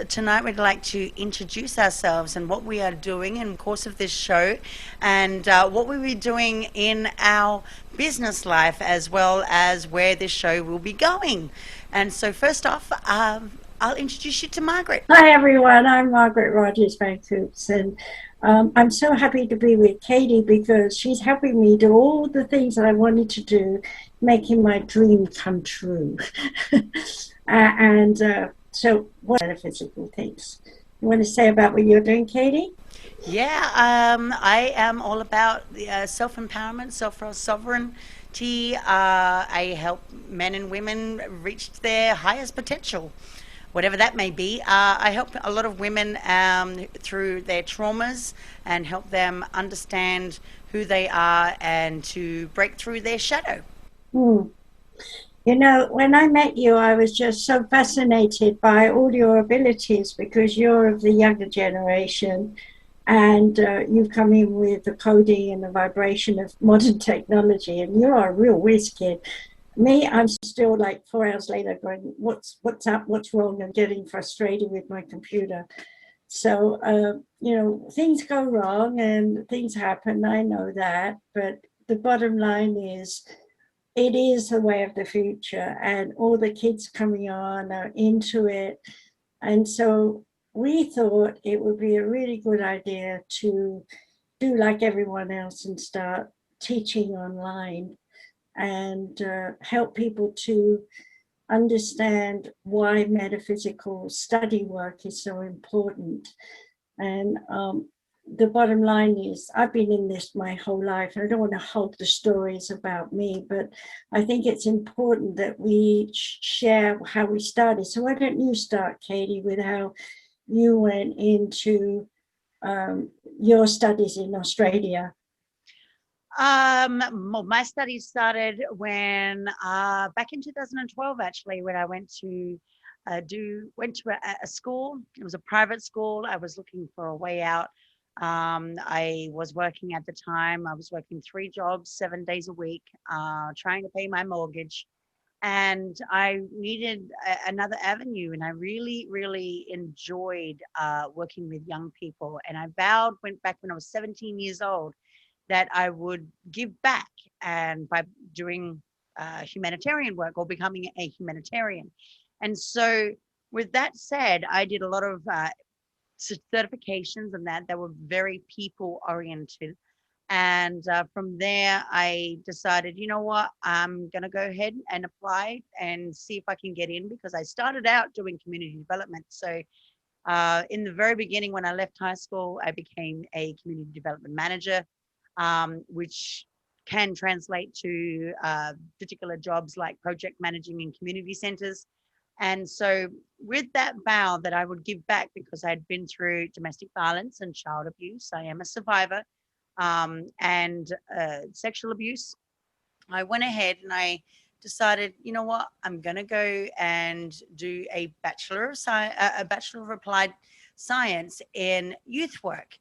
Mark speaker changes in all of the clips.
Speaker 1: tonight we'd like to introduce ourselves and what we are doing in the course of this show, and what we'll be doing in our business life, as well as where this show will be going. And so first off, I'll introduce you to Margaret.
Speaker 2: Hi everyone, I'm Margaret Rogers van Coops, and I'm so happy to be with Katie because she's helping me do all the things that I wanted to do, making my dream come true. So what metaphysical things you want to say about what you're doing, Katie?
Speaker 1: Yeah, I am all about the self-empowerment, self-sovereignty. I help men and women reach their highest potential, whatever that may be. I help a lot of women through their traumas and help them understand who they are and to break through their shadow.
Speaker 2: Hmm. You know, when I met you, I was just so fascinated by all your abilities because you're of the younger generation and you've come in with the coding and the vibration of modern technology, and you're a real whiz kid. Me, I'm still like 4 hours later going, what's up, what's wrong? I'm getting frustrated with my computer. So, things go wrong and things happen. I know that. But the bottom line is, it is the way of the future, and all the kids coming on are into it. And so we thought it would be a really good idea to do like everyone else and start teaching online and help people to understand why metaphysical study work is so important. And the bottom line is, I've been in this my whole life, and I don't want to hold the stories about me, but I think it's important that we share how we started. So why don't you start, Katie, with how you went into your studies in Australia?
Speaker 1: My studies started when back in 2012, actually, when I went to a school. It was a private school. I was looking for a way out. I was working at the time. I was working 3 jobs, 7 days a week, trying to pay my mortgage, and I needed another avenue. And I really, really enjoyed working with young people. And I went back when I was 17 years old, that I would give back, and by doing humanitarian work or becoming a humanitarian. And so, with that said, I did a lot of certifications and that were very people oriented. And from there, I decided, you know what, I'm going to go ahead and apply and see if I can get in, because I started out doing community development. So, in the very beginning, when I left high school, I became a community development manager, which can translate to particular jobs like project managing in community centers. And so, with that vow that I would give back, because I'd been through domestic violence and child abuse, I am a survivor, and sexual abuse, I went ahead and I decided, you know what, I'm going to go and do a bachelor of science, a bachelor of applied science in youth work.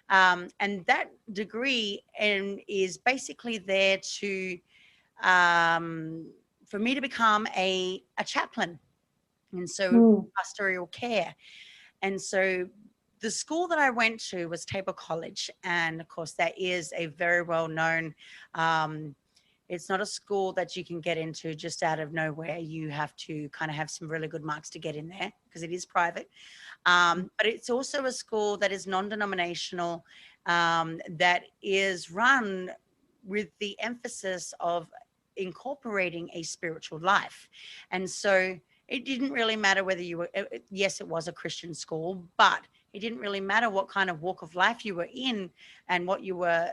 Speaker 1: And that degree is basically there to for me to become a chaplain, and so
Speaker 2: Hmm.
Speaker 1: pastoral care. And so the school that I went to was Tabor College, and of course that is a very well known. It's not a school that you can get into just out of nowhere. You have to kind of have some really good marks to get in there, because it is private. But it's also a school that is non-denominational, that is run with the emphasis of incorporating a spiritual life. And so it didn't really matter whether you were, yes, it was a Christian school, but it didn't really matter what kind of walk of life you were in, and what you were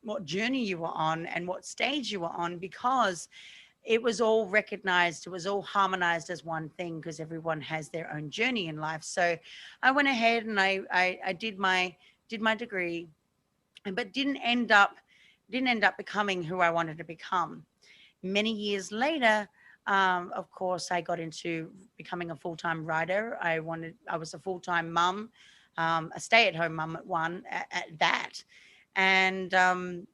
Speaker 1: what journey you were on and what stage you were on, because it was all recognized, it was all harmonized as one thing, because everyone has their own journey in life. So I went ahead and I did my degree, but didn't end up becoming who I wanted to become. Many years later, of course, I got into becoming a full-time writer. I was a full-time mum, a stay-at-home mum at that. And I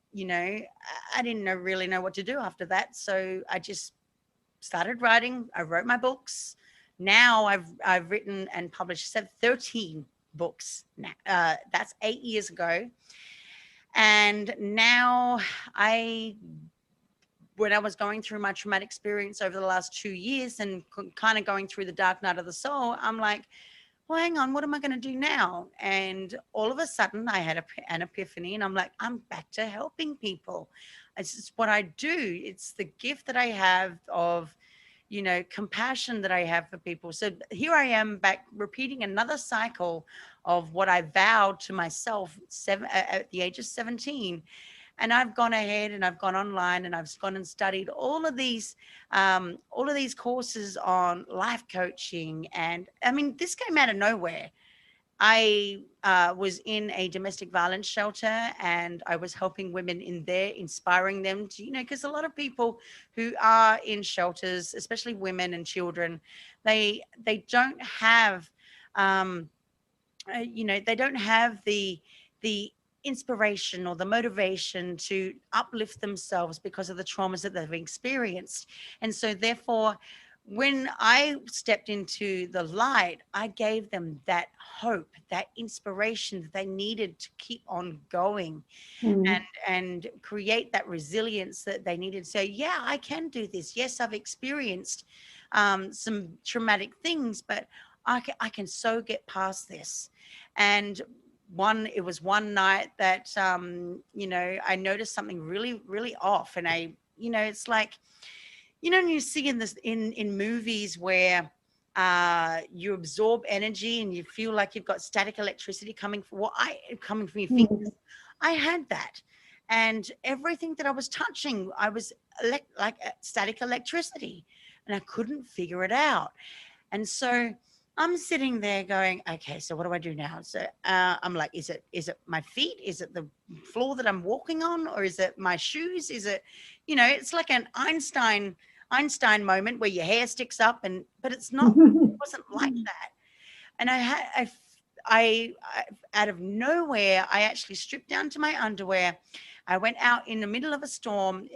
Speaker 1: didn't really know what to do after that. So I just started writing. I wrote my books. Now I've written and published 13 books now. That's 8 years ago. And now when I was going through my traumatic experience over the last 2 years and kind of going through the dark night of the soul, I'm like, well, hang on, what am I going to do now? And all of a sudden I had an epiphany, and I'm like, I'm back to helping people. It's just what I do. It's the gift that I have of, you know, compassion that I have for people. So here I am back repeating another cycle of what I vowed to myself at the age of 17. And I've gone ahead and I've gone online and I've gone and studied all of these courses on life coaching. And I mean, this came out of nowhere. I was in a domestic violence shelter, and I was helping women in there, inspiring them to, you know, because a lot of people who are in shelters, especially women and children, they don't have, you know, they don't have the inspiration or the motivation to uplift themselves because of the traumas that they've experienced. And so therefore, when I stepped into the light, I gave them that hope, that inspiration that they needed to keep on going, and create that resilience that they needed. So yeah, I can do this. Yes, I've experienced some traumatic things, but I can so get past this. And it was one night that you know, I noticed something really, really off, and you know, it's like, you know, you see in movies where you absorb energy and you feel like you've got static electricity coming from your fingers. I had that, and everything that I was touching, I was like static electricity, and I couldn't figure it out. And so I'm sitting there going, okay, so what do I do now? So I'm like, is it my feet? Is it the floor that I'm walking on? Or is it my shoes? Is it, you know, it's like an Einstein moment where your hair sticks up, but it's not, it wasn't like that. And I out of nowhere, I actually stripped down to my underwear. I went out in the middle of a storm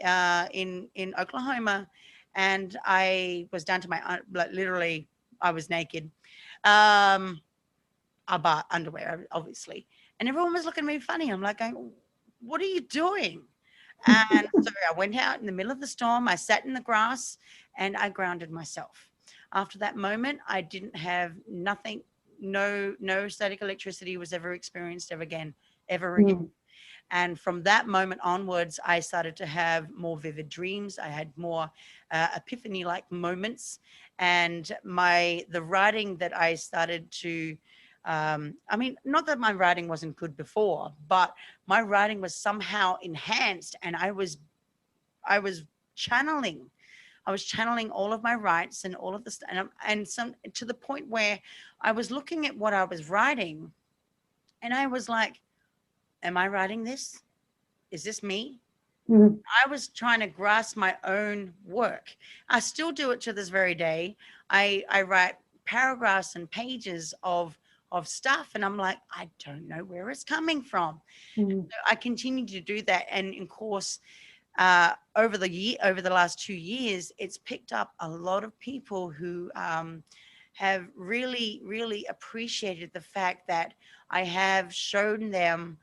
Speaker 1: in Oklahoma, and I was down to my, like, literally, I was naked, about underwear, obviously. And everyone was looking at me funny. I'm like, going, what are you doing? And so I went out in the middle of the storm. I sat in the grass and I grounded myself. After that moment, I didn't have nothing, no static electricity was ever experienced ever again. And from that moment onwards, I started to have more vivid dreams. I had more epiphany-like moments, and the writing that I started to, I mean, not that my writing wasn't good before, but my writing was somehow enhanced, and I was channeling. I was channeling all of my rights and all of this, and some, to the point where I was looking at what I was writing, and I was like, am I writing this? Is this me? I was trying to grasp my own work. I still do it to this very day. I write paragraphs and pages of stuff, and I'm like, I don't know where it's coming from. So I continue to do that, and of course, over the last 2 years, it's picked up a lot of people who have really, really appreciated the fact that I have shown them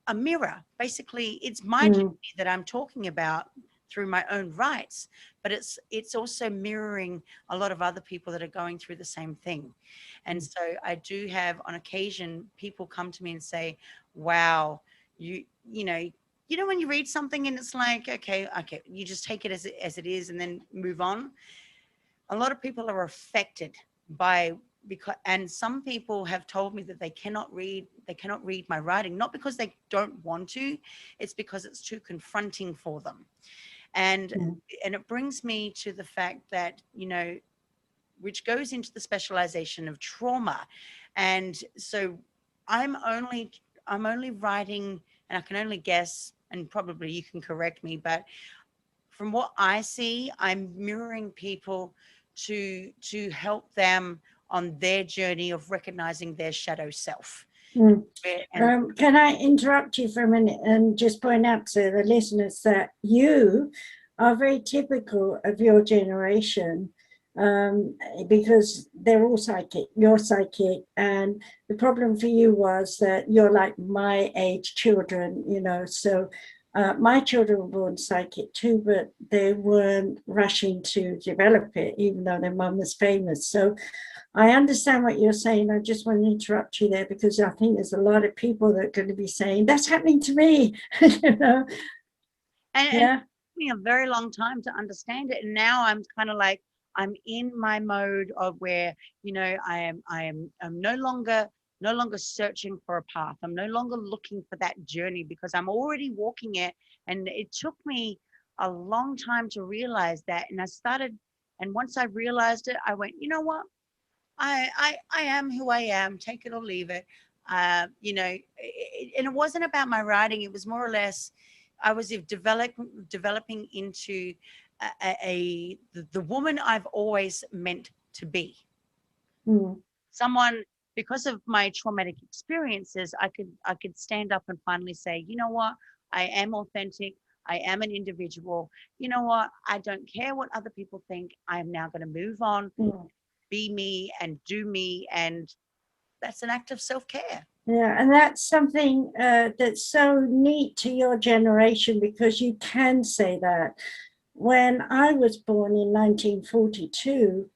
Speaker 1: a mirror. Basically, it's my journey that I'm talking about through my own rights, but it's also mirroring a lot of other people that are going through the same thing. And so I do have, on occasion, people come to me and say, wow, you know, when you read something and it's like, okay, you just take it as it is and then move on. A lot of people are affected and some people have told me that they cannot read my writing, not because they don't want to, it's because it's too confronting for them. And it brings me to the fact that, you know, which goes into the specialization of trauma. And so I'm only writing, and I can only guess, and probably you can correct me, but from what I see, I'm mirroring people to help them on their journey of recognizing their shadow self.
Speaker 2: Can I interrupt you for a minute and just point out to the listeners that you are very typical of your generation, because they're all psychic, you're psychic. And the problem for you was that you're like my age children, you know, so my children were born psychic too, but they weren't rushing to develop it, even though their mum was famous. So I understand what you're saying. I just want to interrupt you there because I think there's a lot of people that are going to be saying, that's happening to me, you know.
Speaker 1: And
Speaker 2: Yeah.
Speaker 1: it took me a very long time to understand it. And now I'm kind of like, I'm in my mode of where, you know, I'm no longer searching for a path. I'm no longer looking for that journey because I'm already walking it. And it took me a long time to realize that. And and once I realized it, I went, you know what? I am who I am, take it or leave it. You know, and it wasn't about my writing. It was more or less, I was developing into the woman I've always meant to be.
Speaker 2: Mm.
Speaker 1: Someone, because of my traumatic experiences, I could stand up and finally say, you know what, I am authentic. I am an individual. You know what? I don't care what other people think. I am now going to move on,
Speaker 2: Mm.
Speaker 1: be me and do me. And that's an act of self-care.
Speaker 2: Yeah, and that's something that's so neat to your generation because you can say that. When I was born in 1942,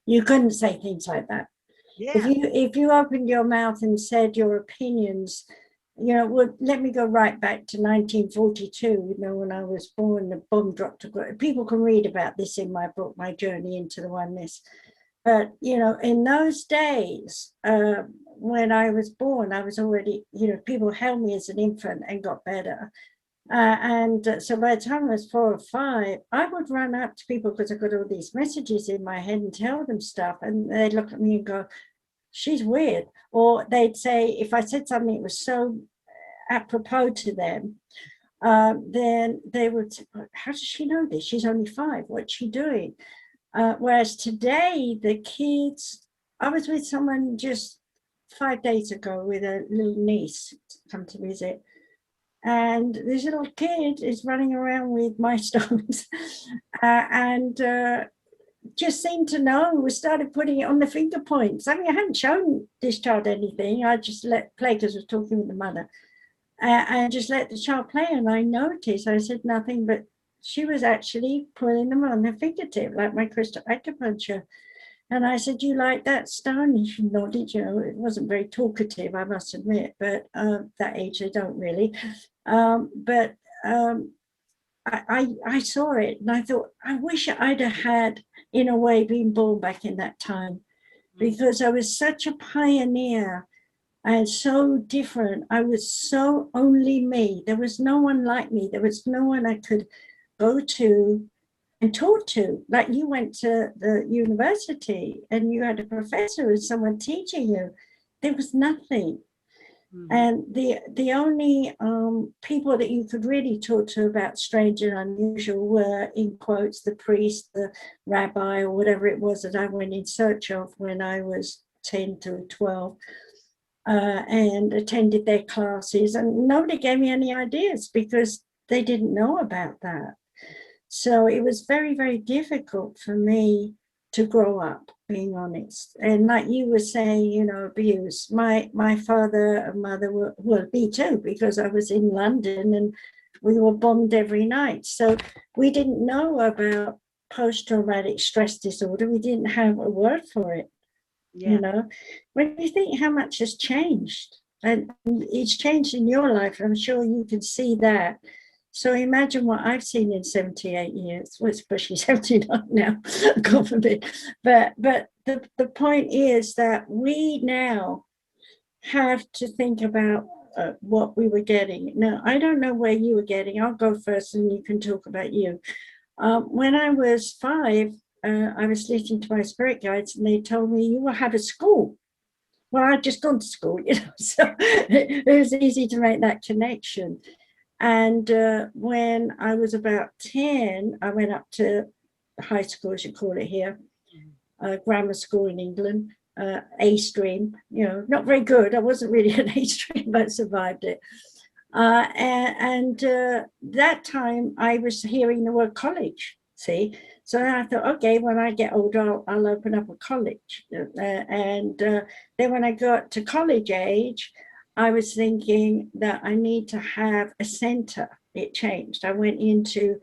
Speaker 2: you couldn't say things like that.
Speaker 1: Yeah.
Speaker 2: If you opened your mouth and said your opinions, you know, well, let me go right back to 1942. You know, when I was born, the bomb dropped. People can read about this in my book, My Journey into the Oneness. But you know, in those days, when I was born, I was already, you know, people held me as an infant and got better. So by the time I was 4 or 5, I would run up to people because I got all these messages in my head and tell them stuff, and they'd look at me and go, "She's weird," or they'd say if I said something that was so apropos to them, then they would say, "How does she know this? She's only 5. What's she doing?" Whereas today, the kids, I was with someone just 5 days ago with a little niece come to visit. And this little kid is running around with my stones and just seemed to know. We started putting it on the finger points. I mean, I hadn't shown this child anything. I just let play because I was talking with the mother and just let the child play. And I noticed, I said nothing, but she was actually putting them on her fingertip, like my crystal acupuncture. And I said, "You like that stone?" And she nodded. You know, it wasn't very talkative, I must admit, but that age they don't really. But I saw it and I thought, I wish I'd have had, in a way, been born back in that time because I was such a pioneer and so different. I was so only me. There was no one like me. There was no one I could go to and talk to. Like you went to the university and you had a professor and someone teaching you. There was nothing. And the only people that you could really talk to about strange and unusual were, in quotes, the priest, the rabbi, or whatever it was that I went in search of when I was 10 to 12 and attended their classes. And nobody gave me any ideas because they didn't know about that. So it was very, very difficult for me to grow up, being honest. And like you were saying, you know, abuse. My father and mother were, well, me too, because I was in London and we were bombed every night. So we didn't know about post-traumatic stress disorder. We didn't have a word for it.
Speaker 1: Yeah.
Speaker 2: You know, when you think how much has changed, and it's changed in your life, I'm sure you can see that. So imagine what I've seen in 78 years, well, especially 79 now, God forbid. But the point is that we now have to think about what we were getting. Now, I don't know where you were getting. I'll go first and you can talk about you. When I was 5, I was listening to my spirit guides and they told me, you will have a school. Well, I'd just gone to school, you know, so it was easy to make that connection. And when I was about 10, I went up to high school, as you call it here, grammar school in England, A stream, you know, not very good. I wasn't really an A stream, but survived it. And that time I was hearing the word college. See, so I thought, okay, when I get older, I'll open up a college. Then when I got to college age, I was thinking that I need to have a center. It changed. I need to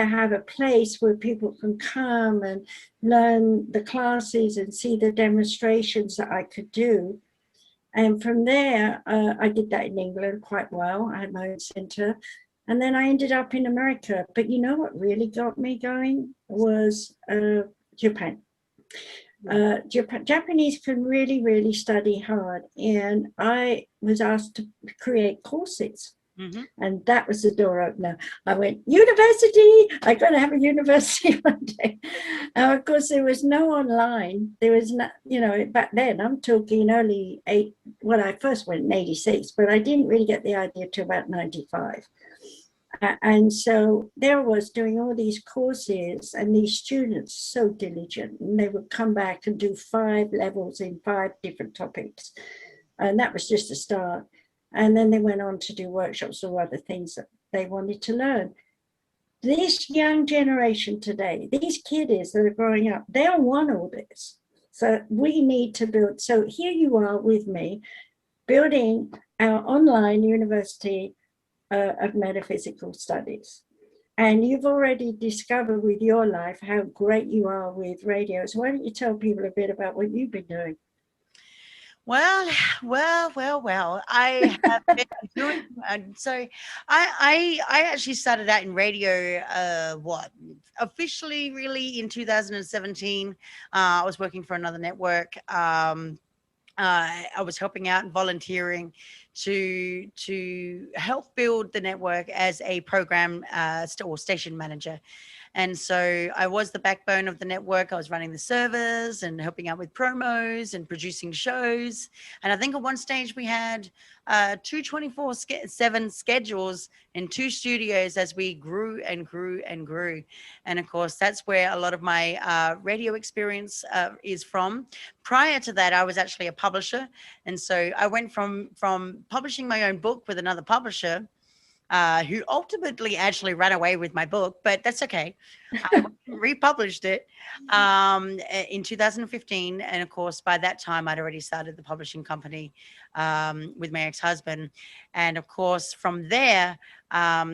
Speaker 2: have a place where people can come and learn the classes and see the demonstrations that I could do. And from there, I did that in England quite well. I had my own center. And then I ended up in America. But you know what really got me going was Japan. Japanese can really, really study hard. And I was asked to create courses.
Speaker 1: Mm-hmm.
Speaker 2: And that was the door opener. I went, university, I'm going to have a university one day. And of course, there was no online. There was not, back then, I'm talking I first went in 86, but I didn't really get the idea till about 95. And so there I was doing all these courses, and these students so diligent, and they would come back and do 5 levels in 5 different topics. And that was just a start. And then they went on to do workshops or other things that they wanted to learn. This young generation today, these kiddies that are growing up, they don't want all this. So we need to build. So here you are with me, building our online university of metaphysical studies. And you've already discovered with your life how great you are with radio. So why don't you tell people a bit about what you've been doing?
Speaker 1: Well. I have been doing so. I actually started out in radio. Officially, really in 2017. I was working for another network. I was helping out and volunteering to help build the network as a program or station manager. And so I was the backbone of the network. I was running the servers and helping out with promos and producing shows. And I think at one stage we had 224/7 schedules in 2 studios as we grew and grew and grew. And of course, that's where a lot of my radio experience is from. Prior to that, I was actually a publisher. And so I went from publishing my own book with another publisher who ultimately actually ran away with my book, but that's okay. I republished it in 2015. And of course, by that time, I'd already started the publishing company with my ex-husband. And of course, from there, I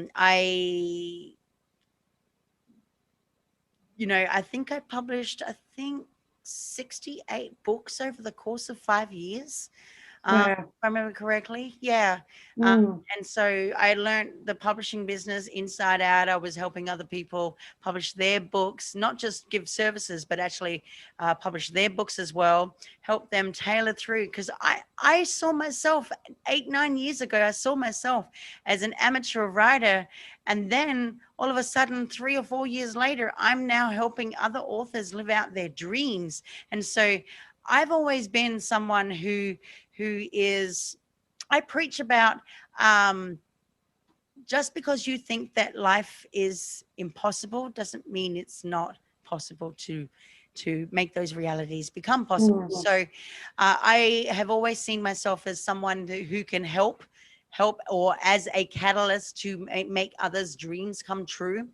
Speaker 1: think I published, 68 books over the course of 5 years. If I remember correctly. Yeah. And so I learned the publishing business inside out. I was helping other people publish their books, not just give services, but actually publish their books as well, help them tailor through. Because I saw myself 8-9 years ago, I saw myself as an amateur writer. And then all of a sudden, 3 or 4 years later, I'm now helping other authors live out their dreams. And so I've always been someone who is, I preach about just because you think that life is impossible doesn't mean it's not possible to make those realities become possible. So I have always seen myself as someone who can help or as a catalyst to make others' dreams come true.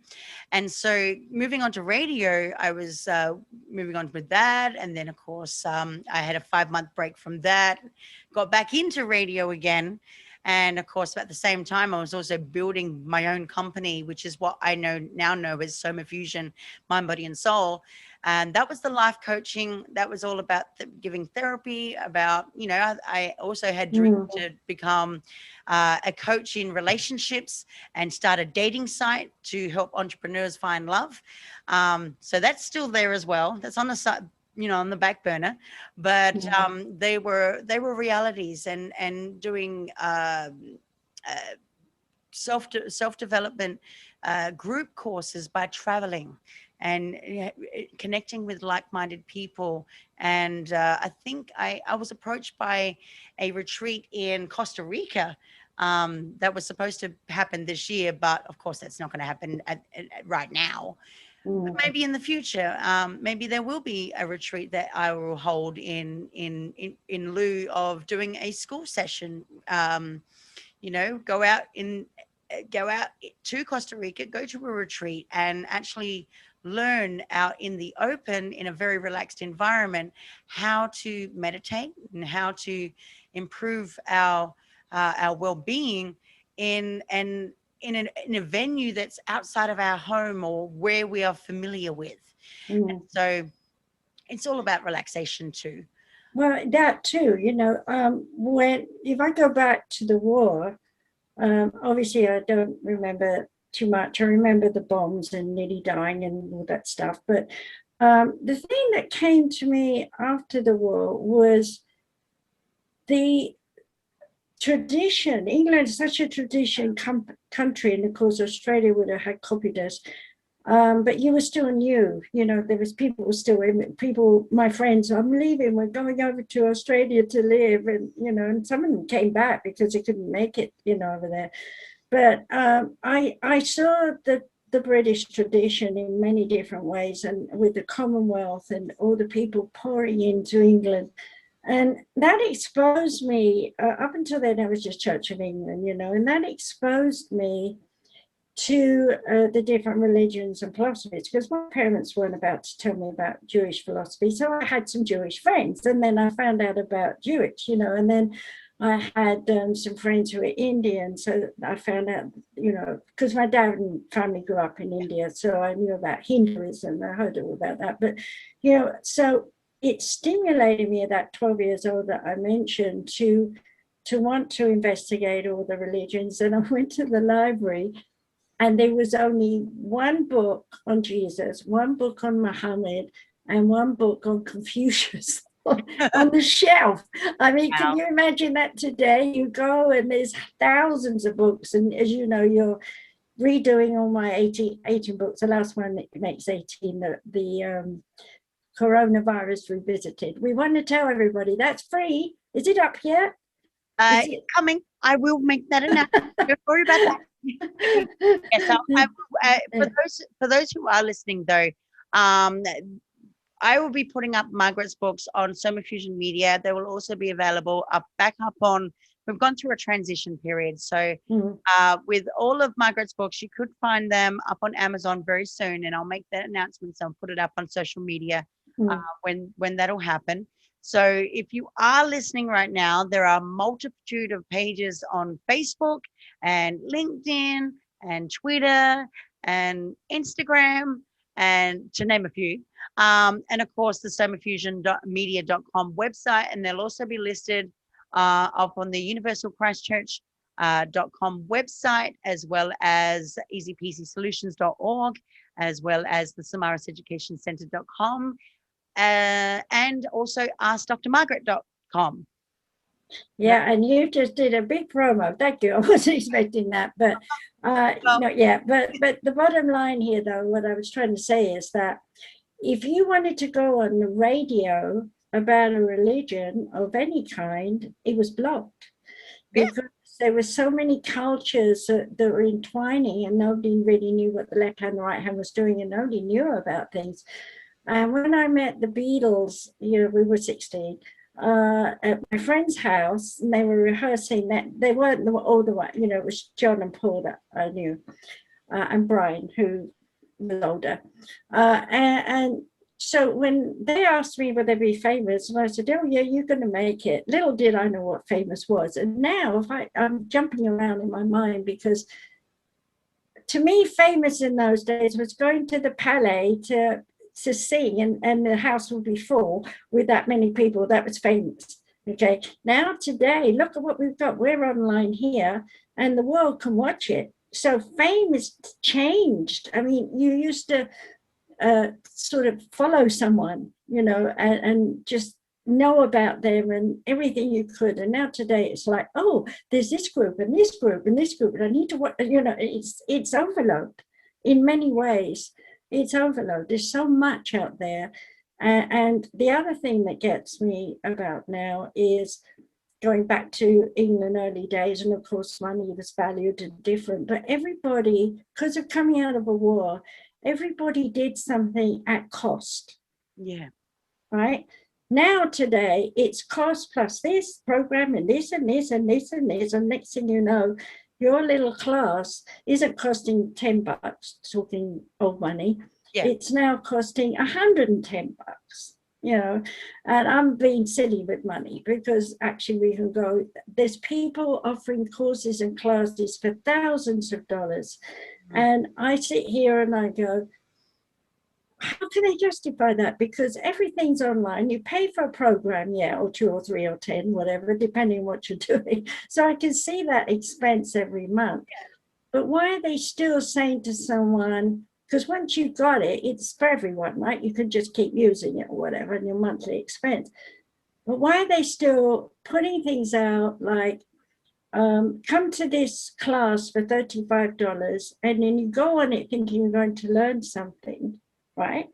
Speaker 1: And so moving on to radio, I was moving on with that. And then, of course, I had a 5-month break from that, got back into radio again. And of course, at the same time, I was also building my own company, which is what I now know as Somafusion, Mind, Body, and Soul. And that was the life coaching. That was all about giving therapy, about, I also had dreams to become a coach in relationships and start a dating site to help entrepreneurs find love. So that's still there as well. That's on the side, on the back burner, but they were realities, and doing self-development group courses by traveling and connecting with like-minded people. And I think I was approached by a retreat in Costa Rica that was supposed to happen this year, but of course that's not going to happen right now. But maybe in the future, maybe there will be a retreat that I will hold in lieu of doing a school session. Go out go out to Costa Rica, go to a retreat, and actually learn out in the open in a very relaxed environment how to meditate and how to improve our well-being in a venue that's outside of our home or where we are familiar with. And so it's all about relaxation too.
Speaker 2: Well, that too, when if I go back to the war, obviously I don't remember too much. I remember the bombs and nearly dying and all that stuff. But the thing that came to me after the war was the tradition. England is such a tradition country, and of course Australia would have had copied us. But you were still new, there was people still my friends, I'm leaving, we're going over to Australia to live. And some of them came back because they couldn't make it, over there. But I saw the British tradition in many different ways, and with the Commonwealth and all the people pouring into England. And that exposed me, up until then I was just Church of England, and that exposed me to the different religions and philosophies, because my parents weren't about to tell me about Jewish philosophy. So I had some Jewish friends, and then I found out about Jewish, and then I had some friends who were Indian. So I found out, because my dad and family grew up in India, so I knew about Hinduism. I heard all about that. But, so it stimulated me at that 12 years old that I mentioned to want to investigate all the religions. And I went to the library, and there was only one book on Jesus, one book on Muhammad, and one book on Confucius on the shelf. I mean,
Speaker 1: Wow.
Speaker 2: can you imagine that today? You go and there's thousands of books. And as you know, you're redoing all my 18 books. The last one makes 18, the Coronavirus Revisited. We want to tell everybody that's free. Is it up yet?
Speaker 1: Coming. I will make that announcement. Don't worry about that. Yes, for those who are listening though, I will be putting up Margaret's books on somafusionmedia. They will also be available back up on. We've gone through a transition period, so with all of Margaret's books, you could find them up on Amazon very soon, and I'll make that announcement. So I'll put it up on social media when that'll happen. So if you are listening right now, there are a multitude of pages on Facebook and LinkedIn and Twitter and Instagram, and to name a few. And of course, the somafusionmedia.com website, and they'll also be listed up on the universalchristchurch.com website, as well as easypeasysolutions.org, as well as the samariseducationcenter.com. And also askdrmargaret.com.
Speaker 2: Yeah, and you just did a big promo. Thank you. I wasn't expecting that, but not yet. But the bottom line here, though, what I was trying to say is that if you wanted to go on the radio about a religion of any kind, it was blocked, because there were so many cultures that were entwining, and nobody really knew what the left hand and the right hand was doing, and nobody knew about things. And when I met the Beatles, we were 16, at my friend's house, and they were rehearsing that. They weren't all the way, it was John and Paul that I knew, and Brian, who was older. And so when they asked me would they be famous, and I said, oh yeah, you're going to make it. Little did I know what famous was. And now I'm jumping around in my mind, because to me, famous in those days was going to the Palais to sing, and the house would be full with that many people. That was famous. Okay, now today, look at what we've got. We're online here, and the world can watch it. So fame is changed. I mean, you used to sort of follow someone, and just know about them and everything you could. And now today it's like, oh, there's this group and this group and this group, and I need to watch. It's overload in many ways. It's overload. There's so much out there. And the other thing that gets me about now is going back to England early days, and of course money was valued and different, but everybody, because of coming out of a war, everybody did something at cost.
Speaker 1: Yeah.
Speaker 2: Right? Now today it's cost plus this program and this and this and this and this, and next thing you know, your little class isn't costing $10, talking old money.
Speaker 1: Yeah.
Speaker 2: It's now costing $110, you know, and I'm being silly with money because actually we can go, there's people offering courses and classes for thousands of dollars.
Speaker 1: Mm.
Speaker 2: And I sit here and I go, how can they justify that? Because everything's online. You pay for a program, yeah, or 2 or 3 or 10, whatever, depending on what you're doing. So I can see that expense every month. But why are they still saying to someone, because once you've got it, it's for everyone, right? You can just keep using it or whatever, and your monthly expense. But why are they still putting things out like, come to this class for $35, and then you go on it thinking you're going to learn something, right?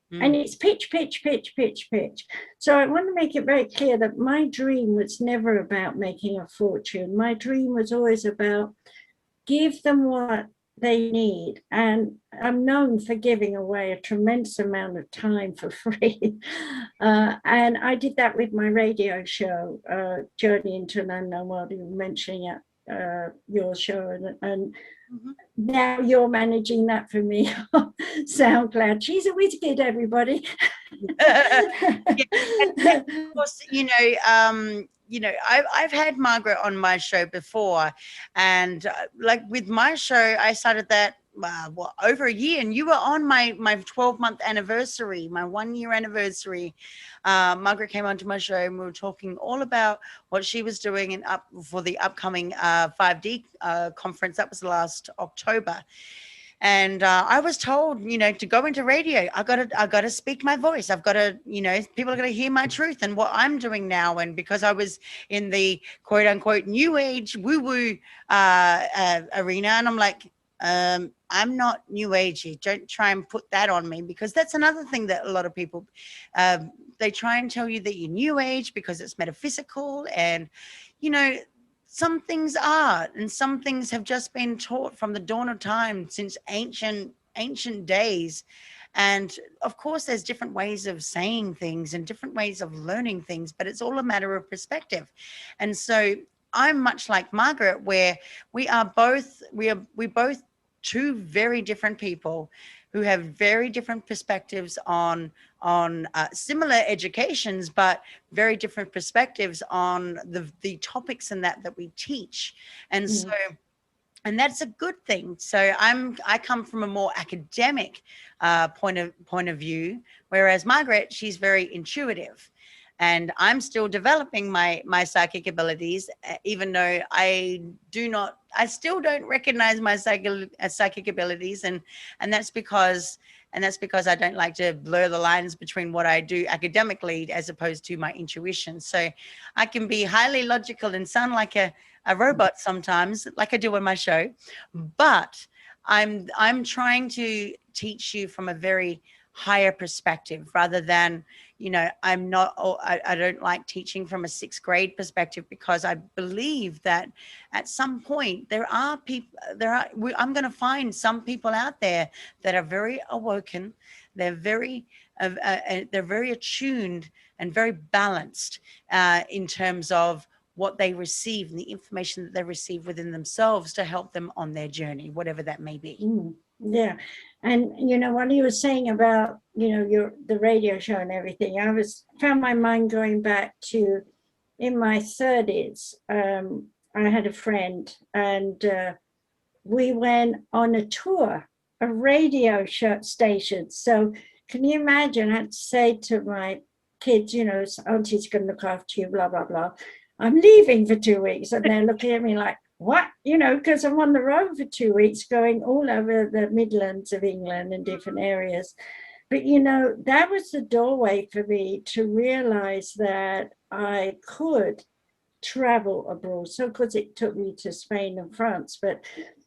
Speaker 2: And it's pitch, pitch, pitch, pitch, pitch. So I want to make it very clear that my dream was never about making a fortune. My dream was always about give them what they need. And I'm known for giving away a tremendous amount of time for free. And I did that with my radio show, Journey into an Unknown World. You were mentioning it, your show, and now you're managing that for me. SoundCloud. She's a whiz kid, everybody.
Speaker 1: Yeah. And of course, I've had Margaret on my show before, and like with my show, I started that over a year, and you were on my 12-month anniversary, my 1-year anniversary. Margaret came onto my show, and we were talking all about what she was doing for the upcoming 5D conference. That was last October. And I was told, to go into radio, I gotta speak my voice. I've got to, people are going to hear my truth and what I'm doing now. And because I was in the quote unquote new age woo woo arena, and I'm like, I'm not new agey. Don't try and put that on me, because that's another thing that a lot of people, they try and tell you that you're new age because it's metaphysical, and some things are, and some things have just been taught from the dawn of time since ancient days. And of course, there's different ways of saying things and different ways of learning things, but it's all a matter of perspective. And so I'm much like Margaret, where we both two very different people who have very different perspectives on similar educations, but very different perspectives on the topics and that we teach. And so, and that's a good thing. So I come from a more academic point of view, whereas Margaret, she's very intuitive. And I'm still developing my psychic abilities, even though I still don't recognize my psychic abilities, and that's because I don't like to blur the lines between what I do academically as opposed to my intuition. So I can be highly logical and sound like a robot sometimes, like I do on my show, but I'm trying to teach you from a very higher perspective, rather than, I don't like teaching from a 6th grade perspective, because I believe that at some point I'm going to find some people out there that are very awoken. They're very attuned and very balanced in terms of what they receive and the information that they receive within themselves to help them on their journey, whatever that may be.
Speaker 2: Yeah. And what you were saying about the radio show and everything, I found my mind going back to in my 30s. I had a friend, and we went on a tour of radio show stations. So can you imagine? I had to say to my kids, Auntie's going to look after you, blah blah blah. I'm leaving for 2 weeks, and they're looking at me like, what? Because I'm on the road for 2 weeks going all over the Midlands of England and different areas. But, that was the doorway for me to realize that I could travel abroad. So, of course, it took me to Spain and France,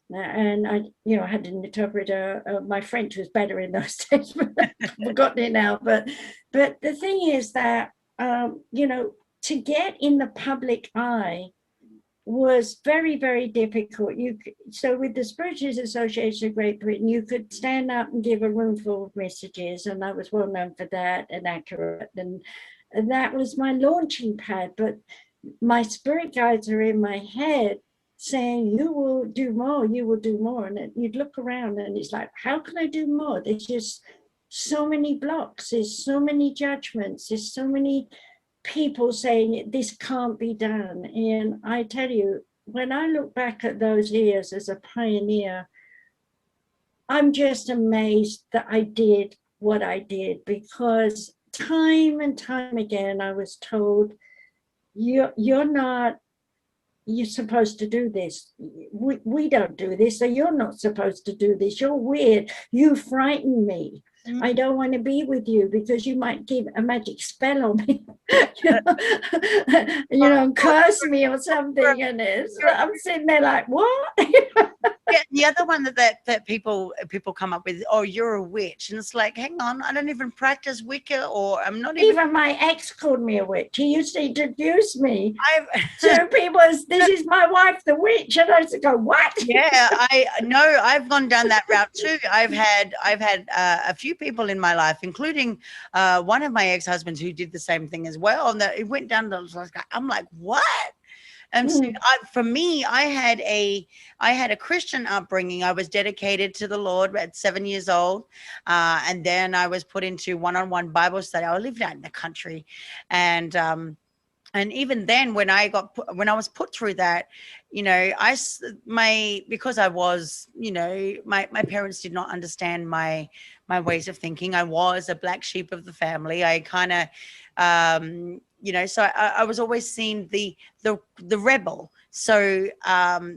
Speaker 2: and I had an interpreter. My French was better in those days, but I've forgotten it now. But the thing is that, to get in the public eye was very, very difficult. So with the Spiritualist Association of Great Britain, you could stand up and give a room full of messages, and I was well known for that, and accurate, and that was my launching pad. But my spirit guides are in my head saying, you will do more, you will do more. And you'd look around and it's like, how can I do more? There's just so many blocks, there's so many judgments, there's so many people saying this can't be done. And I tell you, when I look back at those years as a pioneer, I'm just amazed that I did what I did, because time and time again I was told, you're not, you're supposed to do this. We don't do this, so you're not supposed to do this. You're weird. You frighten me. I don't want to be with you because you might give a magic spell on me, curse me or something. And I'm sitting there like, what?
Speaker 1: Yeah, the other one that people come up with, oh, you're a witch, and it's like, hang on, I don't even practice Wicca, or I'm not
Speaker 2: even my ex called me a witch. He used to introduce me to people as, this is my wife, the witch, and I used to go, what?
Speaker 1: Yeah, I know, I've gone down that route too. I've had a few people in my life, including one of my ex-husbands, who did the same thing as well, and it went down to, I'm like, what? And so for me, I had a Christian upbringing. I was dedicated to the Lord at 7 years old. And then I was put into one-on-one Bible study. I lived out in the country. And even then, when I was put through that, because I was, my parents did not understand my ways of thinking. I was a black sheep of the family. I kind of, so I was always seen the rebel. So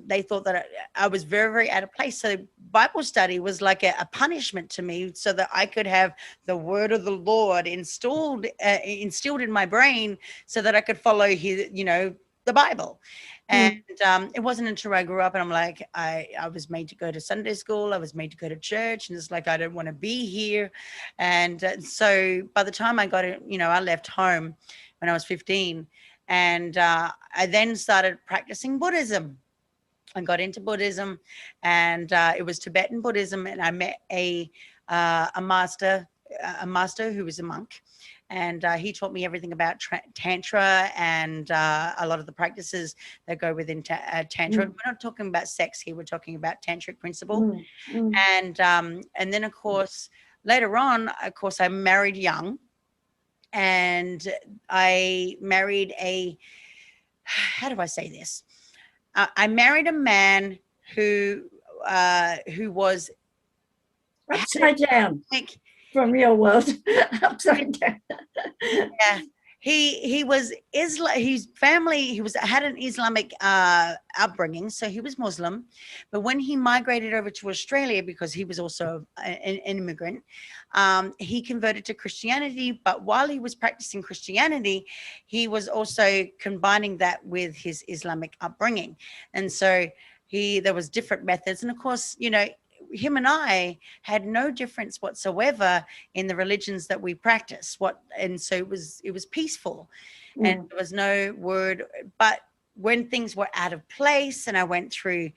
Speaker 1: they thought that I was very, very out of place. So Bible study was like a punishment to me, so that I could have the word of the Lord instilled in my brain, so that I could follow his, the Bible. And it wasn't until I grew up and I'm like, I was made to go to Sunday school. I was made to go to church, and it's like, I don't want to be here. And so by the time I got it, I left home when I was 15, and I then started practicing Buddhism. I got into Buddhism, and it was Tibetan Buddhism, and I met a master who was a monk. And he taught me everything about Tantra and a lot of the practices that go within Tantra. We're not talking about sex here. We're talking about Tantric principle. And then, of course, later on, I married young. And I married how do I say this? I married a man who was
Speaker 2: upside down. From your world, upside down.
Speaker 1: Yeah, he was his family. He had an Islamic upbringing, so he was Muslim. But when he migrated over to Australia, because he was also an immigrant, he converted to Christianity. But while he was practicing Christianity, he was also combining that with his Islamic upbringing, and so there was different methods. And of course, him and I had no difference whatsoever in the religions that we practice. And so it was peaceful, and there was no word. But when things were out of place, and I went through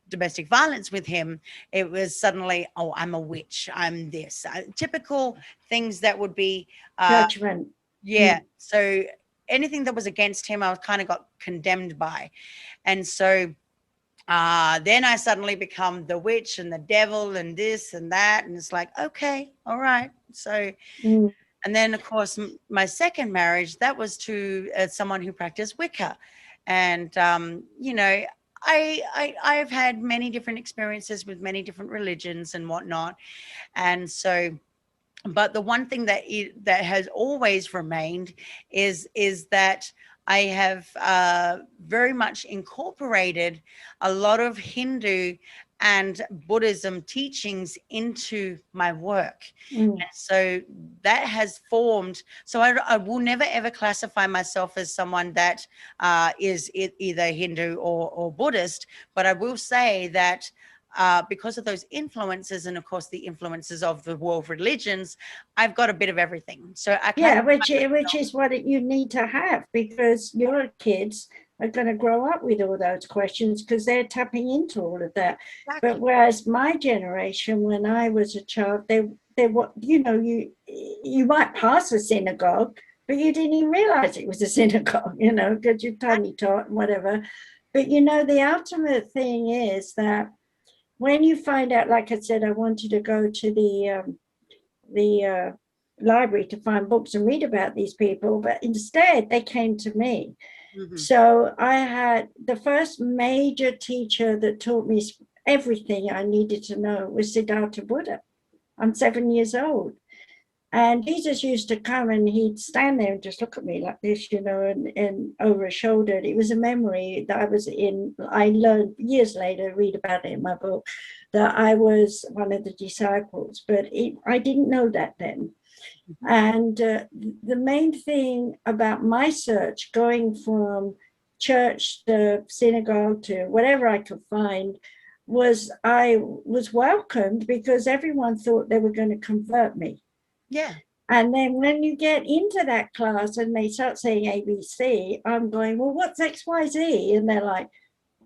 Speaker 1: domestic violence with him, it was suddenly, oh, I'm a witch, I'm this, typical things that would be
Speaker 2: judgment.
Speaker 1: Yeah. So anything that was against him, I kind of got condemned by, and so. Then I suddenly become the witch and the devil and this and that. And it's like, okay, all right. So, and then of course, my second marriage, that was to someone who practiced Wicca. And, I've had many different experiences with many different religions and whatnot. And so, but the one thing that has always remained is that I have very much incorporated a lot of Hindu and Buddhism teachings into my work. And so that has formed, so I will never ever classify myself as someone that is either Hindu or Buddhist, but I will say that because of those influences, and of course the influences of the world religions, I've got a bit of everything. So
Speaker 2: which is what you need to have, because your kids are going to grow up with all those questions because they're tapping into all of that. Exactly. But whereas my generation, when I was a child, you might pass a synagogue, but you didn't even realize it was a synagogue, because you're tiny tot and whatever. But you know, the ultimate thing is that when you find out, like I said, I wanted to go to the library to find books and read about these people, but instead they came to me. So I had the first major teacher that taught me everything I needed to know was Siddhartha Buddha. I'm 7 years old. And Jesus used to come and he'd stand there and just look at me like this, you know, and over his shoulder. And it was a memory that I learned years later, read about it in my book, that I was one of the disciples, but I didn't know that then. And the main thing about my search, going from church to synagogue to whatever I could find, was I was welcomed because everyone thought they were going to convert me.
Speaker 1: Yeah.
Speaker 2: And then when you get into that class and they start saying ABC, I'm going, well, what's XYZ? And they're like,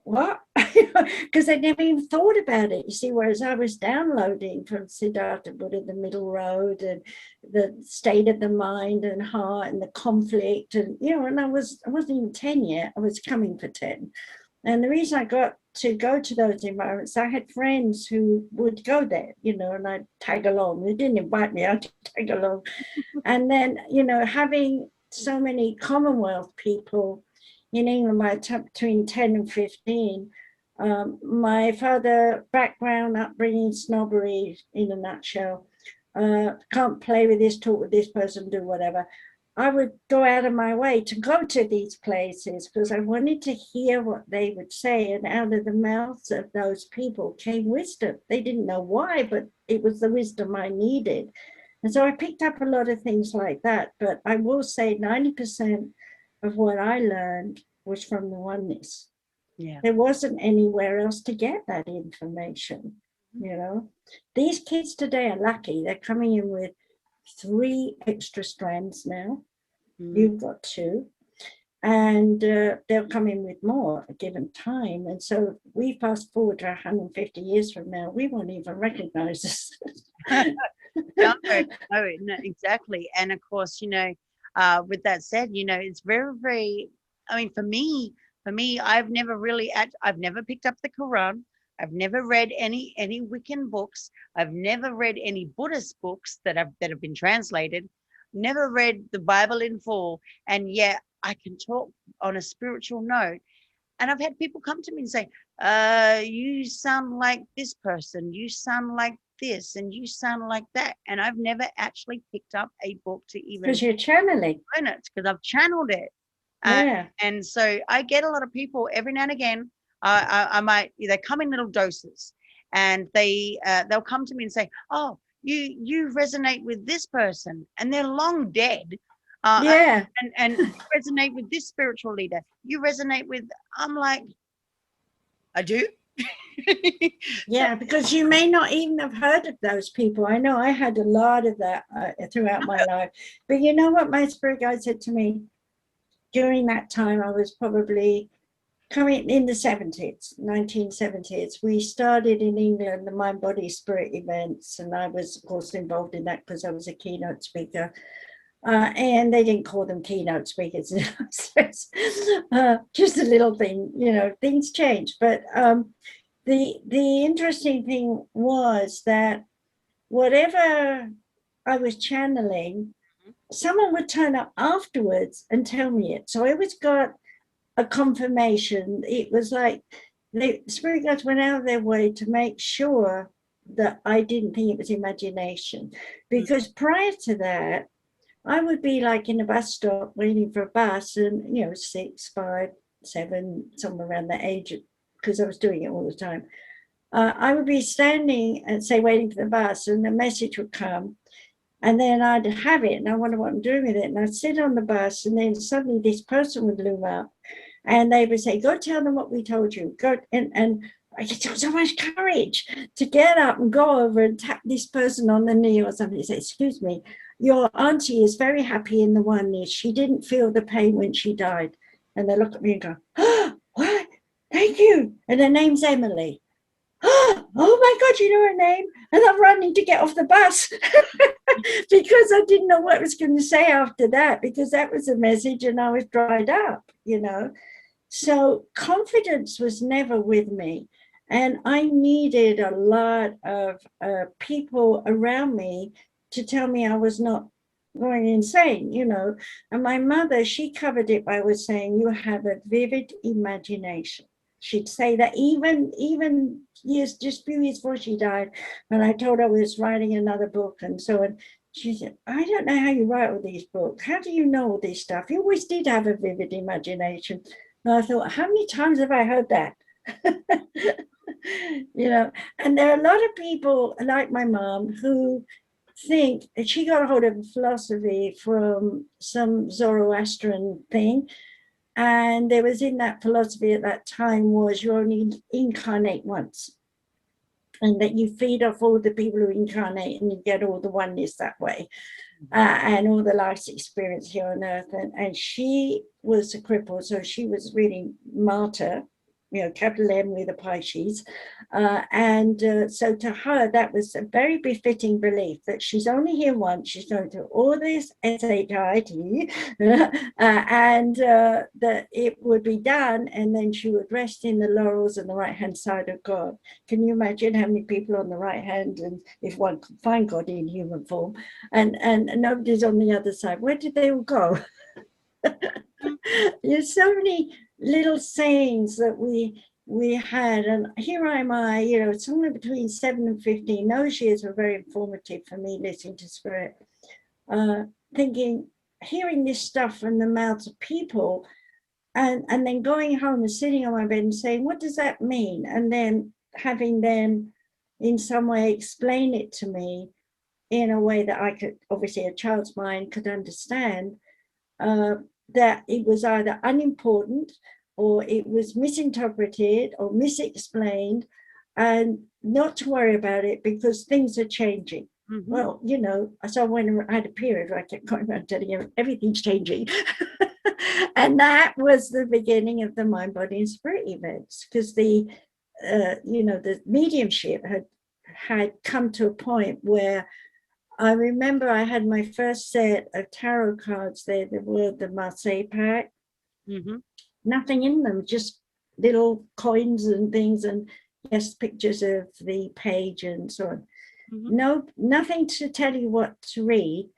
Speaker 2: what? Because they never even thought about it. You see, whereas I was downloading from Siddhartha Buddha, the middle road, and the state of the mind and heart and the conflict, and you know, and I wasn't even 10 yet. I was coming for 10. And the reason I got to go to those environments, I had friends who would go there, you know, and I'd tag along. They didn't invite me, I'd tag along. And then, you know, having so many Commonwealth people in England between 10 and 15, my father, background, upbringing, snobbery in a nutshell, can't play with this, talk with this person, do whatever. I would go out of my way to go to these places because I wanted to hear what they would say, and out of the mouths of those people came wisdom. They didn't know why, but it was the wisdom I needed. And so I picked up a lot of things like that, but I will say 90% of what I learned was from the oneness.
Speaker 1: Yeah.
Speaker 2: There wasn't anywhere else to get that information, you know. These kids today are lucky. They're coming in with 3 extra strands now. You've got 2, and they'll come in with more at a given time. And so we fast forward to 150 years from now, we won't even recognize this.
Speaker 1: No, exactly. And of course, you know, with that said, you know, it's very, very, I mean, for me, I've never picked up the Quran. I've never read any Wiccan books. I've never read any Buddhist books that have been translated. Never read the Bible in full, and yet I can talk on a spiritual note. And I've had people come to me and say, you sound like this person, you sound like this, and you sound like that. And I've never actually picked up a book to even,
Speaker 2: because you're channeling
Speaker 1: it, because I've channeled it.
Speaker 2: Yeah.
Speaker 1: And so I get a lot of people every now and again. I might, they come in little doses, and they'll come to me and say, oh, you resonate with this person, and they're long dead.
Speaker 2: Yeah.
Speaker 1: And you resonate with this spiritual leader. You resonate with, I'm like, I do.
Speaker 2: Yeah, because you may not even have heard of those people. I know I had a lot of that throughout my life. But you know what my spirit guide said to me during that time? I was probably coming in the 1970s. We started in England the Mind, Body, Spirit events, and I was, of course, involved in that because I was a keynote speaker. And they didn't call them keynote speakers. Just a little thing, you know, things change. But the interesting thing was that whatever I was channeling, someone would turn up afterwards and tell me it. So I always got a confirmation. It was like the spirit guides went out of their way to make sure that I didn't think it was imagination. Because prior to that, I would be like in a bus stop waiting for a bus, and you know, 6, 5, 7, somewhere around that age, because I was doing it all the time. I would be standing and say waiting for the bus, and the message would come, and then I'd have it, and I wonder what I'm doing with it, and I'd sit on the bus, and then suddenly this person would loom up, and they would say, "Go tell them what we told you." Go and I get so much courage to get up and go over and tap this person on the knee or something. Say, "Excuse me, your auntie is very happy in the oneness. She didn't feel the pain when she died." And they look at me and go, "Oh, what? Thank you." And her name's Emily. "Oh my God, you know her name?" And I'm running to get off the bus because I didn't know what I was going to say after that, because that was a message and I was dried up, you know. So confidence was never with me. And I needed a lot of people around me to tell me I was not going insane, you know. And my mother, she covered it by was saying, you have a vivid imagination. She'd say that even years, just a few years before she died, when I told her I was writing another book and so on, she said, I don't know how you write all these books. How do you know all this stuff? You always did have a vivid imagination. And I thought, how many times have I heard that? You know, and there are a lot of people like my mom who think that she got a hold of philosophy from some Zoroastrian thing. And there was in that philosophy at that time was you only incarnate once. And that you feed off all the people who incarnate and you get all the oneness that way. And all the life's experience here on earth. And she was a cripple, so she was really martyr, you know, capital M with a Pisces. So to her, that was a very befitting belief that she's only here once, she's going through all this SHIT, and that it would be done, and then she would rest in the laurels on the right-hand side of God. Can you imagine how many people on the right hand, and if one could find God in human form, and nobody's on the other side? Where did they all go? There's so many little sayings that we had, and here am I, you know, somewhere between 7 and 15. Those years were very informative for me, listening to Spirit, thinking, hearing this stuff from the mouths of people, and then going home and sitting on my bed and saying, what does that mean? And then having them in some way explain it to me in a way that I could, obviously a child's mind could understand, that it was either unimportant or it was misinterpreted or misexplained, and not to worry about it because things are changing. Mm-hmm. Well, you know, so when I had a period where I kept going around telling you everything's changing. And that was the beginning of the mind, body, and spirit events, because the mediumship had come to a point where I remember I had my first set of tarot cards there. They were the Marseille pack. Mm-hmm. Nothing in them, just little coins and things, and yes, pictures of the page and so on. Mm-hmm. No, nothing to tell you what to read.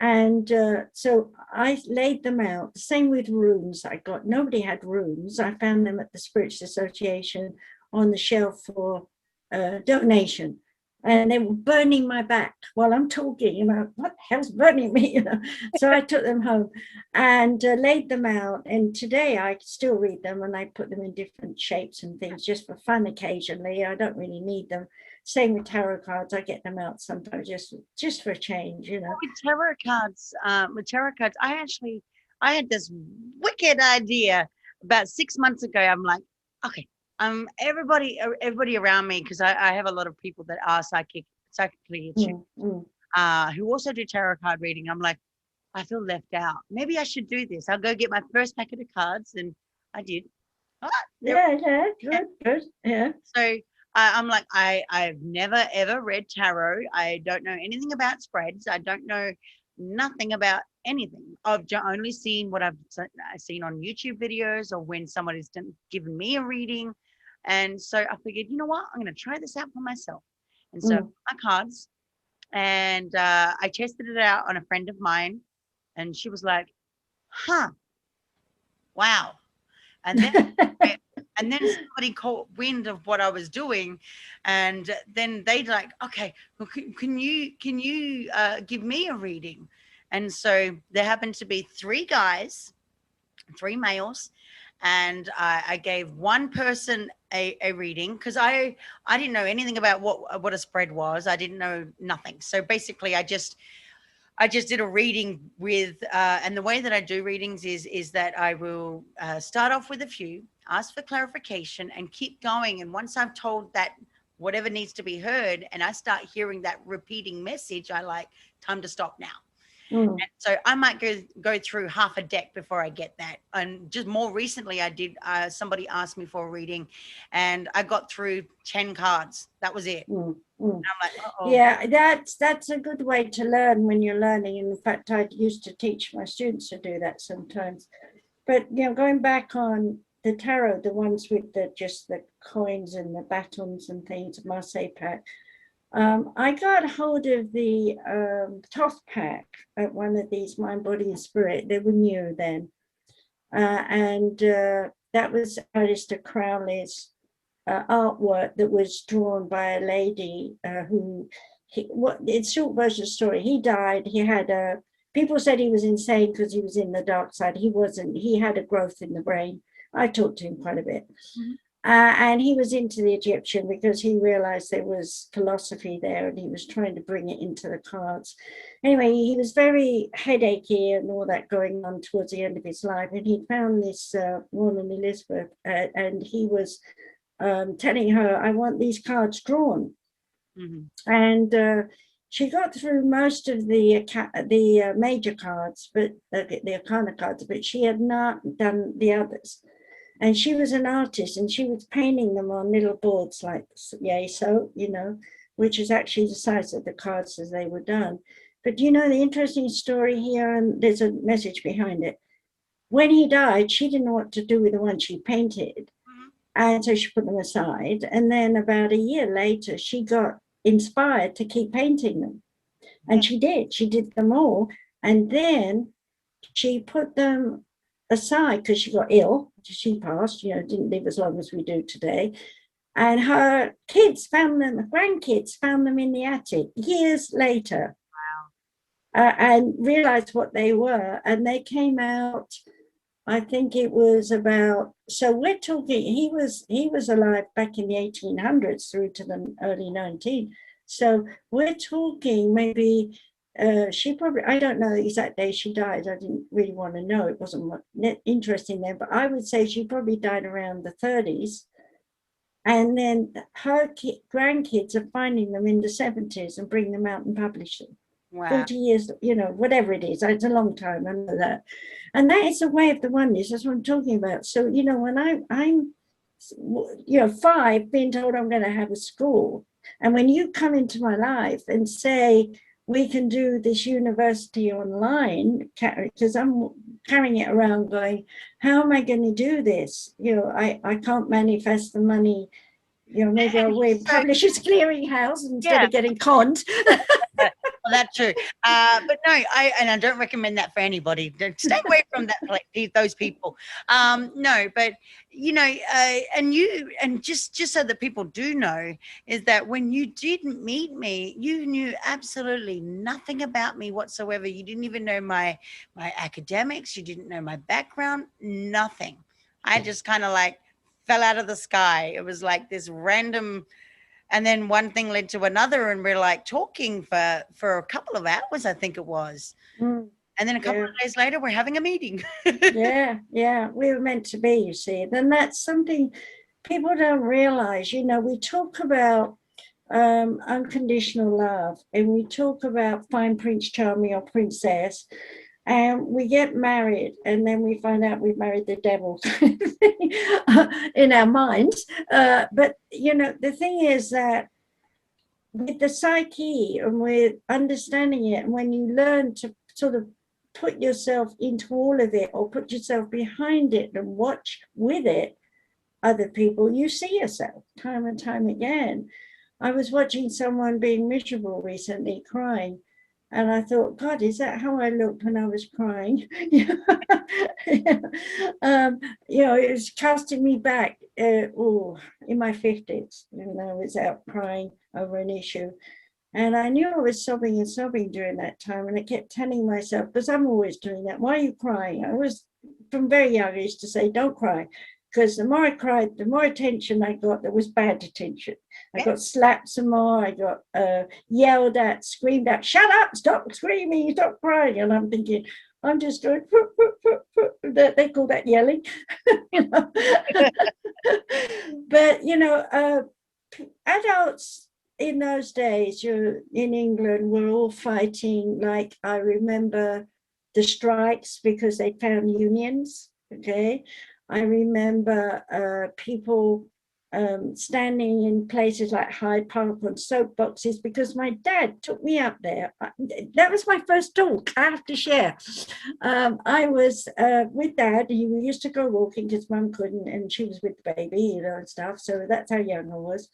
Speaker 2: And so I laid them out. Same with runes. Nobody had runes. I found them at the Spirits Association on the shelf for donation. And they were burning my back while I'm talking, you know, what the hell's burning me, you know? So I took them home and laid them out. And today I still read them, and I put them in different shapes and things just for fun occasionally. I don't really need them. Same with tarot cards. I get them out sometimes just for a change, you know.
Speaker 1: With tarot cards, I had this wicked idea about 6 months ago. I'm like, okay, everybody around me, because I have a lot of people that are psychically attuned, who also do tarot card reading. I'm like, I feel left out. Maybe I should do this. I'll go get my first packet of cards, and I did.
Speaker 2: Good. Yeah.
Speaker 1: So I'm like, I've never ever read tarot. I don't know anything about spreads. I don't know nothing about anything. I've only seen what I've seen on YouTube videos, or when somebody's given me a reading. And so I figured, you know what, I'm going to try this out for myself. And so my cards, and I tested it out on a friend of mine, and she was like, wow. And then and then somebody caught wind of what I was doing, and then they'd like, okay, well, can you give me a reading? And so there happened to be 3 guys, 3 males, and I gave one person a reading, because I didn't know anything about what a spread was. I didn't know nothing. So basically I just did a reading with, and the way that I do readings is that I will start off with a few, ask for clarification, and keep going. And once I've told that whatever needs to be heard, and I start hearing that repeating message, I like, time to stop now. And so I might go through half a deck before I get that. And just more recently, I did. Somebody asked me for a reading, and I got through 10 cards. That was it. And I'm like, uh-oh.
Speaker 2: Yeah, that's a good way to learn when you're learning. In fact, I used to teach my students to do that sometimes. But you know, going back on the tarot, the ones with just the coins and the batons and things, Marseille pack. I got hold of the Toth pack at one of these Mind, Body and Spirit. They were new then. And that was Alistair Crowley's artwork that was drawn by a lady it's short version of the story. He died. He had people said he was insane because he was in the dark side. He wasn't. He had a growth in the brain. I talked to him quite a bit. Mm-hmm. And he was into the Egyptian because he realized there was philosophy there and he was trying to bring it into the cards. Anyway, he was very headachy and all that going on towards the end of his life. And he found this woman, Elizabeth, and he was telling her, I want these cards drawn. Mm-hmm. And she got through most of the major cards, but the Arcana cards, but she had not done the others. And she was an artist and she was painting them on little boards like, so, which is actually the size of the cards as they were done. But the interesting story here, and there's a message behind it. When he died, she didn't know what to do with the ones she painted. Mm-hmm. And so she put them aside. And then about a year later, she got inspired to keep painting them. And she did them all. And then she put them aside because she got ill. She passed, didn't live as long as we do today. And her kids grandkids found them in the attic years later. Wow. And realized what they were. And they came out, I think it was about, so we're talking, he was alive back in the 1800s through to the early 1900s. So we're talking maybe, she probably, I don't know the exact day she died. I didn't really want to know. It wasn't interesting then, but I would say she probably died around the 30s. And then her grandkids are finding them in the 70s and bring them out and publish them. Wow. 40 years, whatever it is. It's a long time, I know that. And that is the way of the oneness. That's what I'm talking about. So, when I'm 5, being told I'm going to have a school, and when you come into my life and say, we can do this university online, because I'm carrying it around going, how am I going to do this? I can't manifest the money. Maybe I'll win Publishers Clearinghouse instead of getting conned.
Speaker 1: Well, that's true. But no, I don't recommend that for anybody. Stay away from those people. No, but and just so that people do know, is that when you didn't meet me, you knew absolutely nothing about me whatsoever. You didn't even know my academics. You didn't know my background. Nothing. I just kind of fell out of the sky. It was like this random. And then one thing led to another, and we're talking for a couple of hours, I think it was. Mm, and then a couple of days later, we're having a meeting. Yeah, we were meant to be, you see. Then that's something people don't realize. We talk about unconditional love, and we talk about find Prince Charming or Princess, and we get married, and then we find out we've married the devil in our minds. But, the thing is that with the psyche and with understanding it, and when you learn to sort of put yourself into all of it or put yourself behind it and watch with it other people, you see yourself time and time again. I was watching someone being miserable recently, crying. And I thought, God, is that how I looked when I was crying? It was casting me back in my 50s, I was out crying over an issue. And I knew I was sobbing and sobbing during that time. And I kept telling myself, because I'm always doing that, why are you crying? I was, from very young, I used to say, don't cry. Because the more I cried, the more attention I got that was bad attention. I got slapped some more. I got yelled at, screamed at, shut up, stop screaming, stop crying. And I'm thinking, I'm just going, they call that yelling. But, adults in those days, in England, were all fighting. Like, I remember the strikes because they found unions, okay? I remember people
Speaker 2: standing in places like Hyde Park on soapboxes because my dad took me up there. That was my first talk, I have to share. I was with Dad. He used to go walking because Mum couldn't, and she was with the baby, you know, and stuff. So that's how young I was.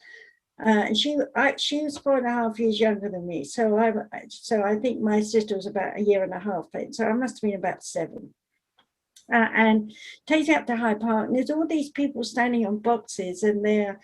Speaker 2: And she was 4.5 years younger than me. So I think my sister was about a year and a half then. So I must have been about 7. And takes out to Hyde Park, and there's all these people standing on boxes, and they're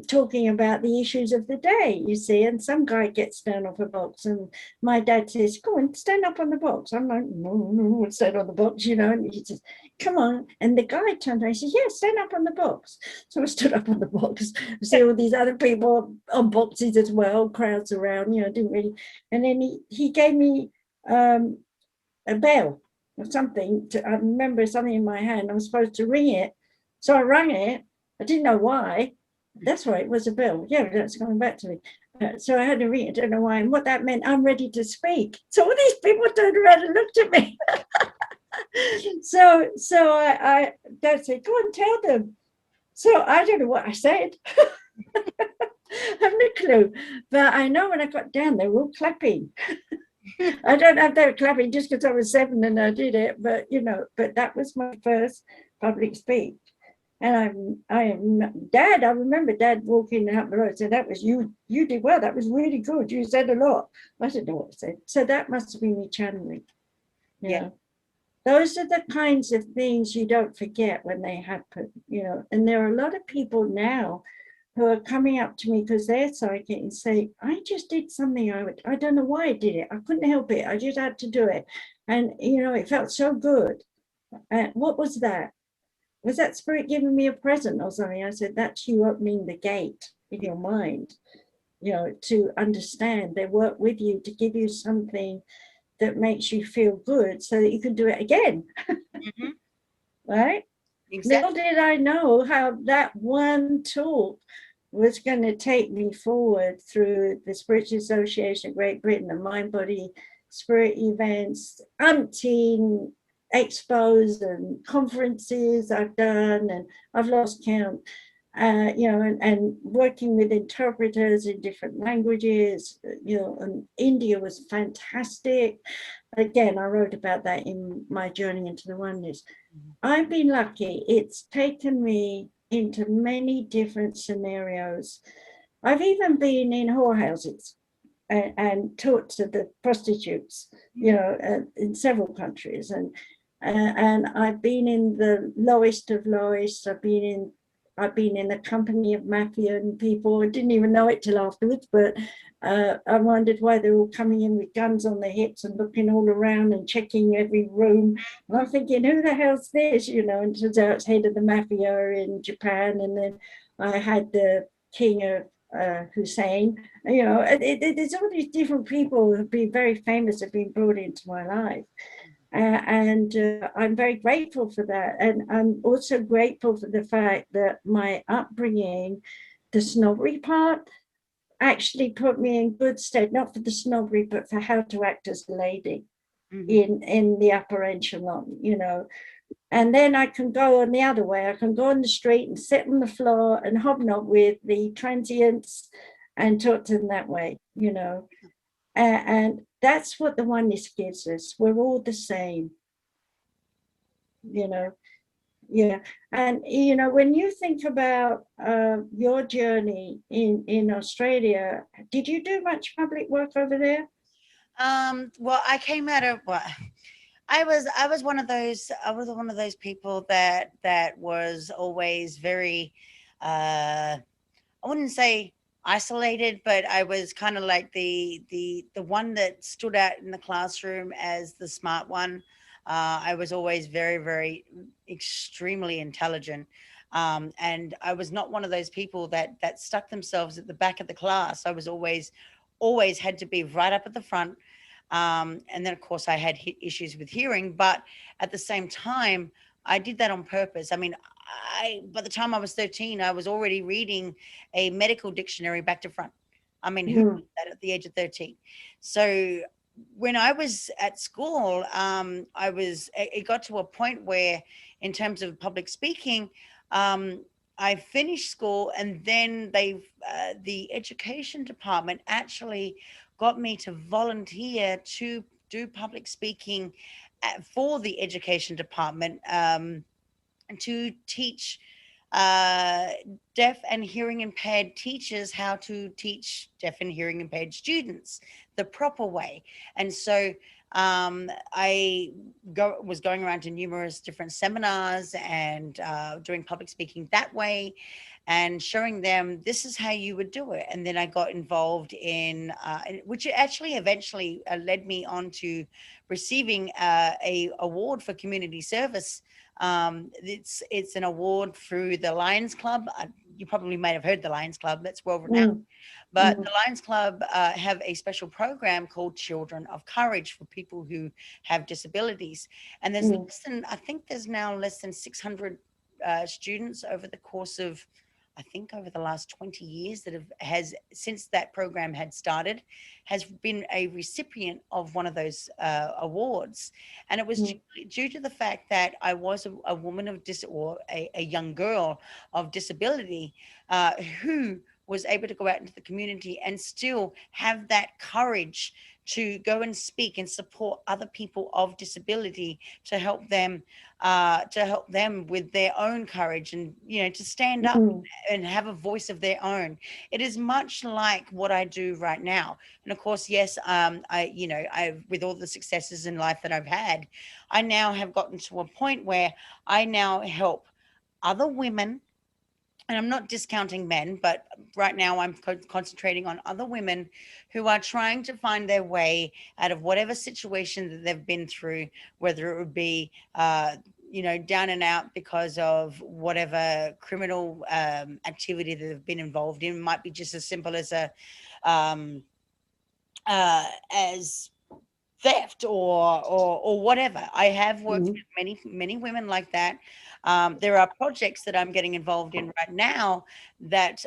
Speaker 2: talking about the issues of the day, you see. And some guy gets down off a box, and my dad says, "Go on, stand up on the box." I'm like, "No, stand on the box," you know. And he says, "Come on." And the guy turned around and says, "Yeah, stand up on the box." So I stood up on the box. I see all these other people on boxes as well, crowds around, you know, didn't really. And then he gave me a bell or something. I remember something in my hand. I was supposed to ring it. So I rang it. I didn't know why. That's right, it was a bell. Yeah, that's coming back to me. So I had to ring it. I don't know why. And what that meant, I'm ready to speak. So all these people turned around and looked at me. so Dad said, "Go and tell them." So I don't know what I said. I have no clue. But I know when I got down, they were all clapping. I don't know if they were clapping just because I was 7 and I did it, but you know, but that was my first public speech. And I am Dad. I remember Dad walking out the road and said, "That was you. You did well. That was really good. You said a lot." I didn't know what I said. So that must have been me channeling. Yeah. Those are the kinds of things you don't forget when they happen, you know. And there are a lot of people now who are coming up to me because they're psychic and say, "I just did something. I don't know why I did it. I couldn't help it. I just had to do it. And, you know, it felt so good." And what was that? Was that spirit giving me a present or something? I said, "That's you opening the gate in your mind, you know, to understand. They work with you to give you something that makes you feel good so that you can do it again."
Speaker 1: Mm-hmm.
Speaker 2: Right?
Speaker 1: Exactly.
Speaker 2: Little did I know how that one talk was going to take me forward through the Spiritual Association of Great Britain, the Mind Body Spirit events, umpteen expos and conferences I've done, and I've lost count. You know, and working with interpreters in different languages, you know, and India was fantastic. Again, I wrote about that in my journey into the oneness. I've been lucky. It's taken me into many different scenarios. I've even been in whorehouses and taught to the prostitutes, you know, in several countries. And I've been in the lowest of lowest. I've been in the company of mafia and people. I didn't even know it till afterwards, but I wondered why they were all coming in with guns on their hips and looking all around and checking every room. And I'm thinking, who the hell's this? You know, and it turns out it's head of the mafia in Japan. And then I had the king of Hussein. You know, there's all these different people who have been very famous, have been brought into my life. And I'm very grateful for that. And I'm also grateful for the fact that my upbringing, the snobbery part, actually put me in good stead, not for the snobbery, but for how to act as a lady in the upper echelon, you know. And then I can go on the other way. I can go on the street and sit on the floor and hobnob with the transients and talk to them that way, you know. And that's what the oneness gives us. We're all the same, you know. Yeah. And, you know, when you think about your journey in Australia, did you do much public work over there?
Speaker 1: Well, I came out of well, I was one of those people that was always very I wouldn't say isolated, but I was kind of like the one that stood out in the classroom as the smart one. I was always very, very extremely intelligent. And I was not one of those people that stuck themselves at the back of the class. I was always had to be right up at the front. And then, of course, I had issues with hearing, but at the same time, I did that on purpose. I mean, by the time I was 13, I was already reading a medical dictionary back to front. I mean, who did that at the age of 13? So when I was at school, it got to a point where, in terms of public speaking, I finished school, and then the education department actually got me to volunteer to do public speaking for the education department, to teach uh, deaf and hearing impaired teachers how to teach deaf and hearing impaired students the proper way. And so I was going around to numerous different seminars and doing public speaking that way, and showing them this is how you would do it. And then I got involved in, which actually eventually led me on to receiving a award for community service. It's an award through the Lions Club. You probably might have heard the Lions Club. That's world renowned.
Speaker 2: Mm,
Speaker 1: But
Speaker 2: mm,
Speaker 1: the Lions Club have a special program called Children of Courage for people who have disabilities. And there's
Speaker 2: mm,
Speaker 1: less than, I think there's now less than 600 students over the course of, I think over the last 20 years that has since that program had started, has been a recipient of one of those awards. And it was
Speaker 2: mm,
Speaker 1: due to the fact that I was a woman of or a young girl of disability, who was able to go out into the community and still have that courage to go and speak and support other people of disability, to help them with their own courage, and to stand up
Speaker 2: mm,
Speaker 1: and have a voice of their own. It is much like what I do right now. And of course, yes, I with all the successes in life that I've had, I now have gotten to a point where I now help other women, and I'm not discounting men, but right now I'm concentrating on other women who are trying to find their way out of whatever situation that they've been through, whether it would be, down and out because of whatever criminal activity that they've been involved in. It might be just as simple as um, as theft or whatever. I have worked
Speaker 2: mm,
Speaker 1: with many women like that. There are projects that I'm getting involved in right now that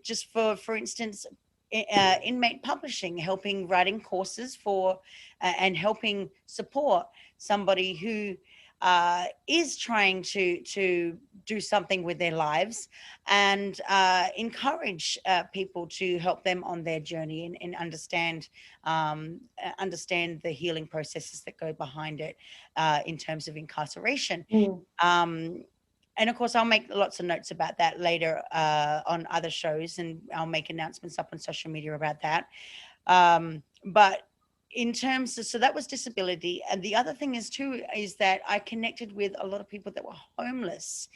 Speaker 1: just for instance, inmate publishing, helping writing courses for and helping support somebody who is trying to do something with their lives, and encourage people to help them on their journey, and understand the healing processes that go behind it, in terms of incarceration.
Speaker 2: mm.
Speaker 1: Um, and of course, I'll make lots of notes about that later on other shows, and I'll make announcements up on social media about that. But in terms of, so that was disability. And the other thing is too, is that I connected with a lot of people that were homeless.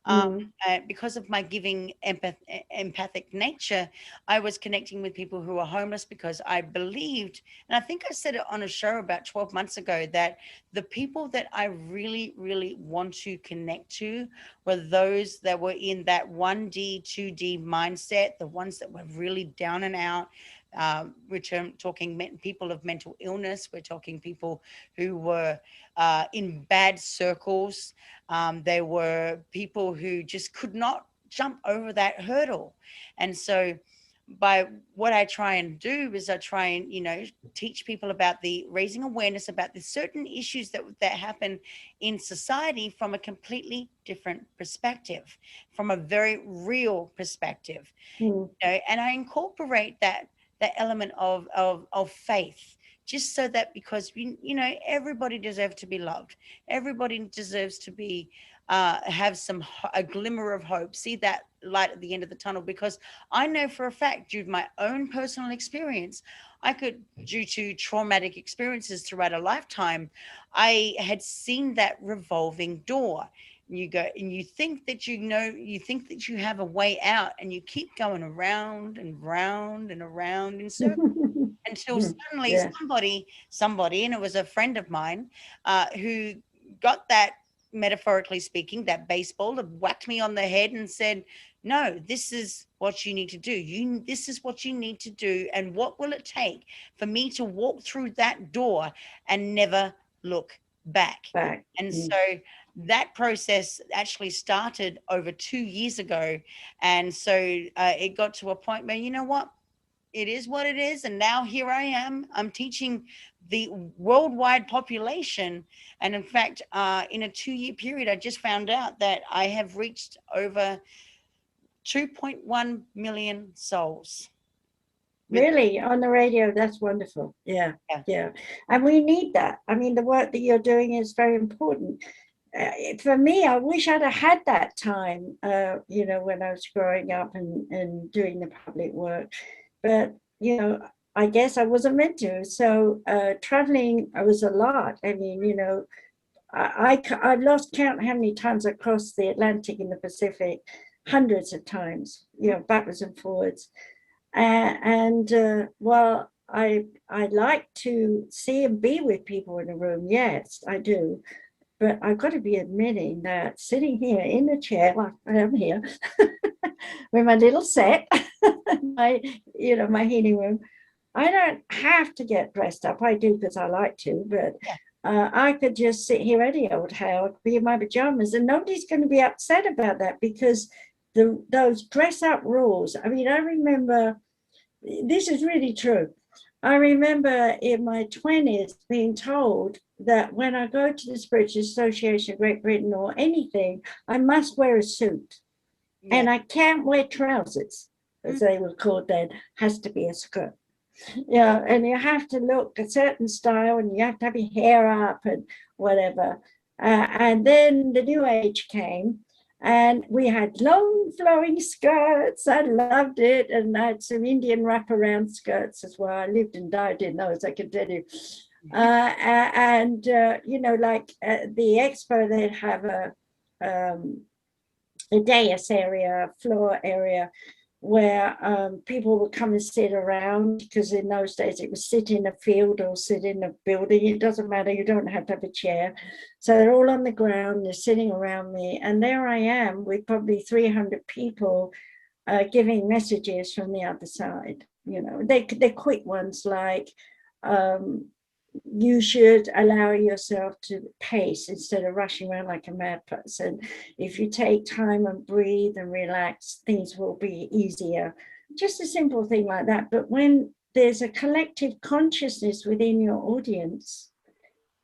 Speaker 1: Um,
Speaker 2: Mm,
Speaker 1: because of my giving empathic nature, I was connecting with people who were homeless because I believed, and I think I said it on a show about 12 months ago, that the people that I really, really want to connect to were those that were in that 1D, 2D mindset, the ones that were really down and out. We're talking people of mental illness. We're talking people who were in bad circles. They were people who just could not jump over that hurdle. And so, by what I try and do is I try and teach people about the raising awareness about the certain issues that happen in society from a completely different perspective, from a very real perspective.
Speaker 2: mm,
Speaker 1: And I incorporate that element of faith, just so that, because everybody deserves to be loved, everybody deserves to be have a glimmer of hope, see that light at the end of the tunnel. Because I know for a fact, due to my own personal experience, I could, due to traumatic experiences throughout a lifetime, I had seen that revolving door. You go and you think that you think that you have a way out, and you keep going around and round and around in circles, until
Speaker 2: mm.
Speaker 1: suddenly
Speaker 2: Yeah.
Speaker 1: somebody, and it was a friend of mine, who got that, metaphorically speaking, that baseball that whacked me on the head and said, no, this is what you need to do. This is what you need to do. And what will it take for me to walk through that door and never look back?
Speaker 2: Back.
Speaker 1: And
Speaker 2: Mm,
Speaker 1: so that process actually started over 2 years ago. And so it got to a point where, you know what? it is what it is. And now here I am. I'm teaching the worldwide population. And in fact, in a 2-year period, I just found out that I have reached over 2.1 million souls.
Speaker 2: Really, on the radio, that's wonderful. Yeah,
Speaker 1: Yeah.
Speaker 2: yeah. And we need that. I mean, the work that you're doing is very important. For me, I wish I'd have had that time, when I was growing up and doing the public work. But, I guess I wasn't meant to. So traveling was a lot. I mean, I've lost count how many times I crossed the Atlantic in the Pacific, hundreds of times, backwards and forwards. Well, I like to see and be with people in a room. Yes, I do. But I've got to be admitting that sitting here in a chair, like I am here, with my little set, my healing room, I don't have to get dressed up. I do because I like to, but I could just sit here any old how, be in my pajamas, and nobody's going to be upset about that because those dress up rules. I mean, I remember, this is really true. I remember in my 20s being told that when I go to the Spiritual Association of Great Britain or anything, I must wear a suit. Yeah. And I can't wear trousers, as they were called then, has to be a skirt. Yeah, and you have to look a certain style and you have to have your hair up and whatever. And then the New Age came. And we had long flowing skirts. I loved it. And I had some Indian wraparound skirts as well. I lived and died in those, I can tell you. The expo, they'd have a dais area, floor area, where people would come and sit around, because in those days it was sit in a field or sit in a building. It doesn't matter, you don't have to have a chair. So they're all on the ground, they're sitting around me, and there I am with probably 300 people giving messages from the other side. They're quick ones like, you should allow yourself to pace instead of rushing around like a mad person. If you take time and breathe and relax, things will be easier. Just a simple thing like that. But when there's a collective consciousness within your audience,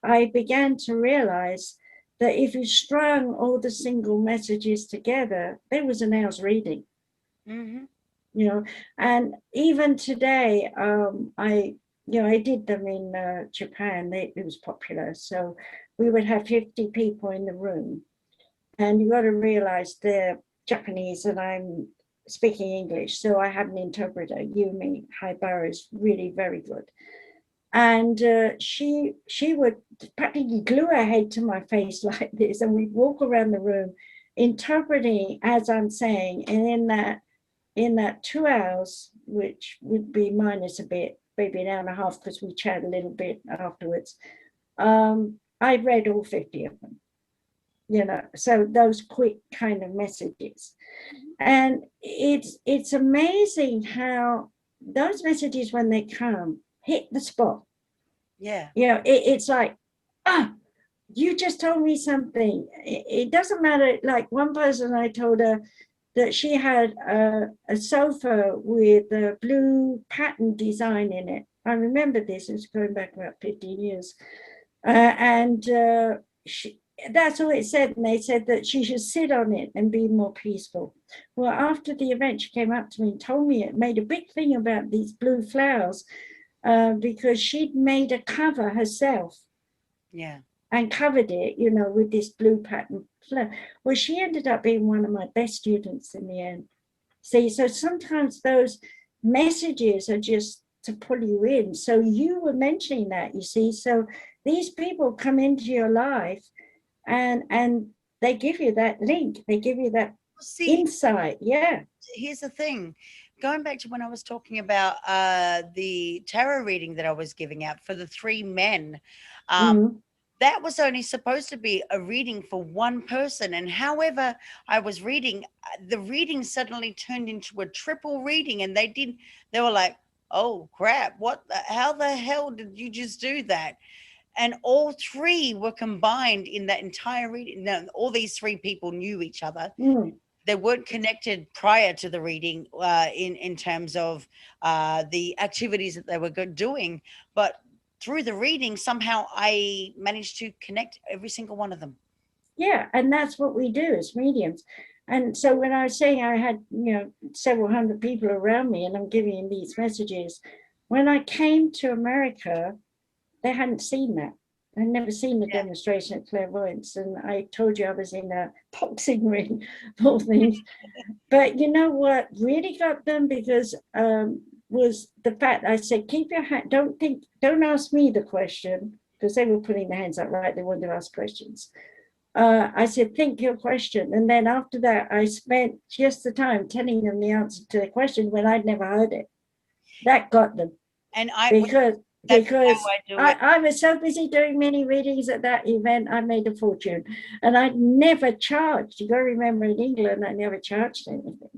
Speaker 2: I began to realize that if you strung all the single messages together, there was an hour's reading. Mm-hmm. And even today, I did them in Japan. It was popular. So we would have 50 people in the room. And you got to realize they're Japanese and I'm speaking English. So I had an interpreter, Yumi Haibara, is really very good. And she would practically glue her head to my face like this. And we'd walk around the room interpreting as I'm saying. And in that 2 hours, which would be minus a bit, maybe an hour and a half, because we chat a little bit afterwards, I read all 50 of them, so those quick kind of messages. And it's amazing how those messages, when they come, hit the spot.
Speaker 1: Yeah.
Speaker 2: It's like, you just told me something. It doesn't matter. Like one person, I told her that she had a sofa with a blue pattern design in it. I remember this, it was going back about 15 years. That's all it said. And they said that she should sit on it and be more peaceful. Well, after the event, she came up to me and told me it made a big thing about these blue flowers because she'd made a cover herself.
Speaker 1: Yeah.
Speaker 2: And covered it, with this blue pattern. Well, she ended up being one of my best students in the end. See, so sometimes those messages are just to pull you in. So you were mentioning that, you see. So these people come into your life and they give you that link. They give you that insight. Yeah.
Speaker 1: Here's the thing. Going back to when I was talking about the tarot reading that I was giving out for the 3 men, that was only supposed to be a reading for one person. And however I was reading, the reading suddenly turned into a triple reading. And they were like, oh crap, how the hell did you just do that? And all 3 were combined in that entire reading. No, all these 3 people knew each other. they weren't connected prior to the reading in terms of the activities that they were doing, but through the reading, somehow I managed to connect every single one of them.
Speaker 2: Yeah, and that's what we do as mediums. And so when I was saying I had, several hundred people around me and I'm giving these messages, when I came to America, they hadn't seen that. I'd never seen the demonstration of clairvoyance. And I told you I was in a boxing ring, all things. But you know what really got them? Because was the fact I said, keep your hand, don't ask me the question, because they were putting their hands up, right? They wanted to ask questions. I said, think your question. And then after that, I spent just the time telling them the answer to the question when I'd never heard it. That got them.
Speaker 1: And
Speaker 2: because
Speaker 1: I,
Speaker 2: I was so busy doing mini readings at that event, I made a fortune. And I never charged. You got to remember, in England, I never charged anything.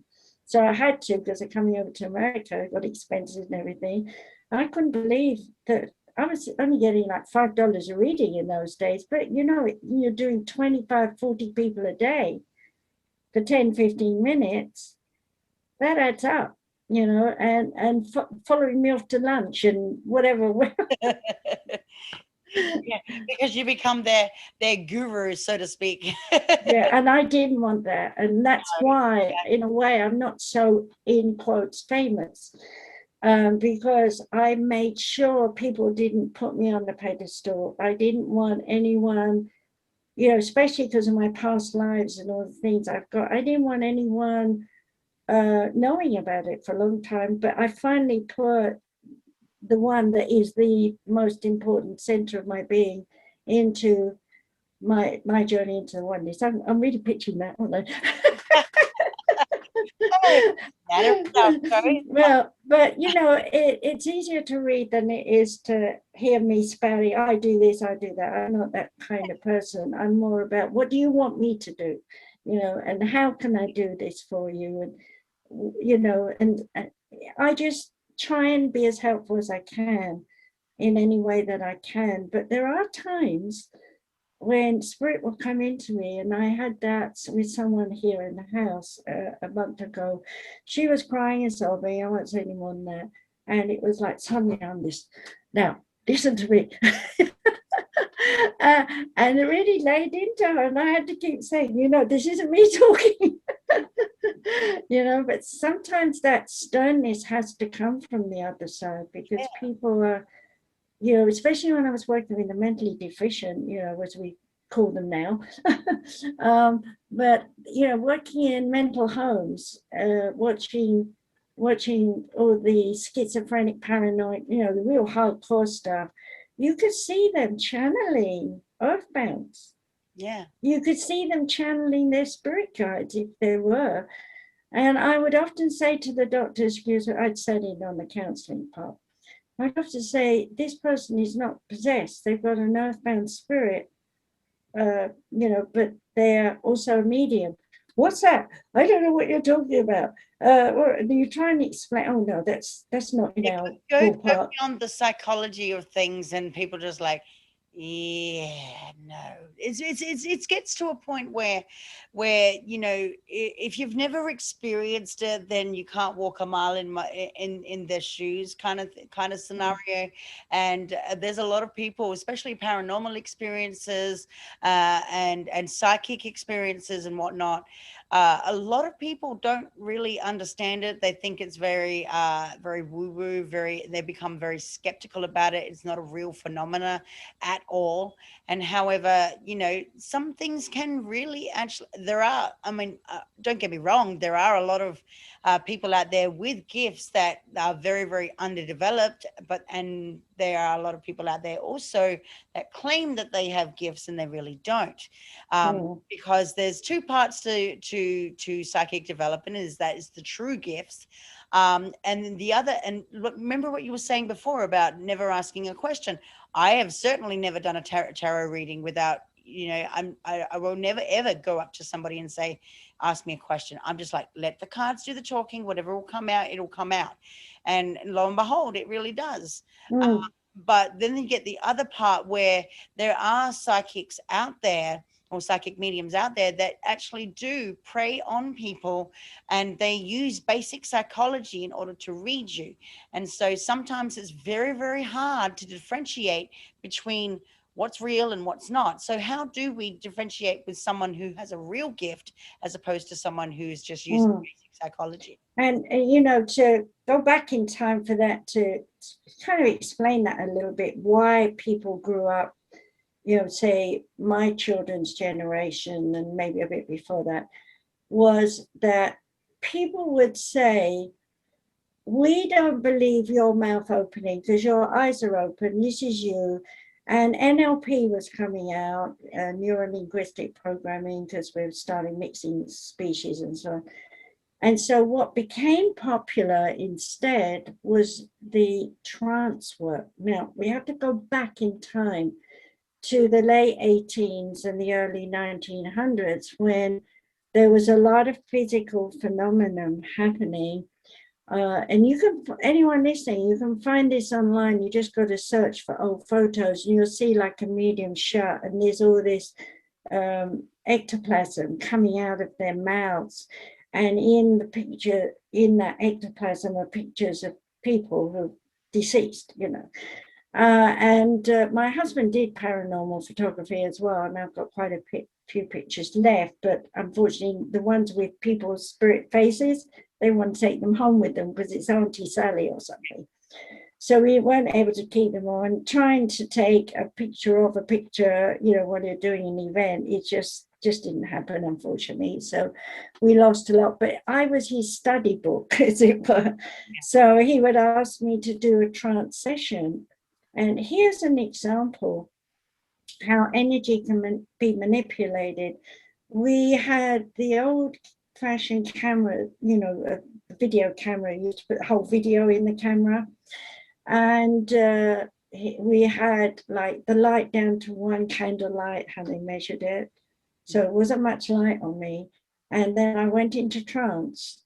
Speaker 2: So I had to, because I'm coming over to America, got expenses and everything. I couldn't believe that I was only getting like $5 a reading in those days. But you're doing 25, 40 people a day for 10, 15 minutes. That adds up. And following me off to lunch and whatever.
Speaker 1: Yeah, because you become their guru, so to speak.
Speaker 2: Yeah, and I didn't want that. And that's why, in a way, I'm not so, in quotes, famous. Because I made sure people didn't put me on the pedestal. I didn't want anyone, especially because of my past lives and all the things I've got, I didn't want anyone knowing about it for a long time. But I finally put the one that is the most important center of my being into my journey into the oneness. I'm really pitching that, aren't I? Well, but it's easier to read than it is to hear me spouting, I do this, I do that. I'm not that kind of person. I'm more about, what do you want me to do? And how can I do this for you? And I just try and be as helpful as I can in any way that I can. But there are times when spirit will come into me, and I had that with someone here in the house a month ago. She was crying and sobbing. I won't say any more than that. And it was like, suddenly I'm this, now listen to me. And it really laid into her, and I had to keep saying, this isn't me talking. But sometimes that sternness has to come from the other side, because people are, especially when I was working with the mentally deficient, as we call them now. But working in mental homes, watching all the schizophrenic, paranoid, the real hardcore stuff, you could see them channeling earthbounds.
Speaker 1: Yeah.
Speaker 2: You could see them channeling their spirit guides if there were. And I would often say to the doctors, because I'd sat in on the counseling part, I'd often say, this person is not possessed. They've got an earthbound spirit, but they're also a medium. What's that? I don't know what you're talking about. Or you try and explain, oh no, that's not in our
Speaker 1: go beyond the psychology of things, and people just like, yeah, no, it gets to a point where if you've never experienced it, then you can't walk a mile in their shoes, kind of scenario. And there's a lot of people, especially paranormal experiences and psychic experiences and whatnot. A lot of people don't really understand it. They think it's very very woo-woo, they become very skeptical about it. It's not a real phenomena at all. And however, some things can really actually, don't get me wrong, there are a lot of people out there with gifts that are very, very underdeveloped, and there are a lot of people out there also that claim that they have gifts and they really don't, because there's two parts to psychic development. Is the true gifts, and then the other. And look, remember what you were saying before about never asking a question. I have certainly never done a tarot reading without, I will never ever go up to somebody and say, ask me a question. I'm just like, let the cards do the talking. Whatever will come out, it'll come out. And lo and behold, it really does. But then you get the other part where there are psychics out there, or psychic mediums out there that actually do prey on people, and they use basic psychology in order to read you. And so sometimes it's very, very hard to differentiate between what's real and what's not. So how do we differentiate with someone who has a real gift as opposed to someone who's just using basic psychology?
Speaker 2: And to go back in time for that, to kind of explain that a little bit, why people grew up, say my children's generation and maybe a bit before that, was that people would say, we don't believe your mouth opening because your eyes are open, this is you. And NLP was coming out, neuro-linguistic programming, because we're starting mixing species and so on. And so what became popular instead was the trance work. Now, we have to go back in time to the late 18s and the early 1900s, when there was a lot of physical phenomenon happening. And you can, anyone listening, you can find this online. You just go to search for old photos and you'll see like a medium shut, and there's all this ectoplasm coming out of their mouths. And in the picture, in that ectoplasm, are pictures of people who are deceased, And my husband did paranormal photography as well, and I've got quite a few pictures left, but unfortunately the ones with people's spirit faces, they want to take them home with them because it's Auntie Sally or something. So we weren't able to keep them on. Trying to take a picture of a picture, when you're doing an event, it just didn't happen, unfortunately. So we lost a lot, but I was his study book, as it were. So he would ask me to do a trance session. And here's an example how energy can be manipulated. We had the old-fashioned camera, a video camera. You used to put the whole video in the camera. And we had like the light down to one candle light, how they measured it. So it wasn't much light on me. And then I went into trance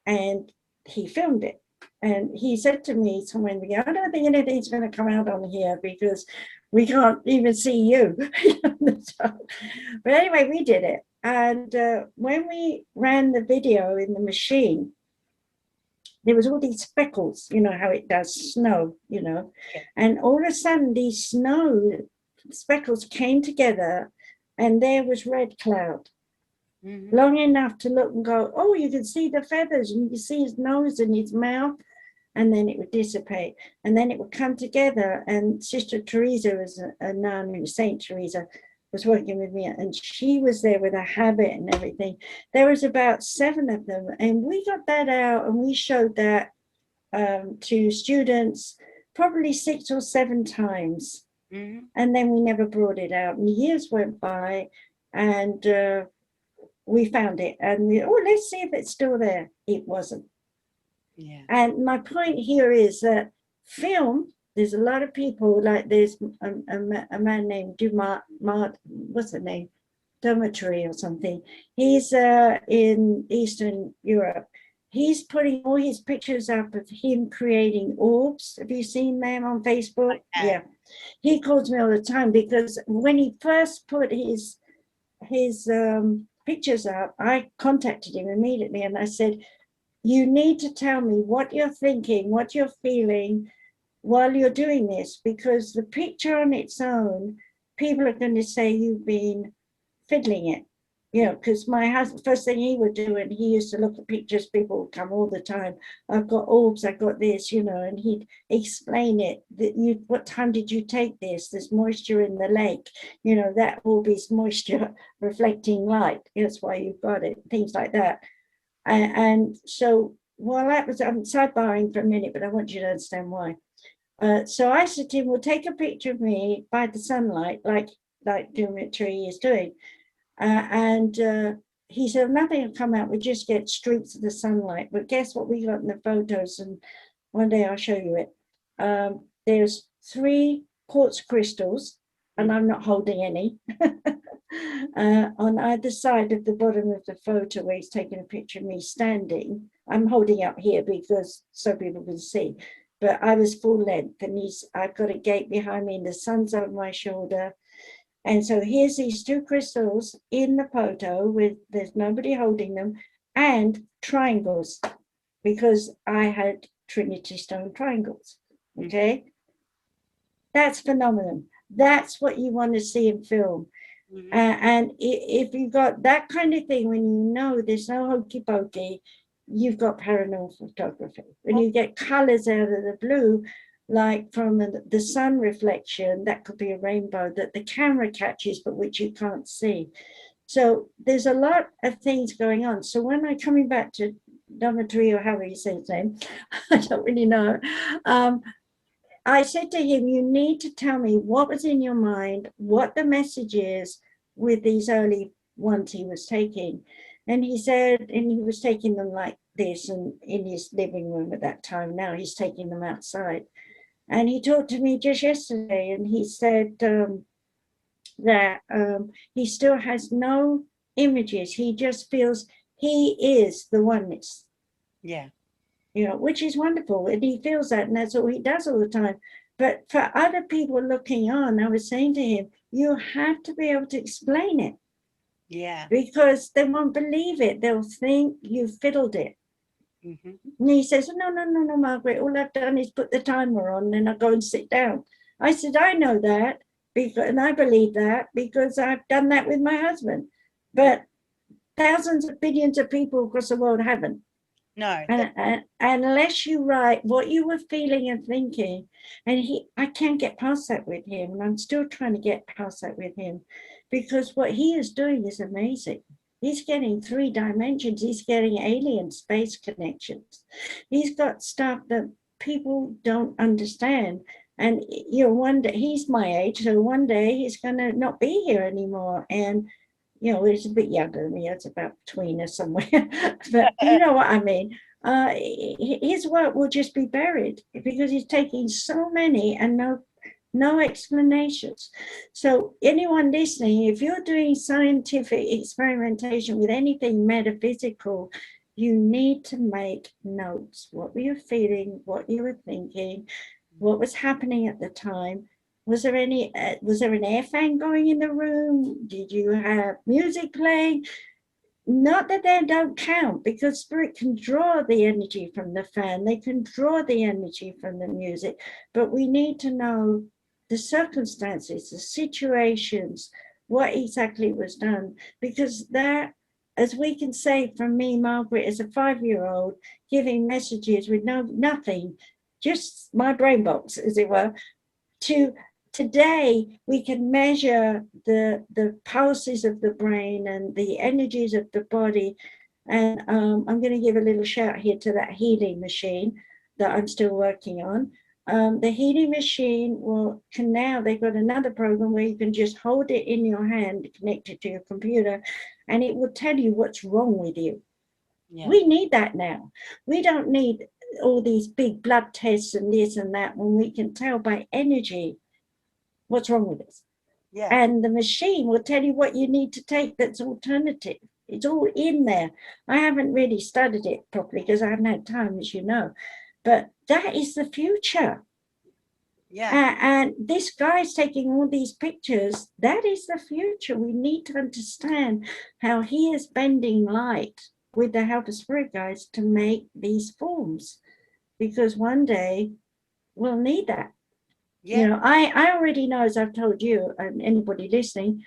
Speaker 2: and he filmed it. And he said to me somewhere in the beginning, I don't think anything's going to come out on here because we can't even see you. But anyway, we did it. And when we ran the video in the machine, there was all these speckles, how it does snow, and all of a sudden these snow speckles came together and there was red cloud. Long enough to look and go, oh, you can see the feathers and you can see his nose and his mouth, and then it would dissipate and then it would come together. And Sister Teresa was a nun, Saint Teresa was working with me, and she was there with a habit and everything. There was about 7 of them, and we got that out and we showed that to students probably 6 or 7 times. And then we never brought it out, and years went by, and we found it, and let's see if it's still there. It wasn't. And my point here is that film, there's a lot of people, like there's a man named what's the name? Dormitory or something. He's in Eastern Europe. He's putting all his pictures up of him creating orbs. Have you seen them on Facebook? Yeah. He calls me all the time because when he first put his pictures up, I contacted him immediately and I said, you need to tell me what you're thinking, what you're feeling while you're doing this, because the picture on its own, people are going to say you've been fiddling it, because my husband, first thing he would do, and he used to look at pictures, people would come all the time, I've got orbs, I've got this, and he'd explain it, that what time did you take this? There's moisture in the lake, that orb is moisture reflecting light, that's why you've got it, things like that. And so while that was, I'm sidebarring for a minute, but I want you to understand why. So I said to him, well, take a picture of me by the sunlight, like Dormitory is doing. And he said, nothing will come out, we just get streaks of the sunlight. But guess what we got in the photos? And one day I'll show you it. There's 3 quartz crystals, and I'm not holding any, on either side of the bottom of the photo where he's taking a picture of me standing. I'm holding up here because so people can see, but I was full length, and I've got a gate behind me and the sun's over my shoulder. And so here's these two crystals in the photo with there's nobody holding them, and triangles, because I had Trinity Stone triangles. Okay. That's phenomenal. That's what you want to see in film. And if you got that kind of thing, when you know there's no hokey pokey, you've got paranormal photography. When you get colors out of the blue, like from the sun reflection, that could be a rainbow that the camera catches, but which you can't see. So there's a lot of things going on. So when I'm coming back to Dormitory, or however you say his name, I don't really know. I said to him, you need to tell me what was in your mind, what the message is with these early ones he was taking. And he said, and he was taking them like this and in his living room at that time. Now he's taking them outside. And he talked to me just yesterday, and he said that he still has no images. He just feels he is the oneness.
Speaker 1: Yeah.
Speaker 2: You know, which is wonderful. And he feels that, and that's all he does all the time. But for other people looking on, I was saying to him, you have to be able to explain it.
Speaker 1: Yeah.
Speaker 2: Because they won't believe it. They'll think you fiddled it. And he says, no, Margaret, all I've done is put the timer on and I go and sit down. I said, I know that, because, and I believe that because I've done that with my husband. But thousands of billions of people across the world haven't.
Speaker 1: No.
Speaker 2: And unless you write what you were feeling and thinking, and I can't get past that with him, and I'm still trying to get past that with him, because what he is doing is amazing. He's getting 3 dimensions. He's getting alien space connections. He's got stuff that people don't understand. And you know, one day he's my age, so one day he's going to not be here anymore. And you know, he's a bit younger than me. It's about between us somewhere. But you know what I mean. His work will just be buried because he's taking so many and no explanations. So anyone listening, if you're doing scientific experimentation with anything metaphysical, you need to make notes. What were you feeling? What you were thinking? What was happening at the time? Was there an air fan going in the room? Did you have music playing? Not that they don't count, because spirit can draw the energy from the fan. They can draw the energy from the music, but we need to know the circumstances, the situations, what exactly was done, because that, as we can say from me, Margaret, as a 5-year-old, giving messages with nothing, just my brain box, as it were, to today we can measure the pulses of the brain and the energies of the body. And I'm going to give a little shout here to that healing machine that I'm still working on. The healing machine can now, they've got another program where you can just hold it in your hand, connect it to your computer, and it will tell you what's wrong with you. Yeah. We need that now. We don't need all these big blood tests and this and that, when we can tell by energy what's wrong with us. Yeah. And the machine will tell you what you need to take that's alternative. It's all in there. I haven't really studied it properly because I haven't had time, as you know. But that is the future. Yeah. And this guy's taking all these pictures. That is the future. We need to understand how he is bending light with the help of spirit guides to make these forms, because one day we'll need that. Yeah. You know, I already know, as I've told you and anybody listening,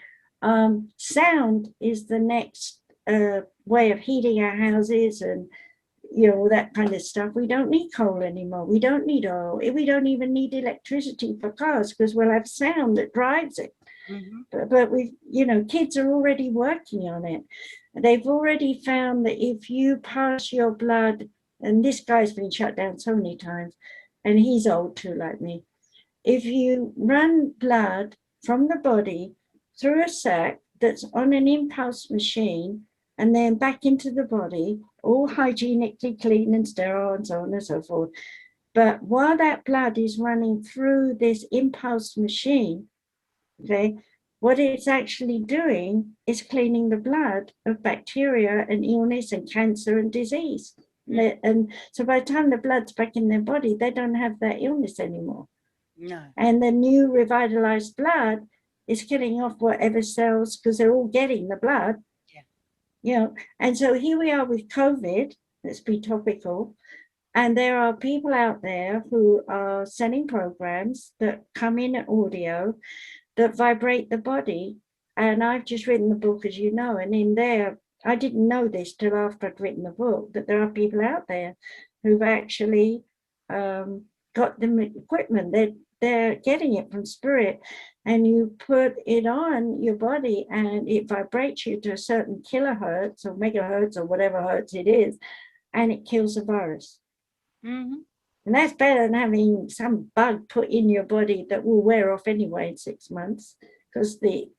Speaker 2: sound is the next way of heating our houses and, you know, that kind of stuff. We don't need coal anymore. We don't need oil. We don't even need electricity for cars because we'll have sound that drives it. But we, you know, kids are already working on it. They've already found that if you pass your blood, and this guy's been shut down so many times, and he's old too, like me. If you run blood from the body through a sac that's on an impulse machine and then back into the body, all hygienically clean and sterile and so on and so forth. But while that blood is running through this impulse machine, okay, what it's actually doing is cleaning the blood of bacteria and illness and cancer and disease. And so by the time the blood's back in their body, they don't have that illness anymore. No. And the new revitalized blood It's killing off whatever cells, because they're all getting the blood.
Speaker 1: Yeah.
Speaker 2: You know, and so here we are with COVID. Let's be topical. And there are people out there who are selling programs that come in audio that vibrate the body. And I've just written the book, as you know, and in there, I didn't know this till after I'd written the book, that there are people out there who've actually got the equipment. They're getting it from spirit, and you put it on your body and it vibrates you to a certain kilohertz or megahertz or whatever hertz it is, and it kills the virus.
Speaker 1: Mm-hmm.
Speaker 2: And that's better than having some bug put in your body that will wear off anyway in 6 months, because the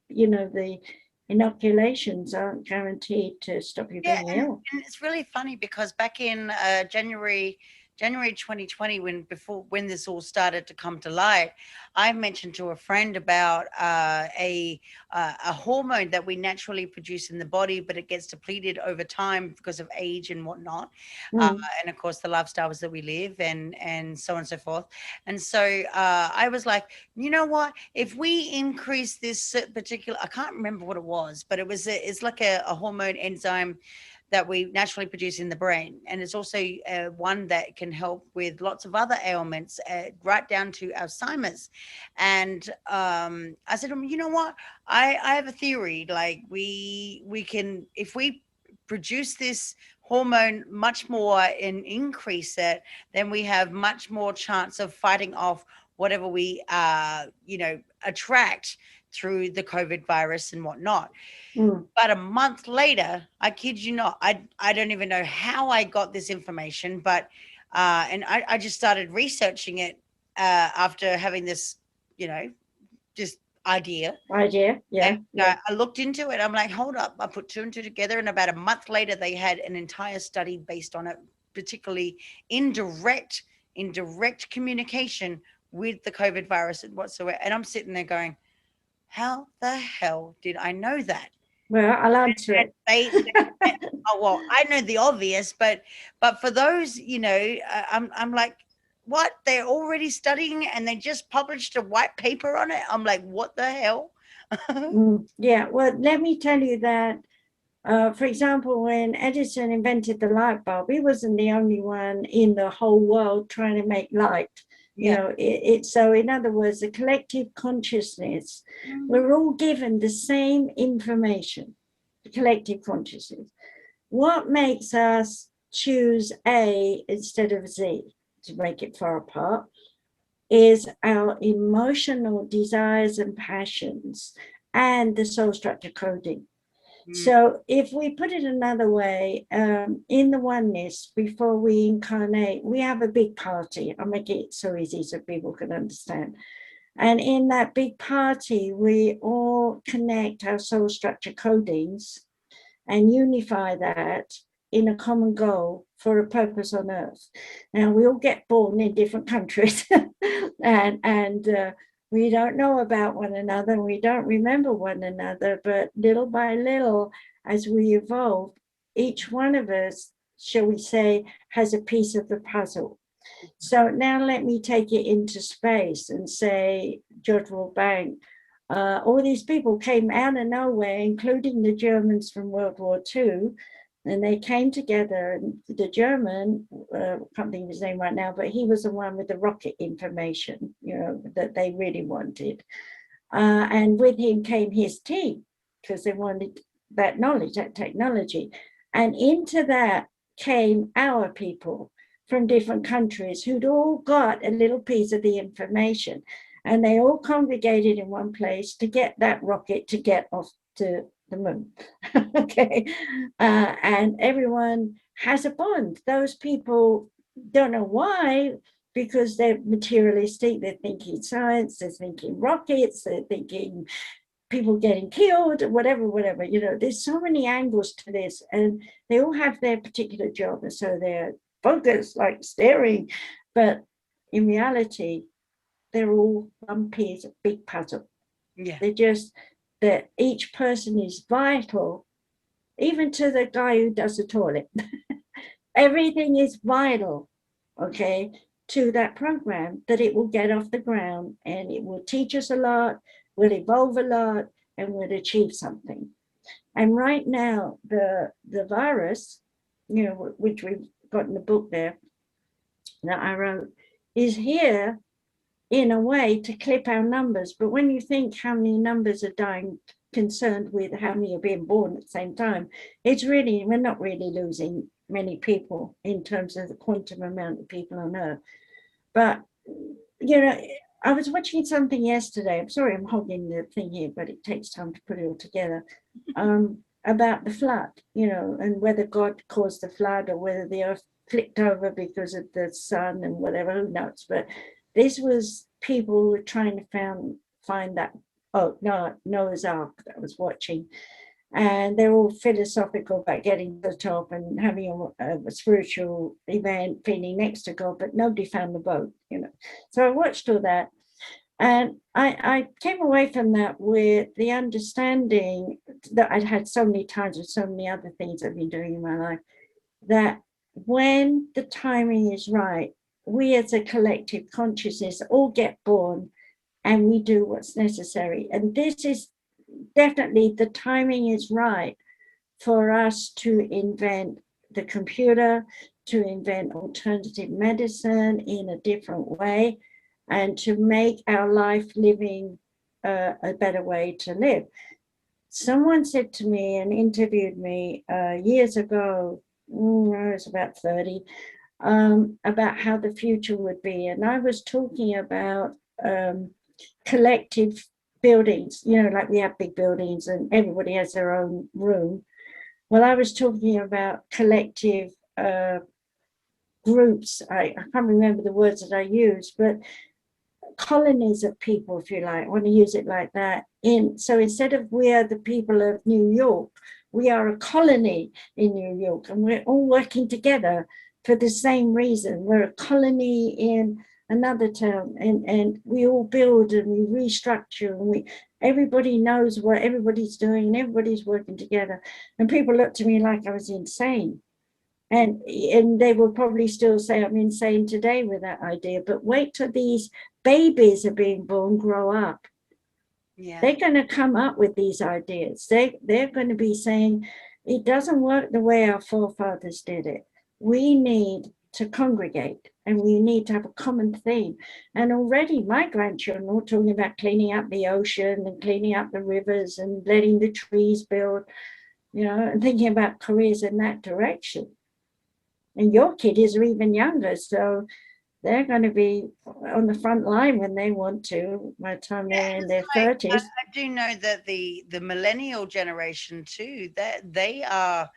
Speaker 2: inoculations aren't guaranteed to stop you
Speaker 1: Yeah,
Speaker 2: being ill.
Speaker 1: and it's really funny because back in January 2020, when this all started to come to light, I mentioned to a friend about a hormone that we naturally produce in the body, but it gets depleted over time because of age and whatnot, and of course the lifestyles that we live, and so on and so forth. And so I was like, you know what? If we increase this particular, I can't remember what it was, but it's like a hormone enzyme that we naturally produce in the brain. And it's also one that can help with lots of other ailments, right down to Alzheimer's. And I said, you know what? I have a theory. Like we can, if we produce this hormone much more and increase it, then we have much more chance of fighting off whatever we, attract through the COVID virus and whatnot. But a month later, I kid you not, I don't even know how I got this information, but and I just started researching it after having this, just idea.
Speaker 2: Yeah.
Speaker 1: I looked into it. I'm like, hold up. I put two and two together, and about a month later, they had an entire study based on it, particularly in direct communication with the COVID virus and whatsoever. And I'm sitting there going, how the hell did I know that?
Speaker 2: Well, I'll answer it.
Speaker 1: Oh, well, I know the obvious, but for those, I'm like, what? They're already studying and they just published a white paper on it. I'm like, what the hell?
Speaker 2: Yeah, well, let me tell you that, for example, when Edison invented the light bulb, he wasn't the only one in the whole world trying to make light.
Speaker 1: Yeah.
Speaker 2: So in other words, the collective consciousness, we're all given the same information, the collective consciousness. What makes us choose A instead of Z, to make it far apart, is our emotional desires and passions and the soul structure coding. So if we put it another way, in the oneness, before we incarnate, we have a big party. I'll make it so easy so people can understand. And in that big party, we all connect our soul structure codings and unify that in a common goal for a purpose on earth. Now, we all get born in different countries and we don't know about one another, we don't remember one another, but little by little, as we evolve, each one of us, shall we say, has a piece of the puzzle. So now let me take it into space and say, George Bank, all these people came out of nowhere, including the Germans from World War II, and they came together. And the German, I can't think of his name right now, but he was the one with the rocket information, that they really wanted. And with him came his team, because they wanted that knowledge, that technology. And into that came our people from different countries who'd all got a little piece of the information. And they all congregated in one place to get that rocket to get off to the moon. Okay. And everyone has a bond. Those people don't know why, because they're materialistic, they're thinking science, they're thinking rockets, they're thinking people getting killed, whatever, there's so many angles to this, and they all have their particular job, and so they're focused like staring, but in reality, they're all one piece of big puzzle.
Speaker 1: Yeah.
Speaker 2: They're just that each person is vital, even to the guy who does the toilet. Everything is vital, okay, to that program, that it will get off the ground, and it will teach us a lot, we'll evolve a lot, and we'll achieve something. And right now, the virus, which we've got in the book there that I wrote, is here in a way to clip our numbers. But when you think how many numbers are dying concerned with how many are being born at the same time, we're not really losing many people in terms of the quantum amount of people on Earth. But, I was watching something yesterday. I'm sorry I'm hogging the thing here, but it takes time to put it all together. About the flood, and whether God caused the flood or whether the earth flipped over because of the sun and whatever, who knows. But this was people who were trying to find that, Noah's Ark that I was watching. And they're all philosophical about getting to the top and having a spiritual event, feeling next to God, but nobody found the boat, So I watched all that. And I came away from that with the understanding that I'd had so many times with so many other things I've been doing in my life, that when the timing is right, we as a collective consciousness all get born and we do what's necessary. And this is definitely, the timing is right for us to invent the computer, to invent alternative medicine in a different way, and to make our life living a better way to live. Someone said to me and interviewed me years ago, I was about 30, about how the future would be. And I was talking about collective buildings, like we have big buildings and everybody has their own room. Well, I was talking about collective groups. I can't remember the words that I used, but colonies of people, if you like. I want to use it like that. So instead of we are the people of New York, we are a colony in New York, and we're all working together for the same reason. We're a colony in another town, and we all build and we restructure, and everybody knows what everybody's doing, and everybody's working together. And people looked at me like I was insane. And they will probably still say I'm insane today with that idea, but wait till these babies are being born, grow up.
Speaker 1: Yeah.
Speaker 2: They're going to come up with these ideas. They're going to be saying, it doesn't work the way our forefathers did it. We need to congregate, and we need to have a common theme. And already my grandchildren are talking about cleaning up the ocean and cleaning up the rivers and letting the trees build, and thinking about careers in that direction. And your kiddies are even younger, so they're going to be on the front line when they want to, by the time they're in their 30s.
Speaker 1: I do know that the millennial generation too, that they are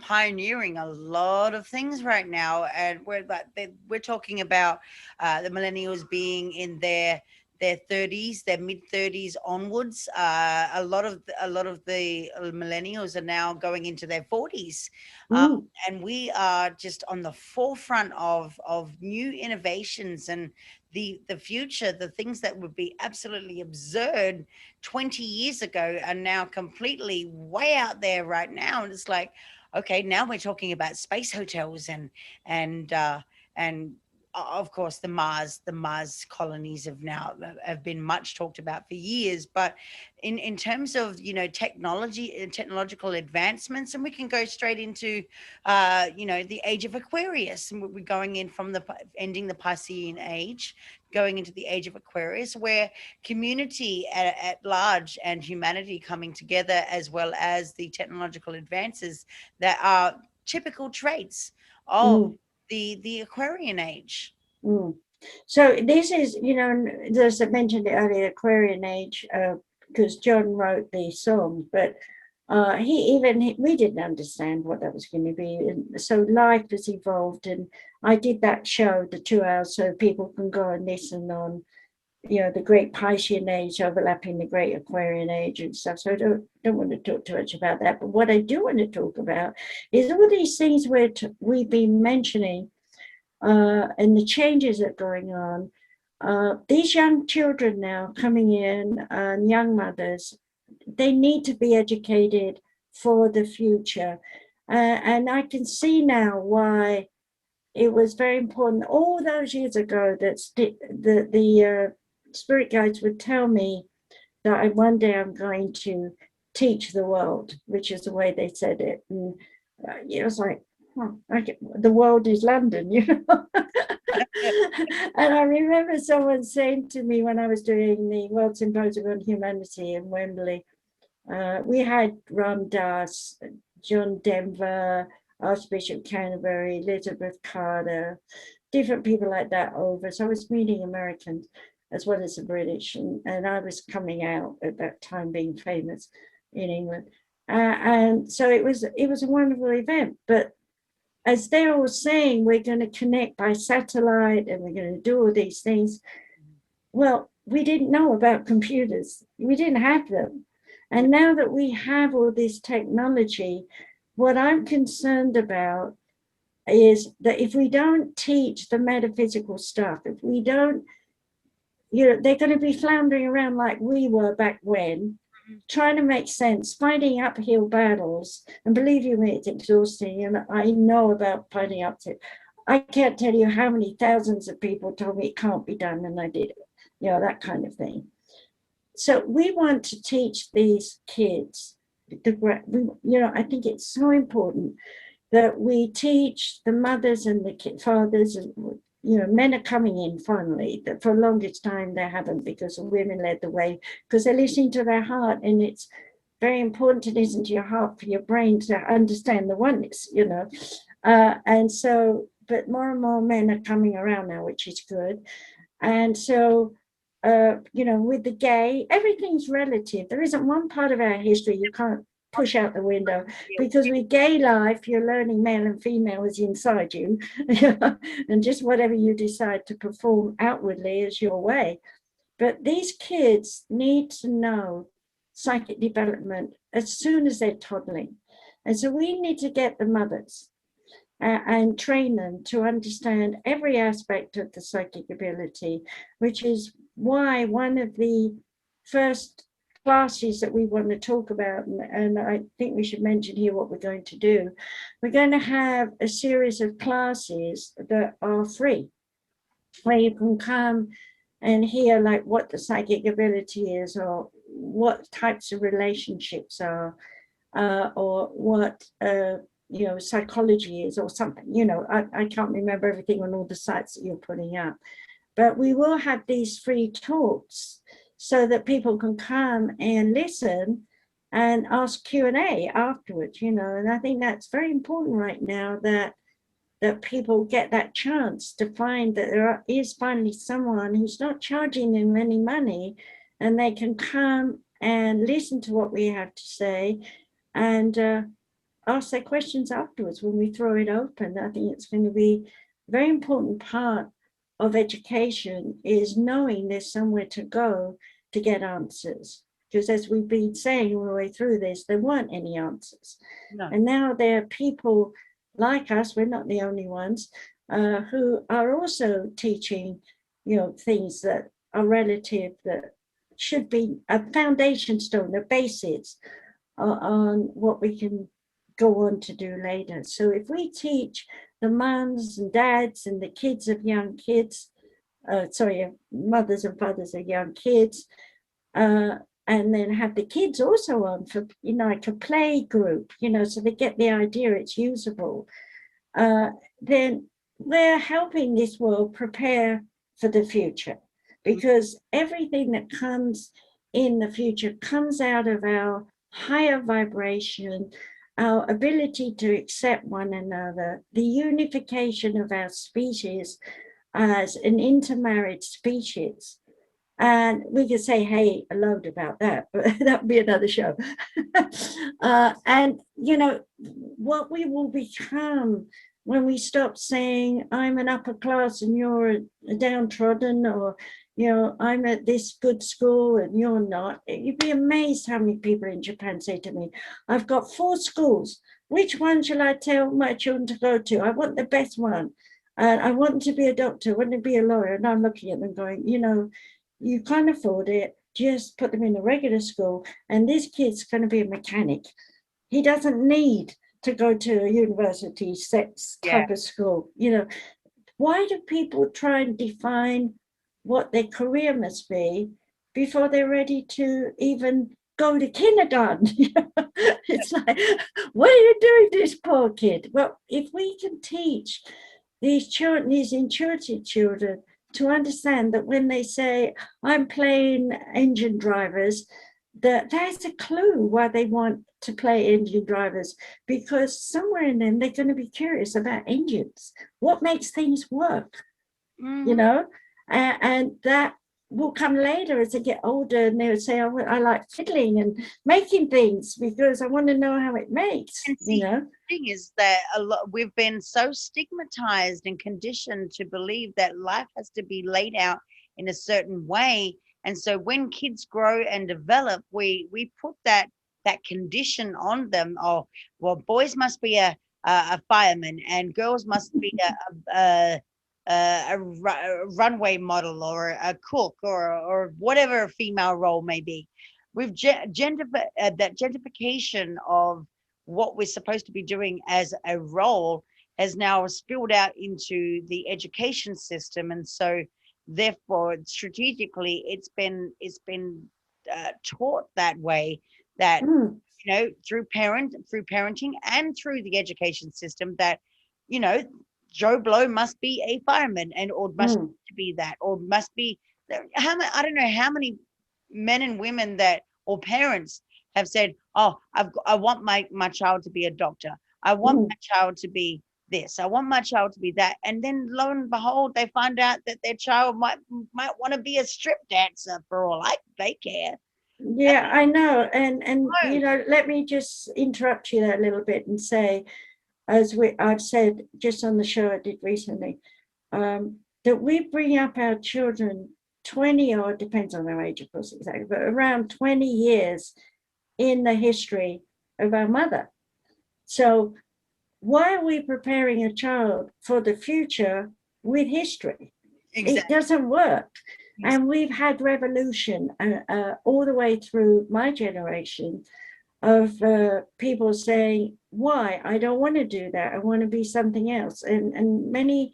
Speaker 1: pioneering a lot of things right now, and we're talking about the millennials being in their 30s, their mid 30s onwards. A lot of the millennials are now going into their 40s, and we are just on the forefront of new innovations and the future. The things that would be absolutely absurd 20 years ago are now completely way out there right now. And it's like, okay, now we're talking about space hotels and of course the Mars colonies have been much talked about for years. But in terms of technology and technological advancements, and we can go straight into the age of Aquarius, and we're going in from ending the Piscean age, going into the age of Aquarius, where community at large and humanity coming together, as well as the technological advances that are typical traits of the Aquarian age.
Speaker 2: So this is, as I mentioned earlier, Aquarian age, because John wrote the song, but we didn't understand what that was going to be. And so life has evolved, and I did that show, the 2 hours, so people can go and listen on, the Great Piscean age overlapping the Great Aquarian age and stuff. So I don't want to talk too much about that. But what I do want to talk about is all these things we've been mentioning, and the changes that are going on. These young children now coming in, young mothers, they need to be educated for the future. And I can see now why it was very important all those years ago that the spirit guides would tell me that one day I'm going to teach the world, which is the way they said it. And it was like, oh, the world is London, you know. And I remember someone saying to me when I was doing the World Symposium on Humanity in Wembley, we had Ram Dass, John Denver, Archbishop Canterbury, Elizabeth Carter, different people like that over. So I was meeting Americans as well as the British, and I was coming out at that time, being famous in England. And so it was a wonderful event. But as they're all saying, we're going to connect by satellite and we're going to do all these things. Well, we didn't know about computers. We didn't have them. And now that we have all this technology, what I'm concerned about is that if we don't teach the metaphysical stuff, if we don't, you know, they're going to be floundering around like we were back when, trying to make sense, fighting uphill battles. And believe you me, it's exhausting. And I know about fighting up to it. I can't tell you how many thousands of people told me it can't be done, and I did it, you know, that kind of thing. So we want to teach these kids, you know, I think it's so important that we teach the mothers and the fathers, and you know, men are coming in finally. That for the longest time they haven't, because women led the way, because they're listening to their heart, and it's very important to listen to your heart for your brain to understand the oneness, you know. And so, but more and more men are coming around now, which is good. And so, you know, with the gay, everything's relative. There isn't one part of our history you can't push out the window, because with gay life, you're learning male and female is inside you, and just whatever you decide to perform outwardly is your way. But these kids need to know psychic development as soon as they're toddling. And so we need to get the mothers and train them to understand every aspect of the psychic ability, which is why one of the first classes that we want to talk about, and I think we should mention here what we're going to do. We're going to have a series of classes that are free, where you can come and hear like what the psychic ability is, or what types of relationships are, or what you know, psychology is, or something. You know, I can't remember everything on all the sites that you're putting up, but we will have these free talks so that people can come and listen and ask Q&A afterwards, you know. And I think that's very important right now, that people get that chance to find that there is finally someone who's not charging them any money, and they can come and listen to what we have to say, and ask their questions afterwards when we throw it open. I think it's going to be a very important part of education, is knowing there's somewhere to go to get answers. Because as we've been saying all the way through this, there weren't any answers. No. And now there are people like us, we're not the only ones, who are also teaching, you know, things that are relative, that should be a foundation stone, a basis on what we can go on to do later. So if we teach the moms and dads and the kids of young kids, mothers and fathers of young kids, and then have the kids also on for, you know, like a play group, you know, so they get the idea it's usable, then we're helping this world prepare for the future, because everything that comes in the future comes out of our higher vibration, our ability to accept one another, the unification of our species as an intermarried species. And we could say, hey, a load about that, but that would be another show. And, you know, what we will become when we stop saying, I'm an upper class and you're a downtrodden, or, you know, I'm at this good school and you're not. You'd be amazed how many people in Japan say to me, I've got 4 schools. Which one shall I tell my children to go to? I want the best one. And I want them to be a doctor, I want them to be a lawyer. And I'm looking at them going, you know, you can't afford it, just put them in a regular school, and this kid's going to be a mechanic. He doesn't need to go to a university type of school. You know, why do people try and define what their career must be before they're ready to even go to kindergarten. It's like, what are you doing to this poor kid? Well, if we can teach these children, these intuitive children, to understand that when they say, I'm playing engine drivers, that there's a clue why they want to play engine drivers, because somewhere in them they're going to be curious about engines, what makes things work, you know, and that will come later as they get older, and they'll say, oh, I like fiddling and making things because I want to know how it makes,
Speaker 1: And see,
Speaker 2: you know.
Speaker 1: the thing is that we've been so stigmatized and conditioned to believe that life has to be laid out in a certain way. And so when kids grow and develop, we put that condition on them. Oh, well, boys must be a fireman and girls must be a runway model or a cook or whatever a female role may be. We've that gentrification of what we're supposed to be doing as a role has now spilled out into the education system, and so therefore strategically it's been taught that way, that through parenting and through the education system, that you know Joe Blow must be a fireman and or must be that or must be how many, I don't know how many men and women that or parents have said, oh, I want my child to be a doctor, I want my child to be this, I want my child to be that, and then lo and behold they find out that their child might want to be a strip dancer for all they care.
Speaker 2: Yeah, I know. And you know, let me just interrupt you there a little bit and say, as I've said just on the show I did recently, that we bring up our children 20, or it depends on their age, of course, exactly, but around 20 years in the history of our mother. So why are we preparing a child for the future with history? Exactly. It doesn't work. And we've had revolution all the way through my generation of people saying, why? I don't want to do that. I want to be something else. And many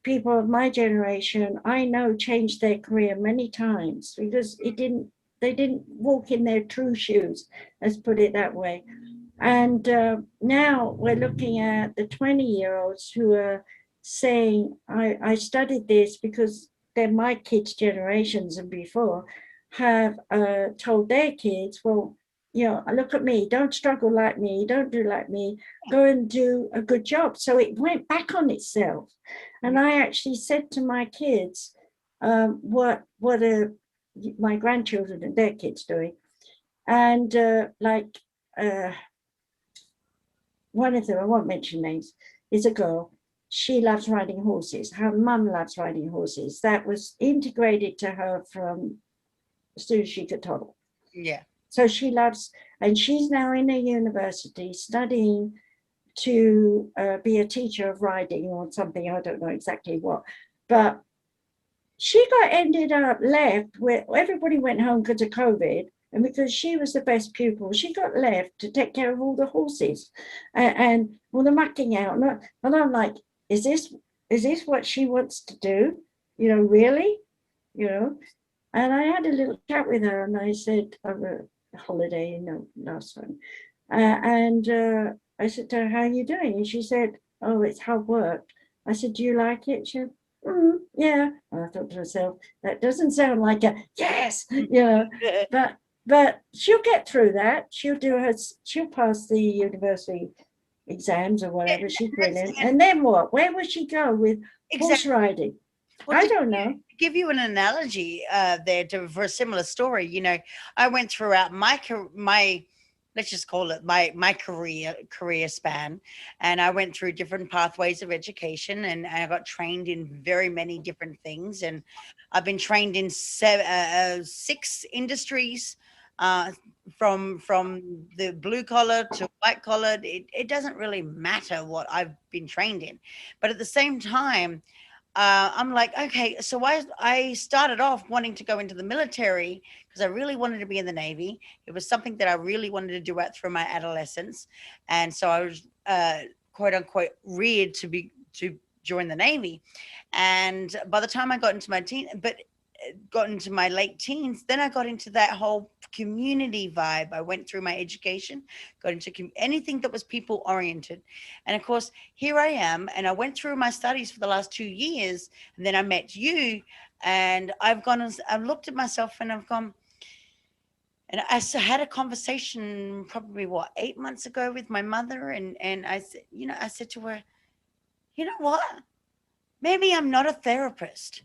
Speaker 2: people of my generation, I know, changed their career many times because they didn't walk in their true shoes, let's put it that way. And now we're looking at the 20-year-olds who are saying, I studied this because they're my kids' generations and before have told their kids, well, you know, look at me, don't struggle like me, don't do like me, go and do a good job. So it went back on itself. And I actually said to my kids, what are my grandchildren and their kids doing? And one of them, I won't mention names, is a girl. She loves riding horses. Her mum loves riding horses. That was integrated to her from as soon as she could toddle.
Speaker 1: Yeah.
Speaker 2: So she loves, and she's now in a university studying to be a teacher of riding or something. I don't know exactly what, but she ended up left where everybody went home because of COVID. And because she was the best pupil, she got left to take care of all the horses and all the mucking out. And I'm like, is this what she wants to do? You know, really? You know? And I had a little chat with her and I said, over a holiday, you know, last one. And I said to her, how are you doing? And she said, oh, it's hard work. I said, do you like it? She said, yeah. And I thought to myself, that doesn't sound like a yes, you know, but she'll get through that. She'll pass the university exams or whatever. She's brilliant. And then what? Where will she go with horse riding? Well, I don't know.
Speaker 1: Give you an analogy there for a similar story. You know, I went throughout my let's just call it my career span, and I went through different pathways of education, and I got trained in very many different things, and I've been trained in 6 industries, from the blue collar to white collar. It doesn't really matter what I've been trained in, but at the same time, I'm like, okay, so I started off wanting to go into the military because I really wanted to be in the Navy. It was something that I really wanted to do out through my adolescence. And so I was quote unquote reared to join the Navy. And by the time I got into my teen, but got into my late teens, then I got into that whole community vibe. I went through my education, got into anything that was people oriented. And of course, here I am, and I went through my studies for the last 2 years, and then I met you, and I've looked at myself and I've gone, and had a conversation probably 8 months ago with my mother, and I said, I said to her, you know what? Maybe I'm not a therapist.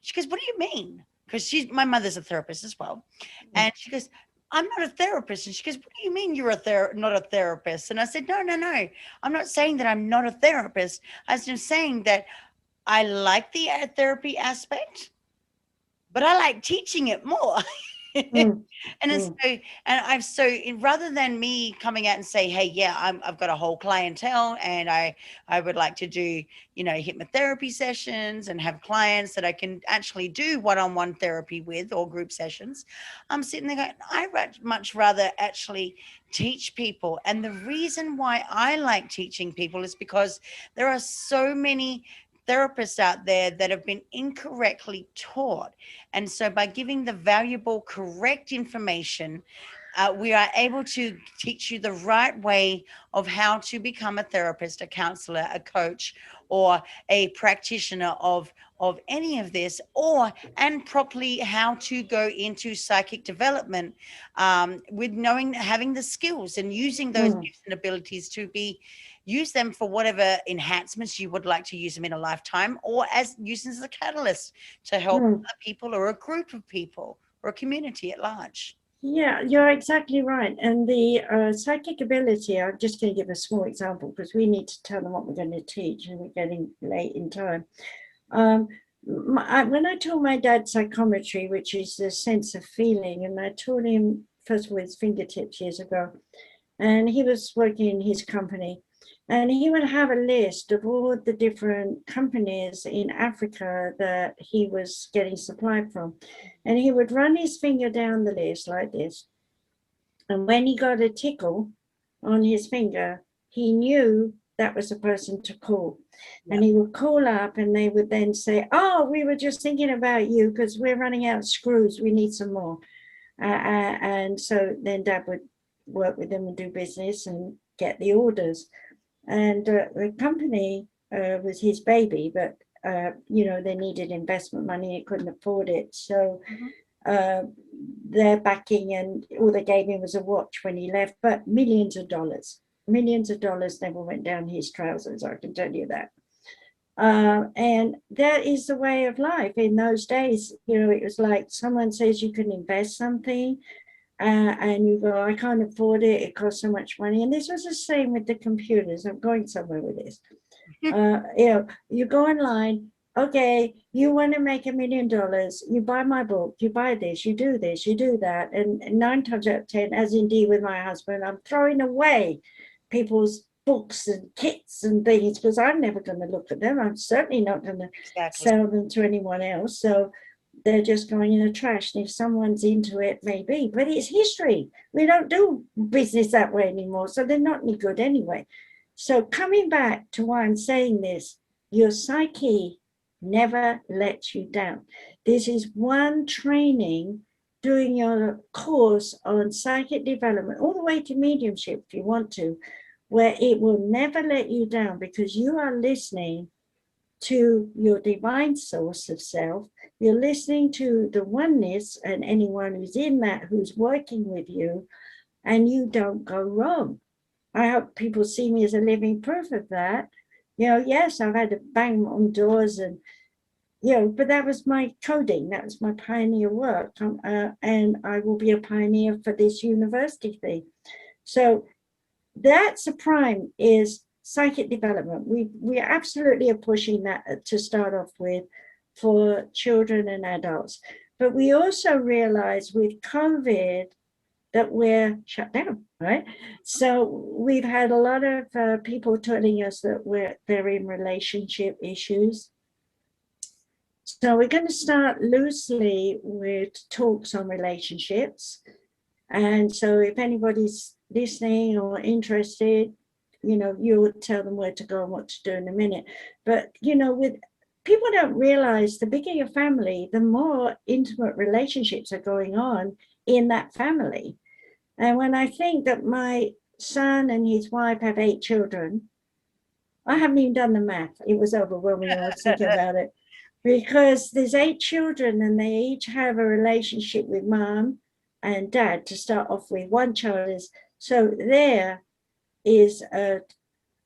Speaker 1: She goes, what do you mean? Because my mother's a therapist as well. And she goes, I'm not a therapist. And she goes, what do you mean you're not a therapist? And I said, no. I'm not saying that I'm not a therapist. I was just saying that I like the therapy aspect, but I like teaching it more. Rather than me coming out and say, hey, yeah, I've got a whole clientele, and I would like to do, hypnotherapy sessions and have clients that I can actually do one-on-one therapy with, or group sessions. I'm sitting there going, I would much rather actually teach people. And the reason why I like teaching people is because there are so many therapists out there that have been incorrectly taught. And so by giving the valuable, correct information, we are able to teach you the right way of how to become a therapist, a counselor, a coach, or a practitioner of any of this, and properly how to go into psychic development, with having the skills and using those gifts and abilities to use them for whatever enhancements you would like to use them in a lifetime, or using as a catalyst to help other people, or a group of people, or a community at large.
Speaker 2: Yeah, you're exactly right. And the psychic ability, I'm just going to give a small example because we need to tell them what we're going to teach, and we're getting late in time. When I taught my dad psychometry, which is the sense of feeling, and I taught him, first of all, his fingertips years ago, and he was working in his company. And he would have a list of all the different companies in Africa that he was getting supply from. And he would run his finger down the list like this. And when he got a tickle on his finger, he knew that was the person to call. Yep. And he would call up, and they would then say, oh, we were just thinking about you because we're running out of screws. We need some more. And so then Dad would work with them and do business and get the orders. And the company was his baby, but they needed investment money. He couldn't afford it, so their backing, and all they gave him was a watch when he left. But millions of dollars never went down his trousers, I can tell you that. And that is the way of life in those days. It was like someone says you can invest something. And you go, I can't afford it. It costs so much money. And this was the same with the computers. I'm going somewhere with this. You go online. Okay, you want to make $1 million. You buy my book. You buy this. You do this. You do that. And 9 times out of 10, as indeed with my husband, I'm throwing away people's books and kits and things because I'm never going to look at them. I'm certainly not going to sell them to anyone else. So they're just going in the trash. And if someone's into it, maybe, but it's history. We don't do business that way anymore. So they're not any good anyway. So coming back to why I'm saying this, your psyche never lets you down. This is one training, doing your course on psychic development, all the way to mediumship if you want to, where it will never let you down because you are listening to your divine source of self. You're listening to the oneness and anyone who's in that, who's working with you, and you don't go wrong. I hope people see me as a living proof of that. Yes, I've had to bang on doors and, but that was my coding. That was my pioneer work. And I will be a pioneer for this university thing. So that's a prime is psychic development. We absolutely are pushing that to start off with for children and adults. But we also realize with COVID that we're shut down, right? So we've had a lot of people telling us that they're in relationship issues. So we're going to start loosely with talks on relationships. And so if anybody's listening or interested, you'll tell them where to go and what to do in a minute. But, with people don't realize the bigger your family, the more intimate relationships are going on in that family. And when I think that my son and his wife have 8 children, I haven't even done the math. It was overwhelming. I was thinking about it because there's 8 children and they each have a relationship with mom and dad to start off with. One child is, so there is a,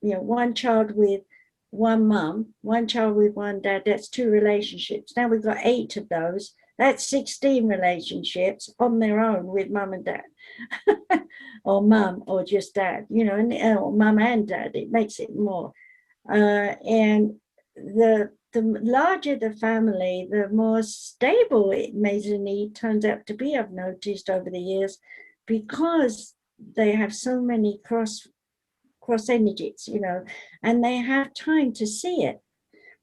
Speaker 2: one child with one mum, one child with one dad. That's 2 relationships. Now we've got 8 of those. That's 16 relationships on their own with mum and dad, or mum or just dad, and or mum and dad. It makes it more. And the larger the family, the more stable it may turns out to be. I've noticed over the years, because they have so many cross energies, and they have time to see it.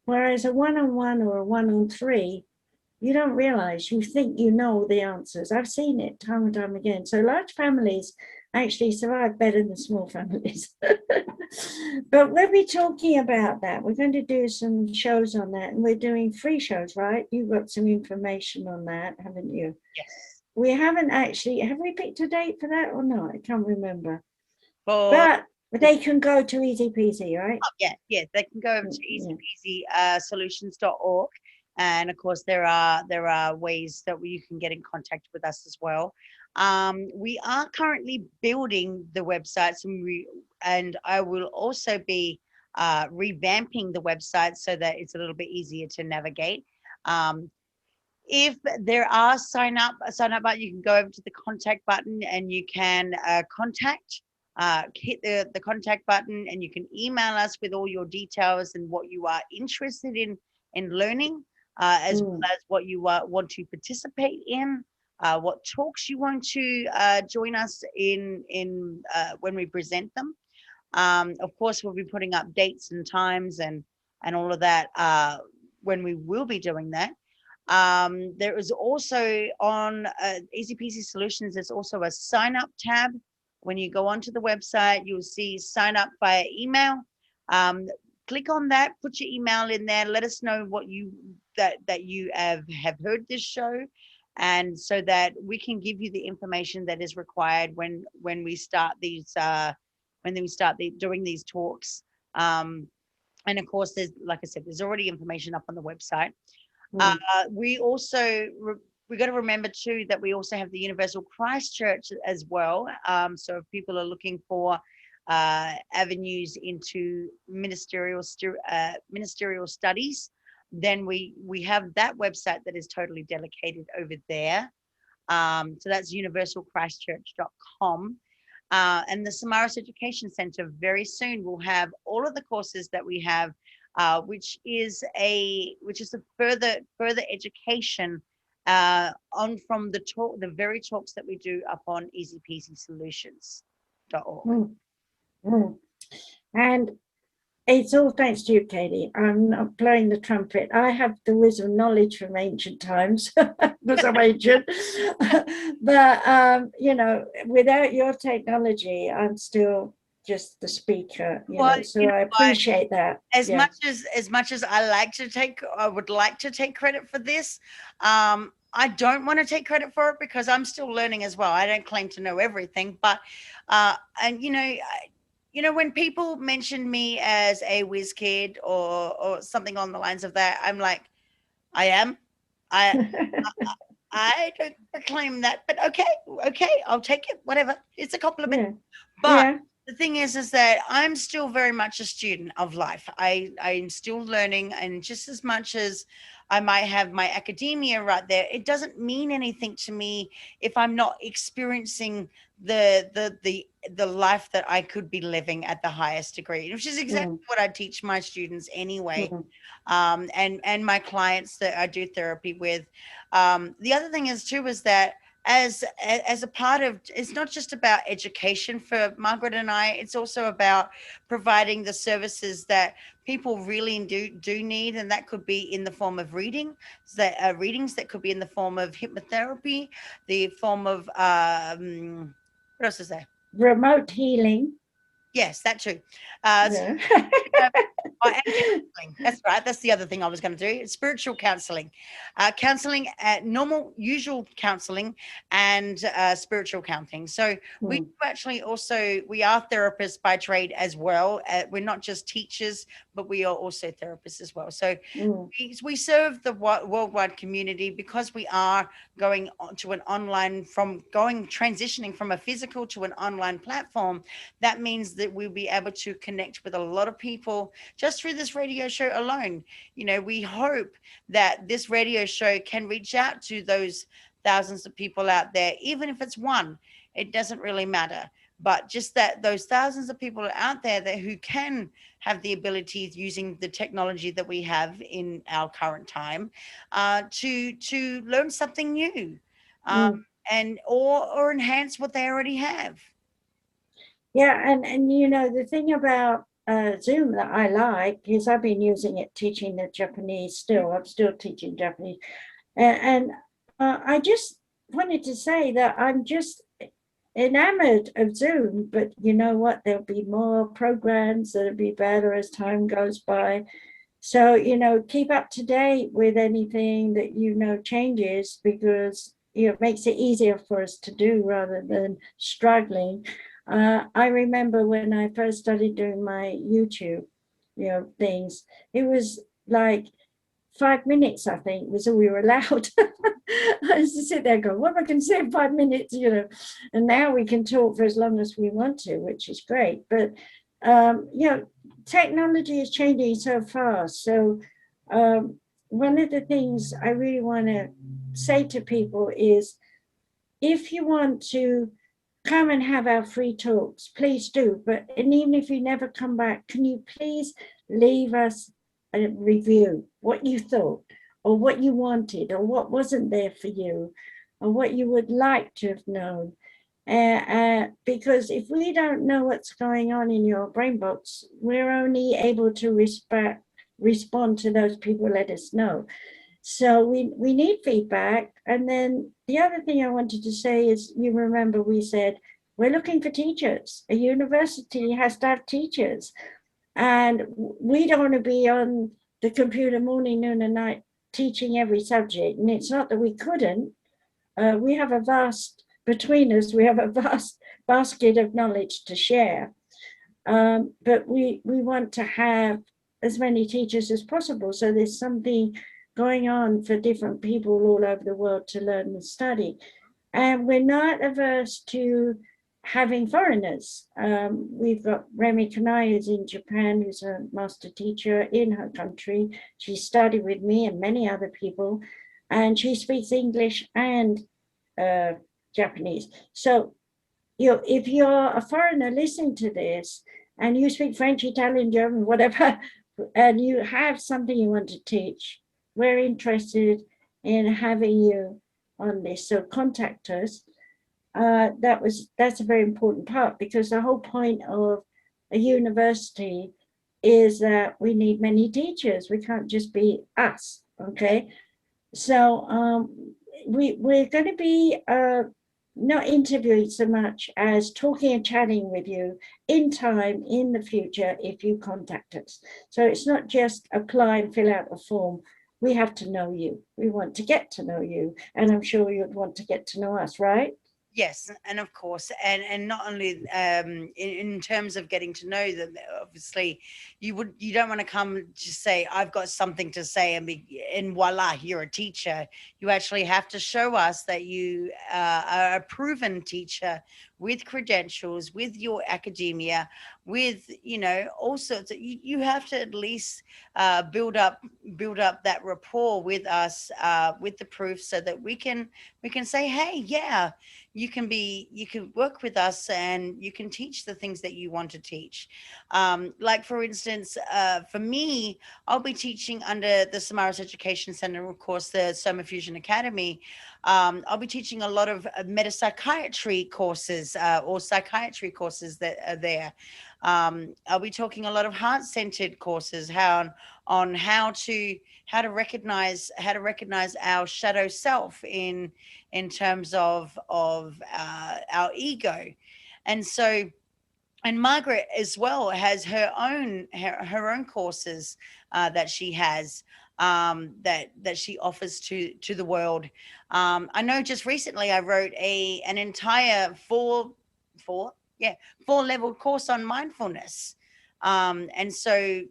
Speaker 2: Whereas a one-on-one or a one-on-3, you don't realize, you think you know the answers. I've seen it time and time again. So large families actually survive better than small families. But we'll be talking about that. We're going to do some shows on that, and we're doing free shows, right? You've got some information on that, haven't you?
Speaker 1: Yes.
Speaker 2: We haven't actually, have we picked a date for that or not? I can't remember.
Speaker 1: But
Speaker 2: they can go to Easy Peasy, right?
Speaker 1: Yeah, they can go over to easypeasysolutions.org. And of course, there are ways that you can get in contact with us as well. We are currently building the websites, and I will also be revamping the website so that it's a little bit easier to navigate. If there are sign up button, you can go over to the contact button and you can contact. Hit the contact button, and you can email us with all your details and what you are interested in learning, as well as what you want to participate in, what talks you want to join us in when we present them. Of course, we'll be putting up dates and times and all of that when we will be doing that. There is also on Easy Peasy Solutions, there's also a sign up tab. When you go onto the website, you'll see sign up via email. Click on that, put your email in there, let us know what you that you have heard this show, and so that we can give you the information that is required when we start these doing these talks. And of course, there's, like I said, there's already information up on the website. We also we got to remember too that we also have the Universal Christchurch as well. So if people are looking for avenues into ministerial studies, then we have that website that is totally dedicated over there. So that's universalchristchurch.com. And the Samaras Education Centre very soon will have all of the courses that we have, which is a further education on from the very talks that we do up on easypeasysolutions.org.
Speaker 2: And it's all thanks to you, Katie. I'm not blowing the trumpet. I have the wisdom knowledge from ancient times because I'm ancient. But, without your technology, I'm still just the speaker, so I appreciate that.
Speaker 1: As much as I would like to take credit for this, I don't want to take credit for it because I'm still learning as well. I don't claim to know everything, but when people mention me as a whiz kid or something on the lines of that, I'm like, I am. I don't claim that, but okay, I'll take it. Whatever, it's a compliment. But the thing is that I'm still very much a student of life. I'm still learning, and just as much as I might have my academia right there, it doesn't mean anything to me if I'm not experiencing the life that I could be living at the highest degree, which is exactly what I teach my students anyway, and my clients that I do therapy with. The other thing is that as a part of, it's not just about education for Margaret and I, it's also about providing the services that people really do need, and that could be in the form of readings, that could be in the form of hypnotherapy, the form of what else is there?
Speaker 2: Remote healing.
Speaker 1: Yes, that too. Oh, and counseling. That's right. That's the other thing I was going to do. Spiritual counseling, counseling, normal, usual counseling, and spiritual counseling. So we actually also, we are therapists by trade as well. We're not just teachers, but we are also therapists as well. So we serve the worldwide community because we are going to an online, transitioning from a physical to an online platform. That means that we'll be able to connect with a lot of people just through this radio show alone. You know, we hope that this radio show can reach out to those thousands of people out there, even if it's one, it doesn't really matter. But just that those thousands of people out there that who can have the ability using the technology that we have in our current time to learn something new and or enhance what they already have.
Speaker 2: Yeah, and you know, the thing about Zoom that I like is I've been using it teaching the Japanese still. I'm still teaching Japanese. And I just wanted to say that I'm just enamored of Zoom, but you know what? There'll be more programs that'll be better as time goes by. So, you know, keep up to date with anything that you know changes, because you know, it makes it easier for us to do rather than struggling. I remember when I first started doing my YouTube, you know, things, it was like 5 minutes, I think, was all we were allowed. I used to sit there and go, what am I going to say in 5 minutes, you know? And now we can talk for as long as we want to, which is great. But, you know, technology is changing so fast. So one of the things I really want to say to people is, if you want to come and have our free talks, please do. But and even if you never come back, can you please leave us a review, what you thought, or what you wanted, or what wasn't there for you, or what you would like to have known. Because if we don't know what's going on in your brain box, we're only able to respond to those people who let us know. So we need feedback. And then the other thing I wanted to say is, you remember we said, we're looking for teachers. A university has to have teachers. And we don't want to be on the computer morning, noon, and night teaching every subject. And it's not that we couldn't. We have a vast, between us, we have a vast basket of knowledge to share. But we want to have as many teachers as possible. So there's something going on for different people all over the world to learn and study. And we're not averse to having foreigners. We've got Remy Kanai, who's in Japan, who's a master teacher in her country. She studied with me and many other people, and she speaks English and Japanese. So, you know, if you're a foreigner listening to this and you speak French, Italian, German, whatever, and you have something you want to teach, we're interested in having you on this. So contact us. That's a very important part, because the whole point of a university is that we need many teachers. We can't just be us. Okay. So we're going to be not interviewing so much as talking and chatting with you in time in the future if you contact us. So it's not just apply and fill out a form. We have to know you. We want to get to know you. And I'm sure you'd want to get to know us, right?
Speaker 1: Yes, and of course, and not only in terms of getting to know them. Obviously, you don't want to come just say I've got something to say and voila, you're a teacher. You actually have to show us that you are a proven teacher with credentials, with your academia, with all sorts. You have to at least build up that rapport with us, with the proof, so that we can say, hey, yeah, you can work with us and you can teach the things that you want to teach. Like for instance, for me, I'll be teaching under the Samaras Education Center, of course, the Somafusion Academy. I'll be teaching a lot of metapsychiatry courses or psychiatry courses that are there. I'll be talking a lot of heart-centered courses, on how to recognize our shadow self in terms of our ego. And so And Margaret as well has her own courses that she has, that she offers to the world. I know just recently I wrote an entire four yeah 4 level course on mindfulness. And so,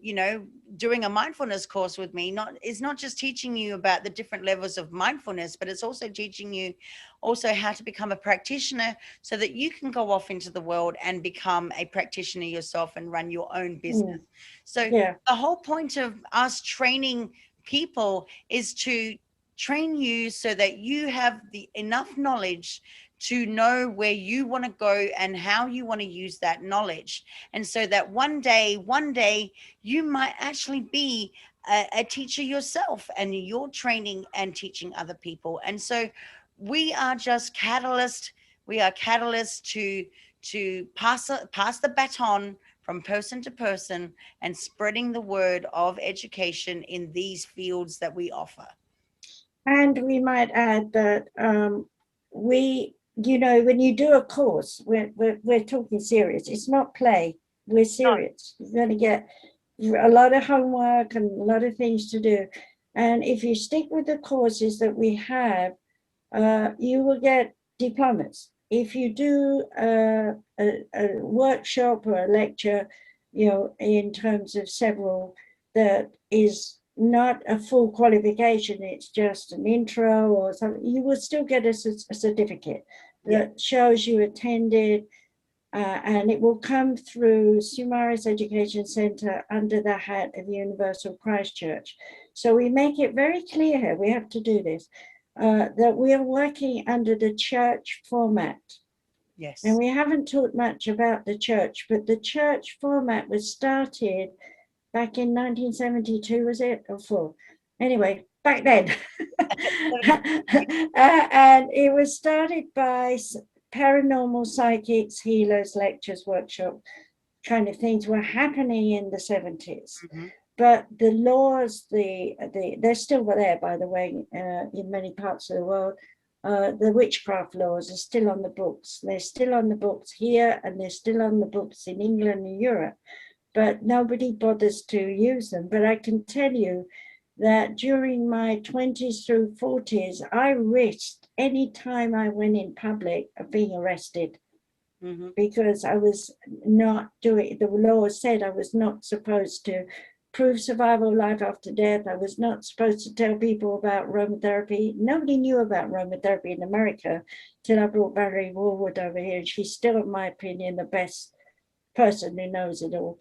Speaker 1: doing a mindfulness course with me is not just teaching you about the different levels of mindfulness, but it's also teaching you also how to become a practitioner so that you can go off into the world and become a practitioner yourself and run your own business. So
Speaker 2: Yeah.
Speaker 1: the whole point of us training people is to train you so that you have the enough knowledge to know where you want to go and how you want to use that knowledge. And so that one day you might actually be a teacher yourself, and you're training and teaching other people. And so we are just catalyst. We are catalysts to pass the baton from person to person and spreading the word of education in these fields that we offer.
Speaker 2: And we might add that we, when you do a course, we're talking serious. It's not play. We're serious. You're going to get a lot of homework and a lot of things to do. And if you stick with the courses that we have, you will get diplomas. If you do a workshop or a lecture, in terms of several, that is not a full qualification, it's just an intro or something, you will still get a certificate that shows you attended, and it will come through Sumaris Education Center under the hat of Universal Christchurch. So we make it very clear here, we have to do this, that we are working under the church format.
Speaker 1: Yes.
Speaker 2: And we haven't talked much about the church, but the church format was started back in 1972, was it? Or 4? Anyway, back then. And it was started by paranormal psychics, healers, lectures, workshop kind of things were happening in the 70s.
Speaker 1: Mm-hmm.
Speaker 2: But the laws, they're still there, by the way, in many parts of the world. The witchcraft laws are still on the books. They're still on the books here, and they're still on the books in England and Europe, but nobody bothers to use them. But I can tell you that during my 20s through 40s, I risked any time I went in public of being arrested.
Speaker 1: Mm-hmm.
Speaker 2: Because I was not doing, the law said I was not supposed to prove survival life after death. I was not supposed to tell people about aromatherapy. Nobody knew about aromatherapy in America till I brought Valerie Warwood over here. She's still, in my opinion, the best person who knows it all.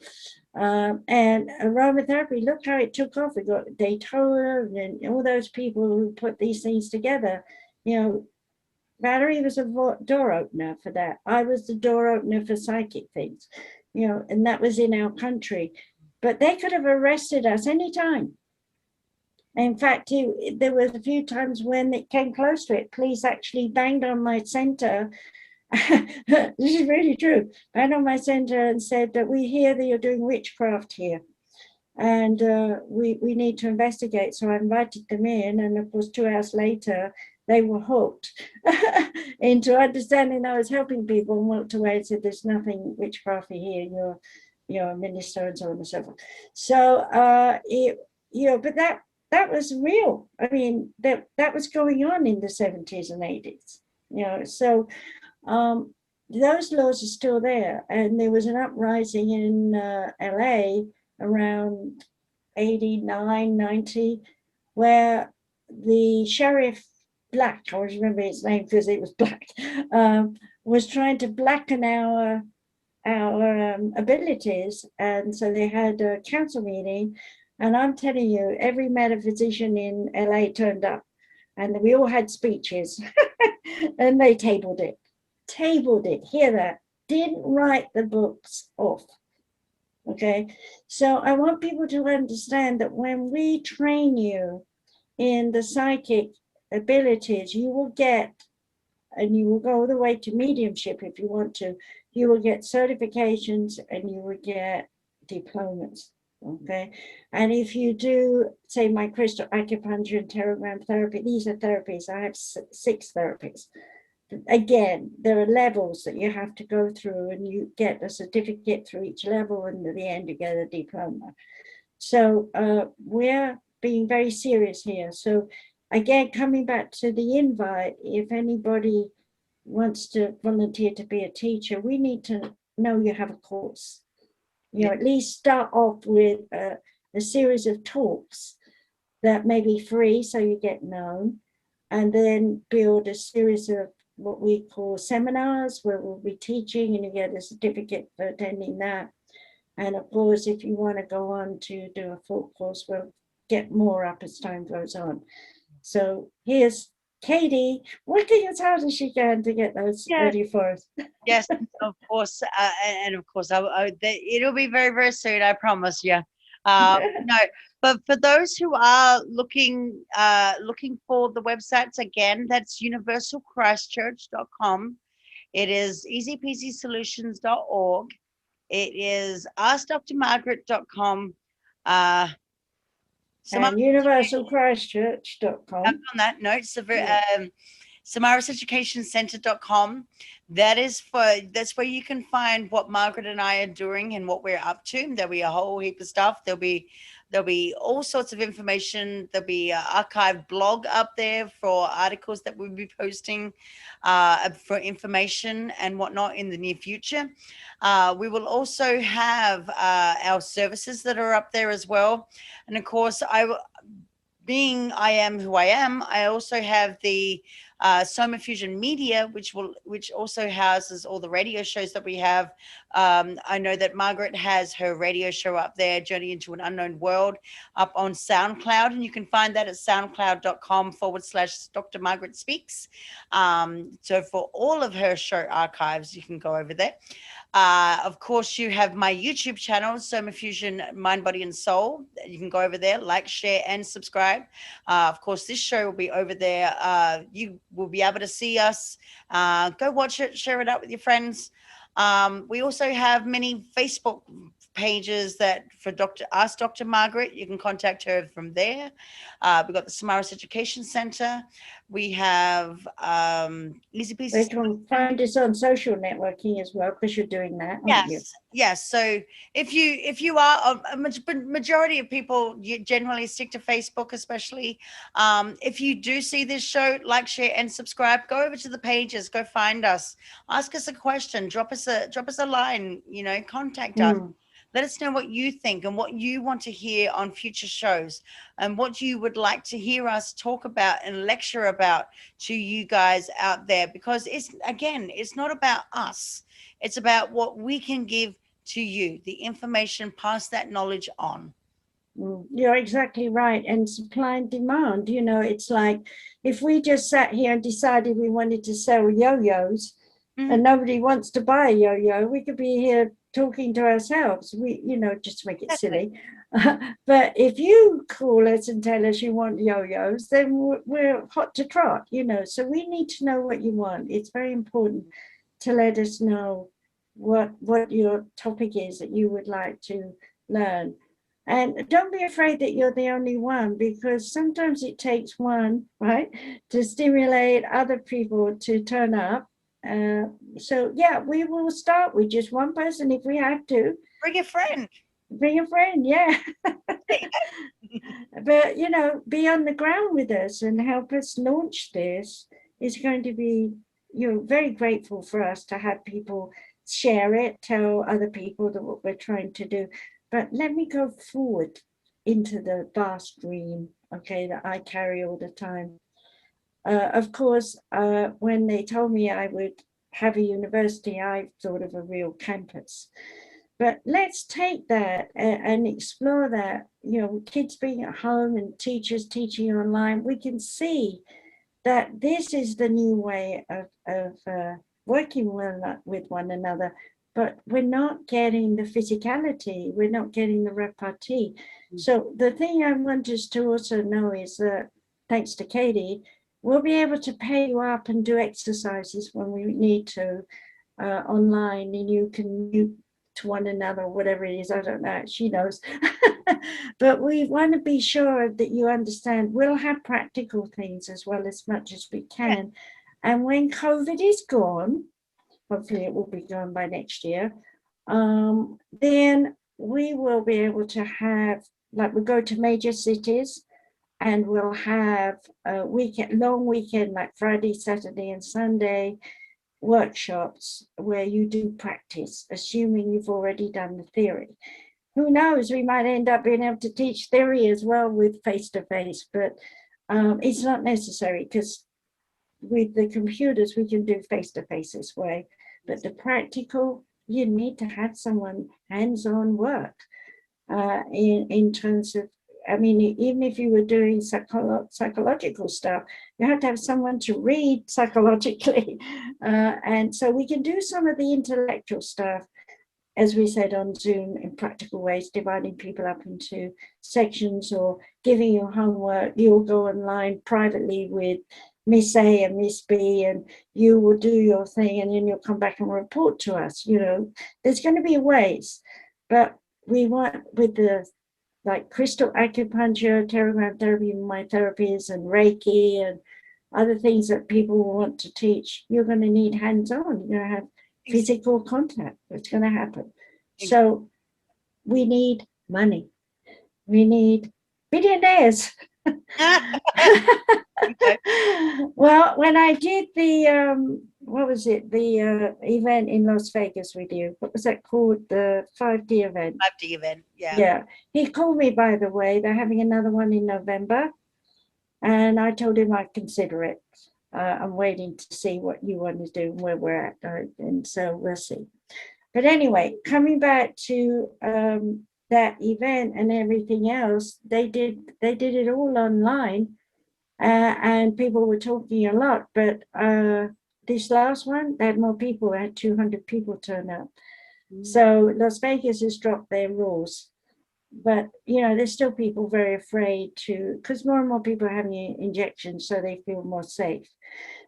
Speaker 2: And aromatherapy, look how it took off. We got Daytona and all those people who put these things together. Valerie was a door opener for that. I was the door opener for psychic things, and that was in our country. But they could have arrested us anytime. In fact, there was a few times when it came close to it. Police actually banged on my center. This is really true. Banged on my center and said that we hear that you're doing witchcraft here. And we need to investigate. So I invited them in. And of course, 2 hours later, they were hooked into understanding I was helping people, and walked away and said, there's nothing witchcrafty here. You're a minister, and so on and so forth. So, but that was real. I mean, that was going on in the 70s and 80s. So those laws are still there. And there was an uprising in LA around 89, 90, where the sheriff, Black, I always remember his name because it was Black, was trying to blacken our abilities. And so they had a council meeting, and I'm telling you, every metaphysician in LA turned up, and we all had speeches, and they tabled it, hear that, didn't write the books off. Okay, so I want people to understand that when we train you in the psychic abilities, you will get, and you will go all the way to mediumship if you want to, you will get certifications and you will get diplomas. Okay, and if you do, say, my crystal acupuncture and Teragram therapy, these are therapies. I have 6 therapies. again, there are levels that you have to go through, and you get a certificate through each level, and at the end you get a diploma. So we're being very serious here. So again, coming back to the invite, if anybody wants to volunteer to be a teacher, we need to know you have a course. You know, at least start off with a series of talks that may be free, so you get known, and then build a series of what we call seminars where we'll be teaching, and you get a certificate for attending that. And of course, if you want to go on to do a full course, we'll get more up as time goes on. So here's Katie working as hard as she can to get those ready for us.
Speaker 1: Yes, of course, and of course, it'll be very, very soon. I promise you. No, but for those who are looking for the websites again, that's universalchristchurch.com. It is easypeasysolutions.org. It is askdrmargaret.com.
Speaker 2: And universalchristchurch.com.
Speaker 1: On that note, samariseducationcenter.com. That's where you can find what Margaret and I are doing and what we're up to. There'll be a whole heap of stuff. There'll be all sorts of information. There'll be an archived blog up there for articles that we'll be posting for information and whatnot in the near future. We will also have our services that are up there as well. And of course, being I am who I am, I also have the somafusionmedia, which also houses all the radio shows that we have. I know that Margaret has her radio show up there, Journey into an Unknown World, up on SoundCloud, and you can find that at soundcloud.com/Dr. Margaret Speaks. So for all of her show archives, you can go over there. Of course, you have my YouTube channel, Somafusion Mind, Body, and Soul. You can go over there, like, share, and subscribe. Of course, this show will be over there. You will be able to see us. Go watch it, share it out with your friends. We also have many Facebook pages that for Ask Dr. Margaret. You can contact her from there. We've got the Samaris Education Center. We have Easy Peasy.
Speaker 2: They can find us on social networking as well, because you're doing that, aren't you?
Speaker 1: Yes. So if you are, a majority of people, you generally stick to Facebook, especially. If you do see this show, like, share, and subscribe. Go over to the pages. Go find us. Ask us a question. Drop us a line. Contact us. Let us know what you think and what you want to hear on future shows, and what you would like to hear us talk about and lecture about to you guys out there. Because it's not about us. It's about what we can give to you, the information, pass that knowledge on.
Speaker 2: You're exactly right. And supply and demand, it's like if we just sat here and decided we wanted to sell yo-yos and nobody wants to buy a yo-yo, we could be here talking to ourselves, just to make it silly. But if you call us and tell us you want yo-yos, then we're hot to trot, so we need to know what you want. It's very important to let us know what your topic is that you would like to learn. And don't be afraid that you're the only one, because sometimes it takes one, right, to stimulate other people to turn up. So yeah, we will start with just one person if we have to.
Speaker 1: Bring a friend,
Speaker 2: yeah. But be on the ground with us and help us launch this. It's going to be, very grateful for us to have people share it, tell other people that what we're trying to do. But let me go forward into the vast dream, that I carry all the time. Of course, when they told me I would have a university, I thought of a real campus. But let's take that and explore that. Kids being at home and teachers teaching online, we can see that this is the new way of working with one another. But we're not getting the physicality, we're not getting the repartee. So the thing I want us to also know is that, thanks to Katie, we'll be able to pay you up and do exercises when we need to online, and you can mute to one another, whatever it is, I don't know, she knows. But we want to be sure that you understand we'll have practical things as well as much as we can. And when COVID is gone, hopefully it will be gone by next year, then we will be able to have, like, we go to major cities and we'll have a weekend, long weekend, like Friday, Saturday, and Sunday workshops where you do practice, assuming you've already done the theory. Who knows, we might end up being able to teach theory as well with face-to-face, but it's not necessary, because with the computers we can do face-to-face this way. But the practical, you need to have someone hands-on work in terms of, I mean, even if you were doing psychological stuff, you have to have someone to read psychologically. And so we can do some of the intellectual stuff, as we said, on Zoom, in practical ways, dividing people up into sections or giving you homework. You'll go online privately with Miss A and Miss B, and you will do your thing, and then you'll come back and report to us. You know, there's going to be ways, but we want, with the, like, crystal acupuncture, Teragram therapy, my therapies, and Reiki, and other things that people want to teach, you're going to need hands-on. You're going to have physical contact. It's going to happen. So we need money. We need billionaires. Well, when I did the what was it, the event in Las Vegas with you, what was that called, the 5D event?
Speaker 1: 5D event, yeah.
Speaker 2: Yeah, he called me, by the way. They're having another one in November, and I told him I'd consider it. I'm waiting to see what you want to do and where we're at, and so we'll see. But anyway, coming back to that event and everything else, they did it all online, and people were talking a lot. But this last one, they had more people. They had 200 people turn up. So Las Vegas has dropped their rules, but you know, there's still people very afraid to, because more and more people are having injections, so they feel more safe.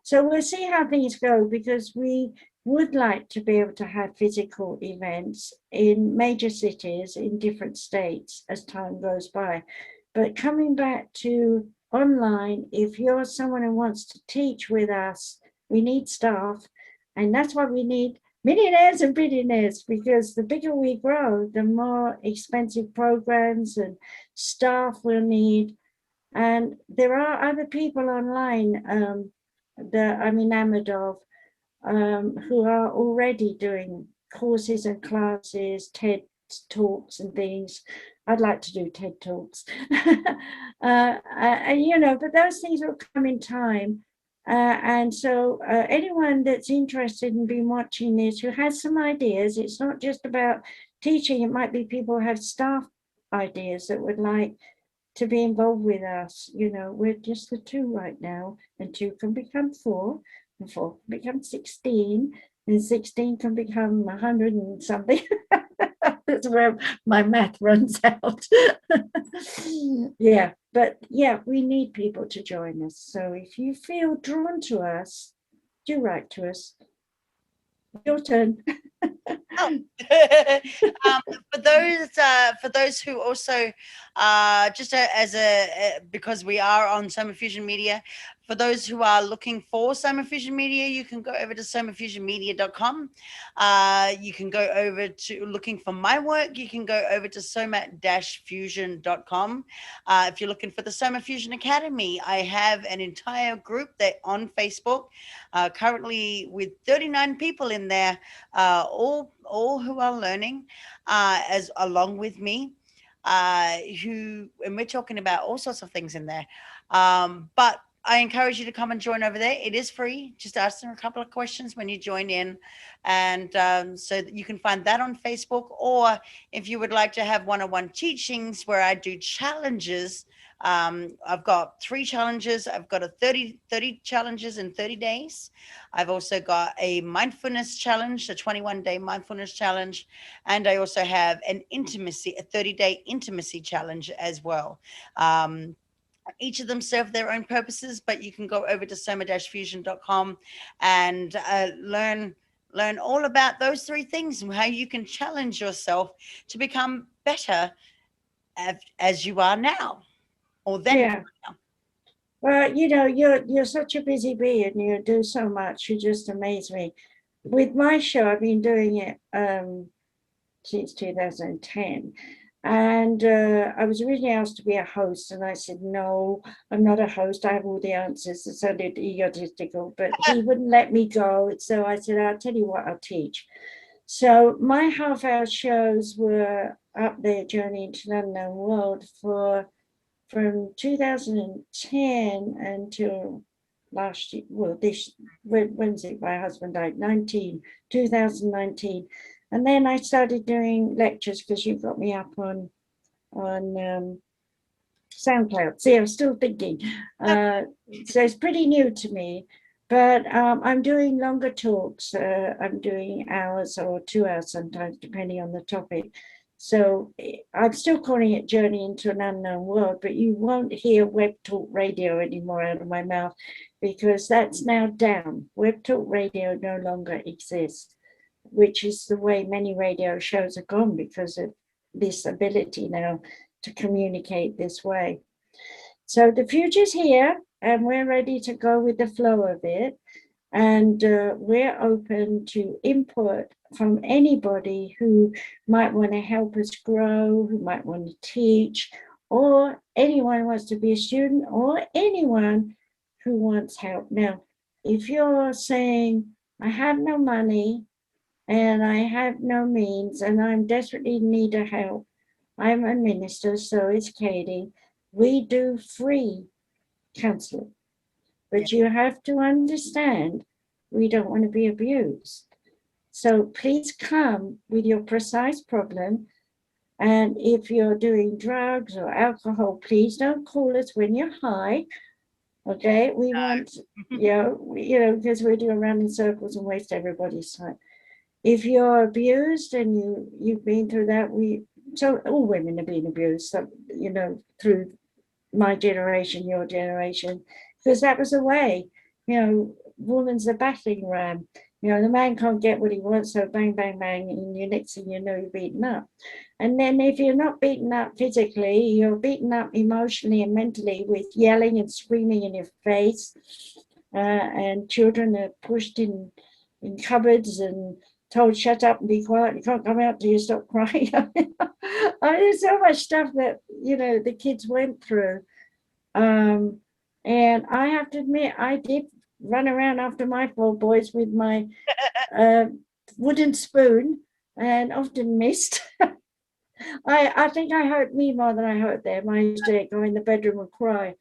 Speaker 2: So we'll see how things go, because we would like to be able to have physical events in major cities in different states as time goes by. But coming back to online, if you're someone who wants to teach with us, we need staff, and that's why we need millionaires and billionaires, because the bigger we grow, the more expensive programs and staff we'll need. And there are other people online that I'm enamored of, who are already doing courses and classes, TED Talks and things. I'd like to do TED Talks. You know, but those things will come in time. And so anyone that's interested in being watching this, who has some ideas, it's not just about teaching, it might be people who have staff ideas that would like to be involved with us. You know, we're just the two right now, and two can become four, and four can become 16, and 16 can become 100 and something. That's where my math runs out. Yeah, but yeah, we need people to join us. So if you feel drawn to us, do write to us. Your turn.
Speaker 1: For those who also just because we are on Somafusion Media, for those who are looking for Somafusion Media, you can go over to somafusionmedia.com. You can go over to looking for my work. You can go over to soma-fusion.com. If you're looking for the Soma Fusion Academy, I have an entire group that on Facebook, currently with 39 people in there, all who are learning as along with me, and we're talking about all sorts of things in there. But I encourage you to come and join over there. It is free. Just ask them a couple of questions when you join in. And so that you can find that on Facebook, or if you would like to have one-on-one teachings where I do challenges, I've got 3 challenges. I've got a 30 challenges in 30 days. I've also got a mindfulness challenge, a 21-day mindfulness challenge. And I also have a 30-day intimacy challenge as well. Each of them serve their own purposes, but you can go over to soma-fusion.com and learn all about those 3 things and how you can challenge yourself to become better as you are now, or then.
Speaker 2: Yeah. Well, you know, you're such a busy bee and you do so much. You just amaze me. With my show, I've been doing it since 2010. And I was originally asked to be a host, and I said, no, I'm not a host. I have all the answers. It sounded egotistical, but he wouldn't let me go. So I said, I'll tell you what, I'll teach. So my half-hour shows were up there, Journey into the Unknown World, from 2010 until last year. Well, when's it? My husband died, 2019. And then I started doing lectures because you got me up on SoundCloud. See, I'm still thinking. So it's pretty new to me, but I'm doing longer talks. I'm doing hours or 2 hours sometimes, depending on the topic. So I'm still calling it Journey into an Unknown World, but you won't hear Web Talk Radio anymore out of my mouth because that's now down. Web Talk Radio no longer exists, which is the way many radio shows are gone because of this ability now to communicate this way. So the future's here, and we're ready to go with the flow of it. And we're open to input from anybody who might want to help us grow, who might want to teach, or anyone who wants to be a student, or anyone who wants help. Now, if you're saying, I have no money and I have no means and I'm desperately in need of help, I'm a minister, so is Katie. We do free counseling,
Speaker 1: Yeah.
Speaker 2: but you have to understand we don't want to be abused. So please come with your precise problem. And if you're doing drugs or alcohol, please don't call us when you're high. Okay, we want, because we do run in circles and waste everybody's time. If you're abused and you've been through that, so all women are being abused, through my generation, your generation, because that was the way, woman's a battering ram. The man can't get what he wants, so bang, bang, bang, and you next thing you know, you're beaten up. And then if you're not beaten up physically, you're beaten up emotionally and mentally with yelling and screaming in your face. And children are pushed in cupboards and told shut up and be quiet. You can't come out till you stop crying. There's so much stuff that the kids went through, and I have to admit, I did run around after my 4 boys with my wooden spoon, and often missed. I think I hurt me more than I hurt them. I used to go in the bedroom and cry.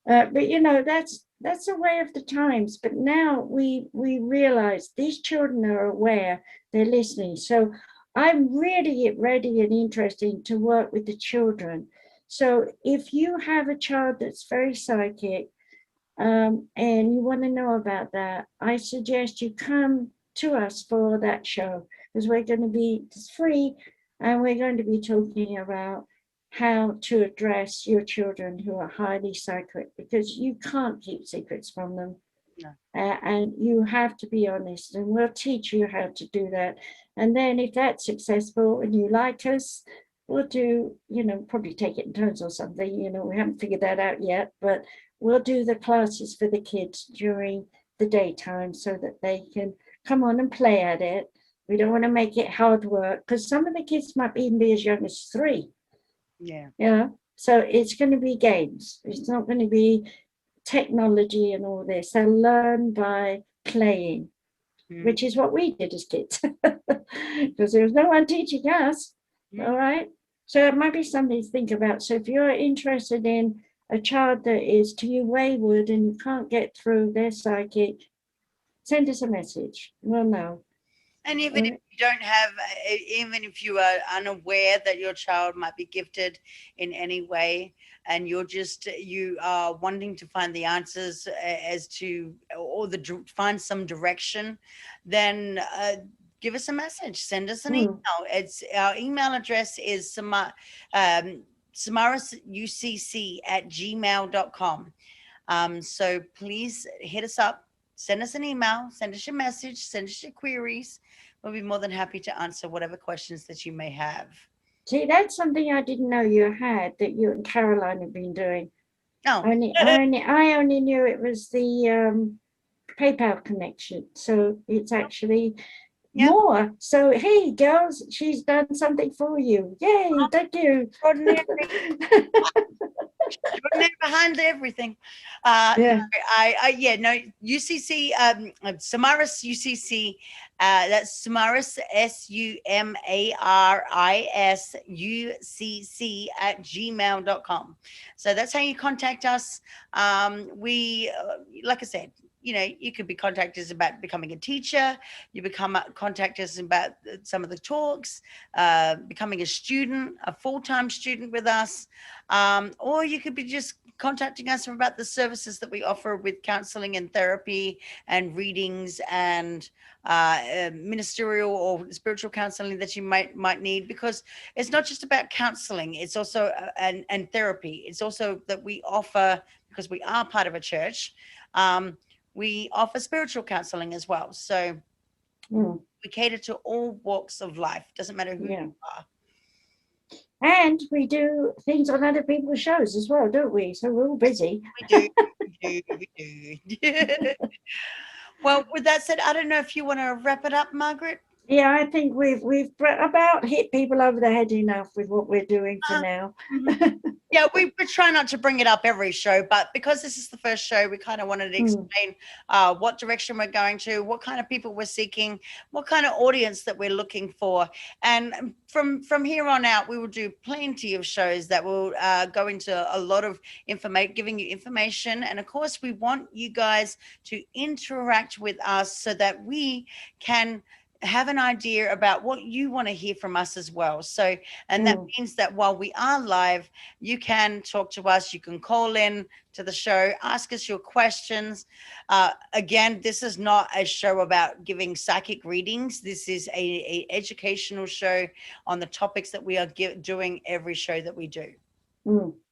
Speaker 2: But that's the way of the times. But now we realize these children are aware, they're listening. So I'm really ready and interested to work with the children. So if you have a child that's very psychic, and you want to know about that, I suggest you come to us for that show because we're going to be free, and we're going to be talking about how to address your children who are highly psychic, because you can't keep secrets from them.
Speaker 1: No.
Speaker 2: And you have to be honest, and we'll teach you how to do that. And then if that's successful and you like us, we'll do, probably take it in turns or something. We haven't figured that out yet, but we'll do the classes for the kids during the daytime so that they can come on and play at it. We don't want to make it hard work because some of the kids might even be as young as 3.
Speaker 1: Yeah.
Speaker 2: So it's going to be games. It's not going to be technology and all this. They'll learn by playing, which is what we did as kids, because there was no one teaching us. All right. So it might be something to think about. So if you're interested in a child that is to you wayward and you can't get through their psychic, send us a message. We'll know.
Speaker 1: And even if you don't have, even if you are unaware that your child might be gifted in any way, and you are wanting to find the answers as to, or find some direction, then give us a message. Send us an email. Our email address is samarasucc@gmail.com. So please hit us up. Send us an email, send us your message, send us your queries. We'll be more than happy to answer whatever questions that you may have.
Speaker 2: See, that's something I didn't know you had, that you and Caroline have been doing.
Speaker 1: Oh,
Speaker 2: I only knew it was the PayPal connection. So it's actually
Speaker 1: yeah.
Speaker 2: more. So hey, girls, she's done something for you. Yay! Thank you.
Speaker 1: Extraordinary, extraordinary behind everything. No,
Speaker 2: Yeah.
Speaker 1: yeah, no, UCC, Samaris UCC, that's Samaris, SUMARIS UCC @gmail.com. So that's how you contact us. We, like I said, you could be contacted about becoming a teacher. You become contact us about some of the talks, becoming a student, a full-time student with us, or you could be just contacting us about the services that we offer with counseling and therapy and readings and ministerial or spiritual counseling that you might need, because it's not just about counseling, it's also and therapy. It's also that we offer, because we are part of a church, we offer spiritual counseling as well. So we cater to all walks of life. Doesn't matter who you are.
Speaker 2: And we do things on other people's shows as well, don't we? So we're all busy.
Speaker 1: We do. Well, with that said, I don't know if you want to wrap it up, Margaret.
Speaker 2: Yeah, I think we've about hit people over the head enough with what we're doing for now.
Speaker 1: Yeah, we try not to bring it up every show, but because this is the first show, we kind of wanted to explain what direction we're going to, what kind of people we're seeking, what kind of audience that we're looking for. And from here on out, we will do plenty of shows that will go into a lot of information, giving you information. And of course, we want you guys to interact with us so that we can have an idea about what you want to hear from us as well. So, and that means that while we are live, you can talk to us, you can call in to the show, ask us your questions. Again, this is not a show about giving psychic readings. This is a educational show on the topics that we are doing every show that we do.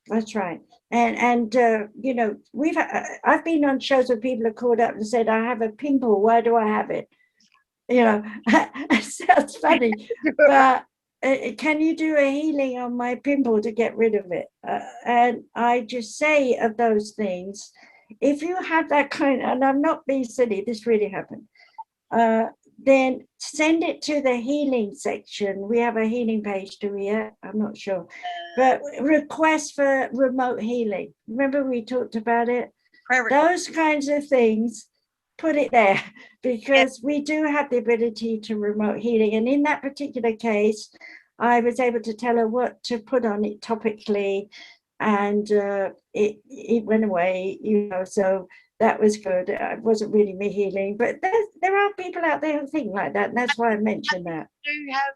Speaker 2: That's right. And I've been on shows where people have called up and said, I have a pimple, why do I have it? It sounds funny, but can you do a healing on my pimple to get rid of it? And I just say of those things, if you have that kind, and I'm not being silly, this really happened, then send it to the healing section. We have a healing page, do we? I'm not sure, but request for remote healing. Remember we talked about it? Those kinds of things, put it there, because we do have the ability to remote healing. And in that particular case, I was able to tell her what to put on it topically, and it went away, so that was good. It wasn't really me healing, but there are people out there who think like that, and that's why I mentioned that.
Speaker 1: Do have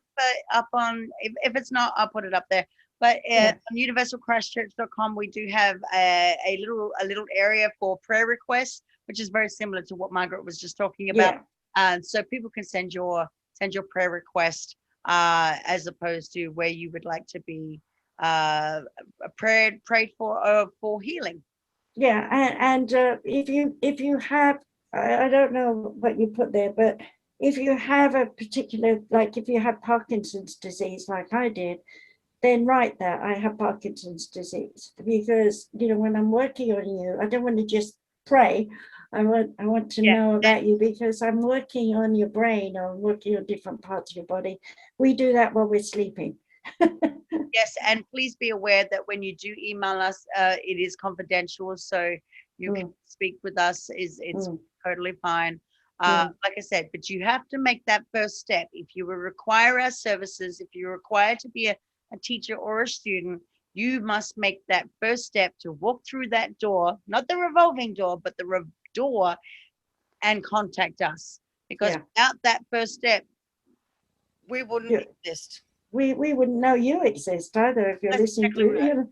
Speaker 1: up on, if it's not, I'll put it up there. But on universalchristchurch.com, we do have a little area for prayer requests, which is very similar to what Margaret was just talking about. So people can send your prayer request as opposed to where you would like to be prayed for healing.
Speaker 2: Yeah, and if you have, I don't know what you put there, but if you have a particular, like if you have Parkinson's disease, like I did, then write that I have Parkinson's disease, because when I'm working on you, I don't want to just pray. I want to know about you, because I'm working on your brain, or I'm working on different parts of your body. We do that while we're sleeping.
Speaker 1: Yes, and please be aware that when you do email us, it is confidential, so you can speak with us. It's totally fine. Like I said, but you have to make that first step. If you require our services, if you're required to be a teacher or a student, you must make that first step to walk through that door, not the revolving door, but the door, and contact us. Because without that first step, we wouldn't exist.
Speaker 2: We wouldn't know you exist either if you're listening to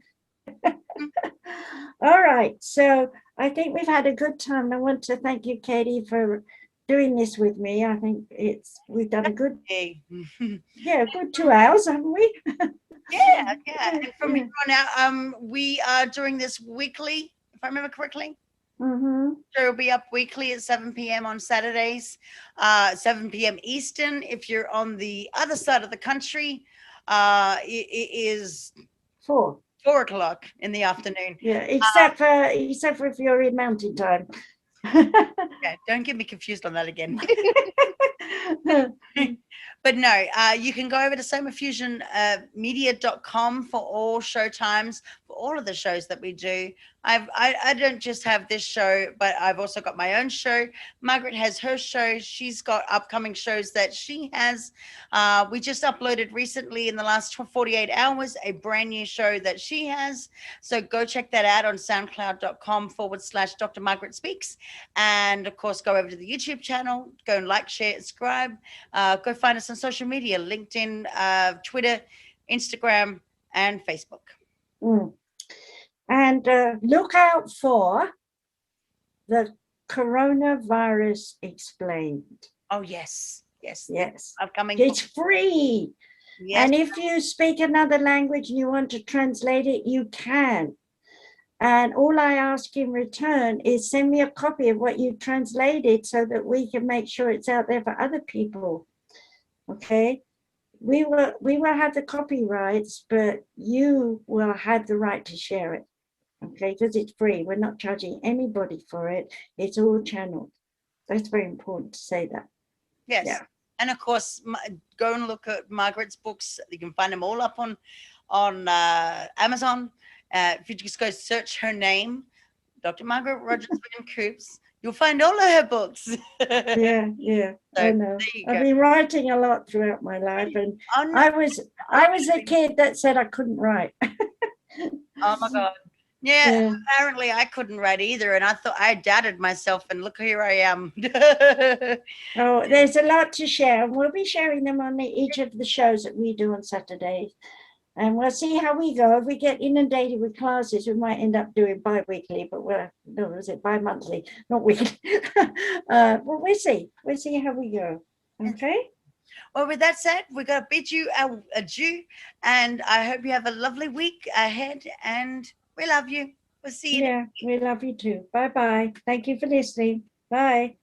Speaker 2: All right, so I think we've had a good time. I want to thank you, Katie, for doing this with me. I think we've done a good good 2 hours, haven't we?
Speaker 1: Yeah. And from here on out, we are doing this weekly, if I remember correctly. So it'll be up weekly at 7 p.m. on Saturdays, 7 p.m. Eastern. If you're on the other side of the country, it is
Speaker 2: 4
Speaker 1: 4 o'clock in the afternoon.
Speaker 2: Yeah, except for if you're in mountain time.
Speaker 1: Yeah, don't get me confused on that again. But no, you can go over to somafusionmedia.com for all show times, for all of the shows that we do. I don't just have this show, but I've also got my own show. Margaret has her show. She's got upcoming shows that she has. We just uploaded recently in the last 48 hours a brand new show that she has. So go check that out on soundcloud.com/Dr. Margaret Speaks. And of course, go over to the YouTube channel, go and like, share, subscribe. Go find us on social media, LinkedIn, Twitter, Instagram, and Facebook.
Speaker 2: And look out for the coronavirus explained.
Speaker 1: Oh, yes. Upcoming.
Speaker 2: It's free.
Speaker 1: Yes.
Speaker 2: And if you speak another language and you want to translate it, you can. And all I ask in return is send me a copy of what you translated so that we can make sure it's out there for other people. Okay? We will have the copyrights, but you will have the right to share it. Okay? Because it's free. We're not charging anybody for it. It's all channeled. That's very important to say that.
Speaker 1: Yes.
Speaker 2: Yeah.
Speaker 1: And of course, go and look at Margaret's books. You can find them all up on Amazon. If you just go search her name, Dr. Margaret Rogers and Coops, you'll find all of her books.
Speaker 2: Yeah.
Speaker 1: So,
Speaker 2: I know. I've been writing a lot throughout my life, and I was a kid that said I couldn't write.
Speaker 1: Oh my God. Yeah, apparently I couldn't write either, and I thought I doubted myself, and look, here I am.
Speaker 2: Oh, there's a lot to share, and we'll be sharing them on each of the shows that we do on Saturdays. And we'll see how we go. If we get inundated with classes, we might end up doing bi-weekly, but bi-monthly, not weekly. Well, we'll see. We'll see how we go. Okay?
Speaker 1: Well, with that said, we're going to bid you adieu, and I hope you have a lovely week ahead, and we love you. We'll see you.
Speaker 2: Yeah, we love you too. Bye-bye. Thank you for listening. Bye.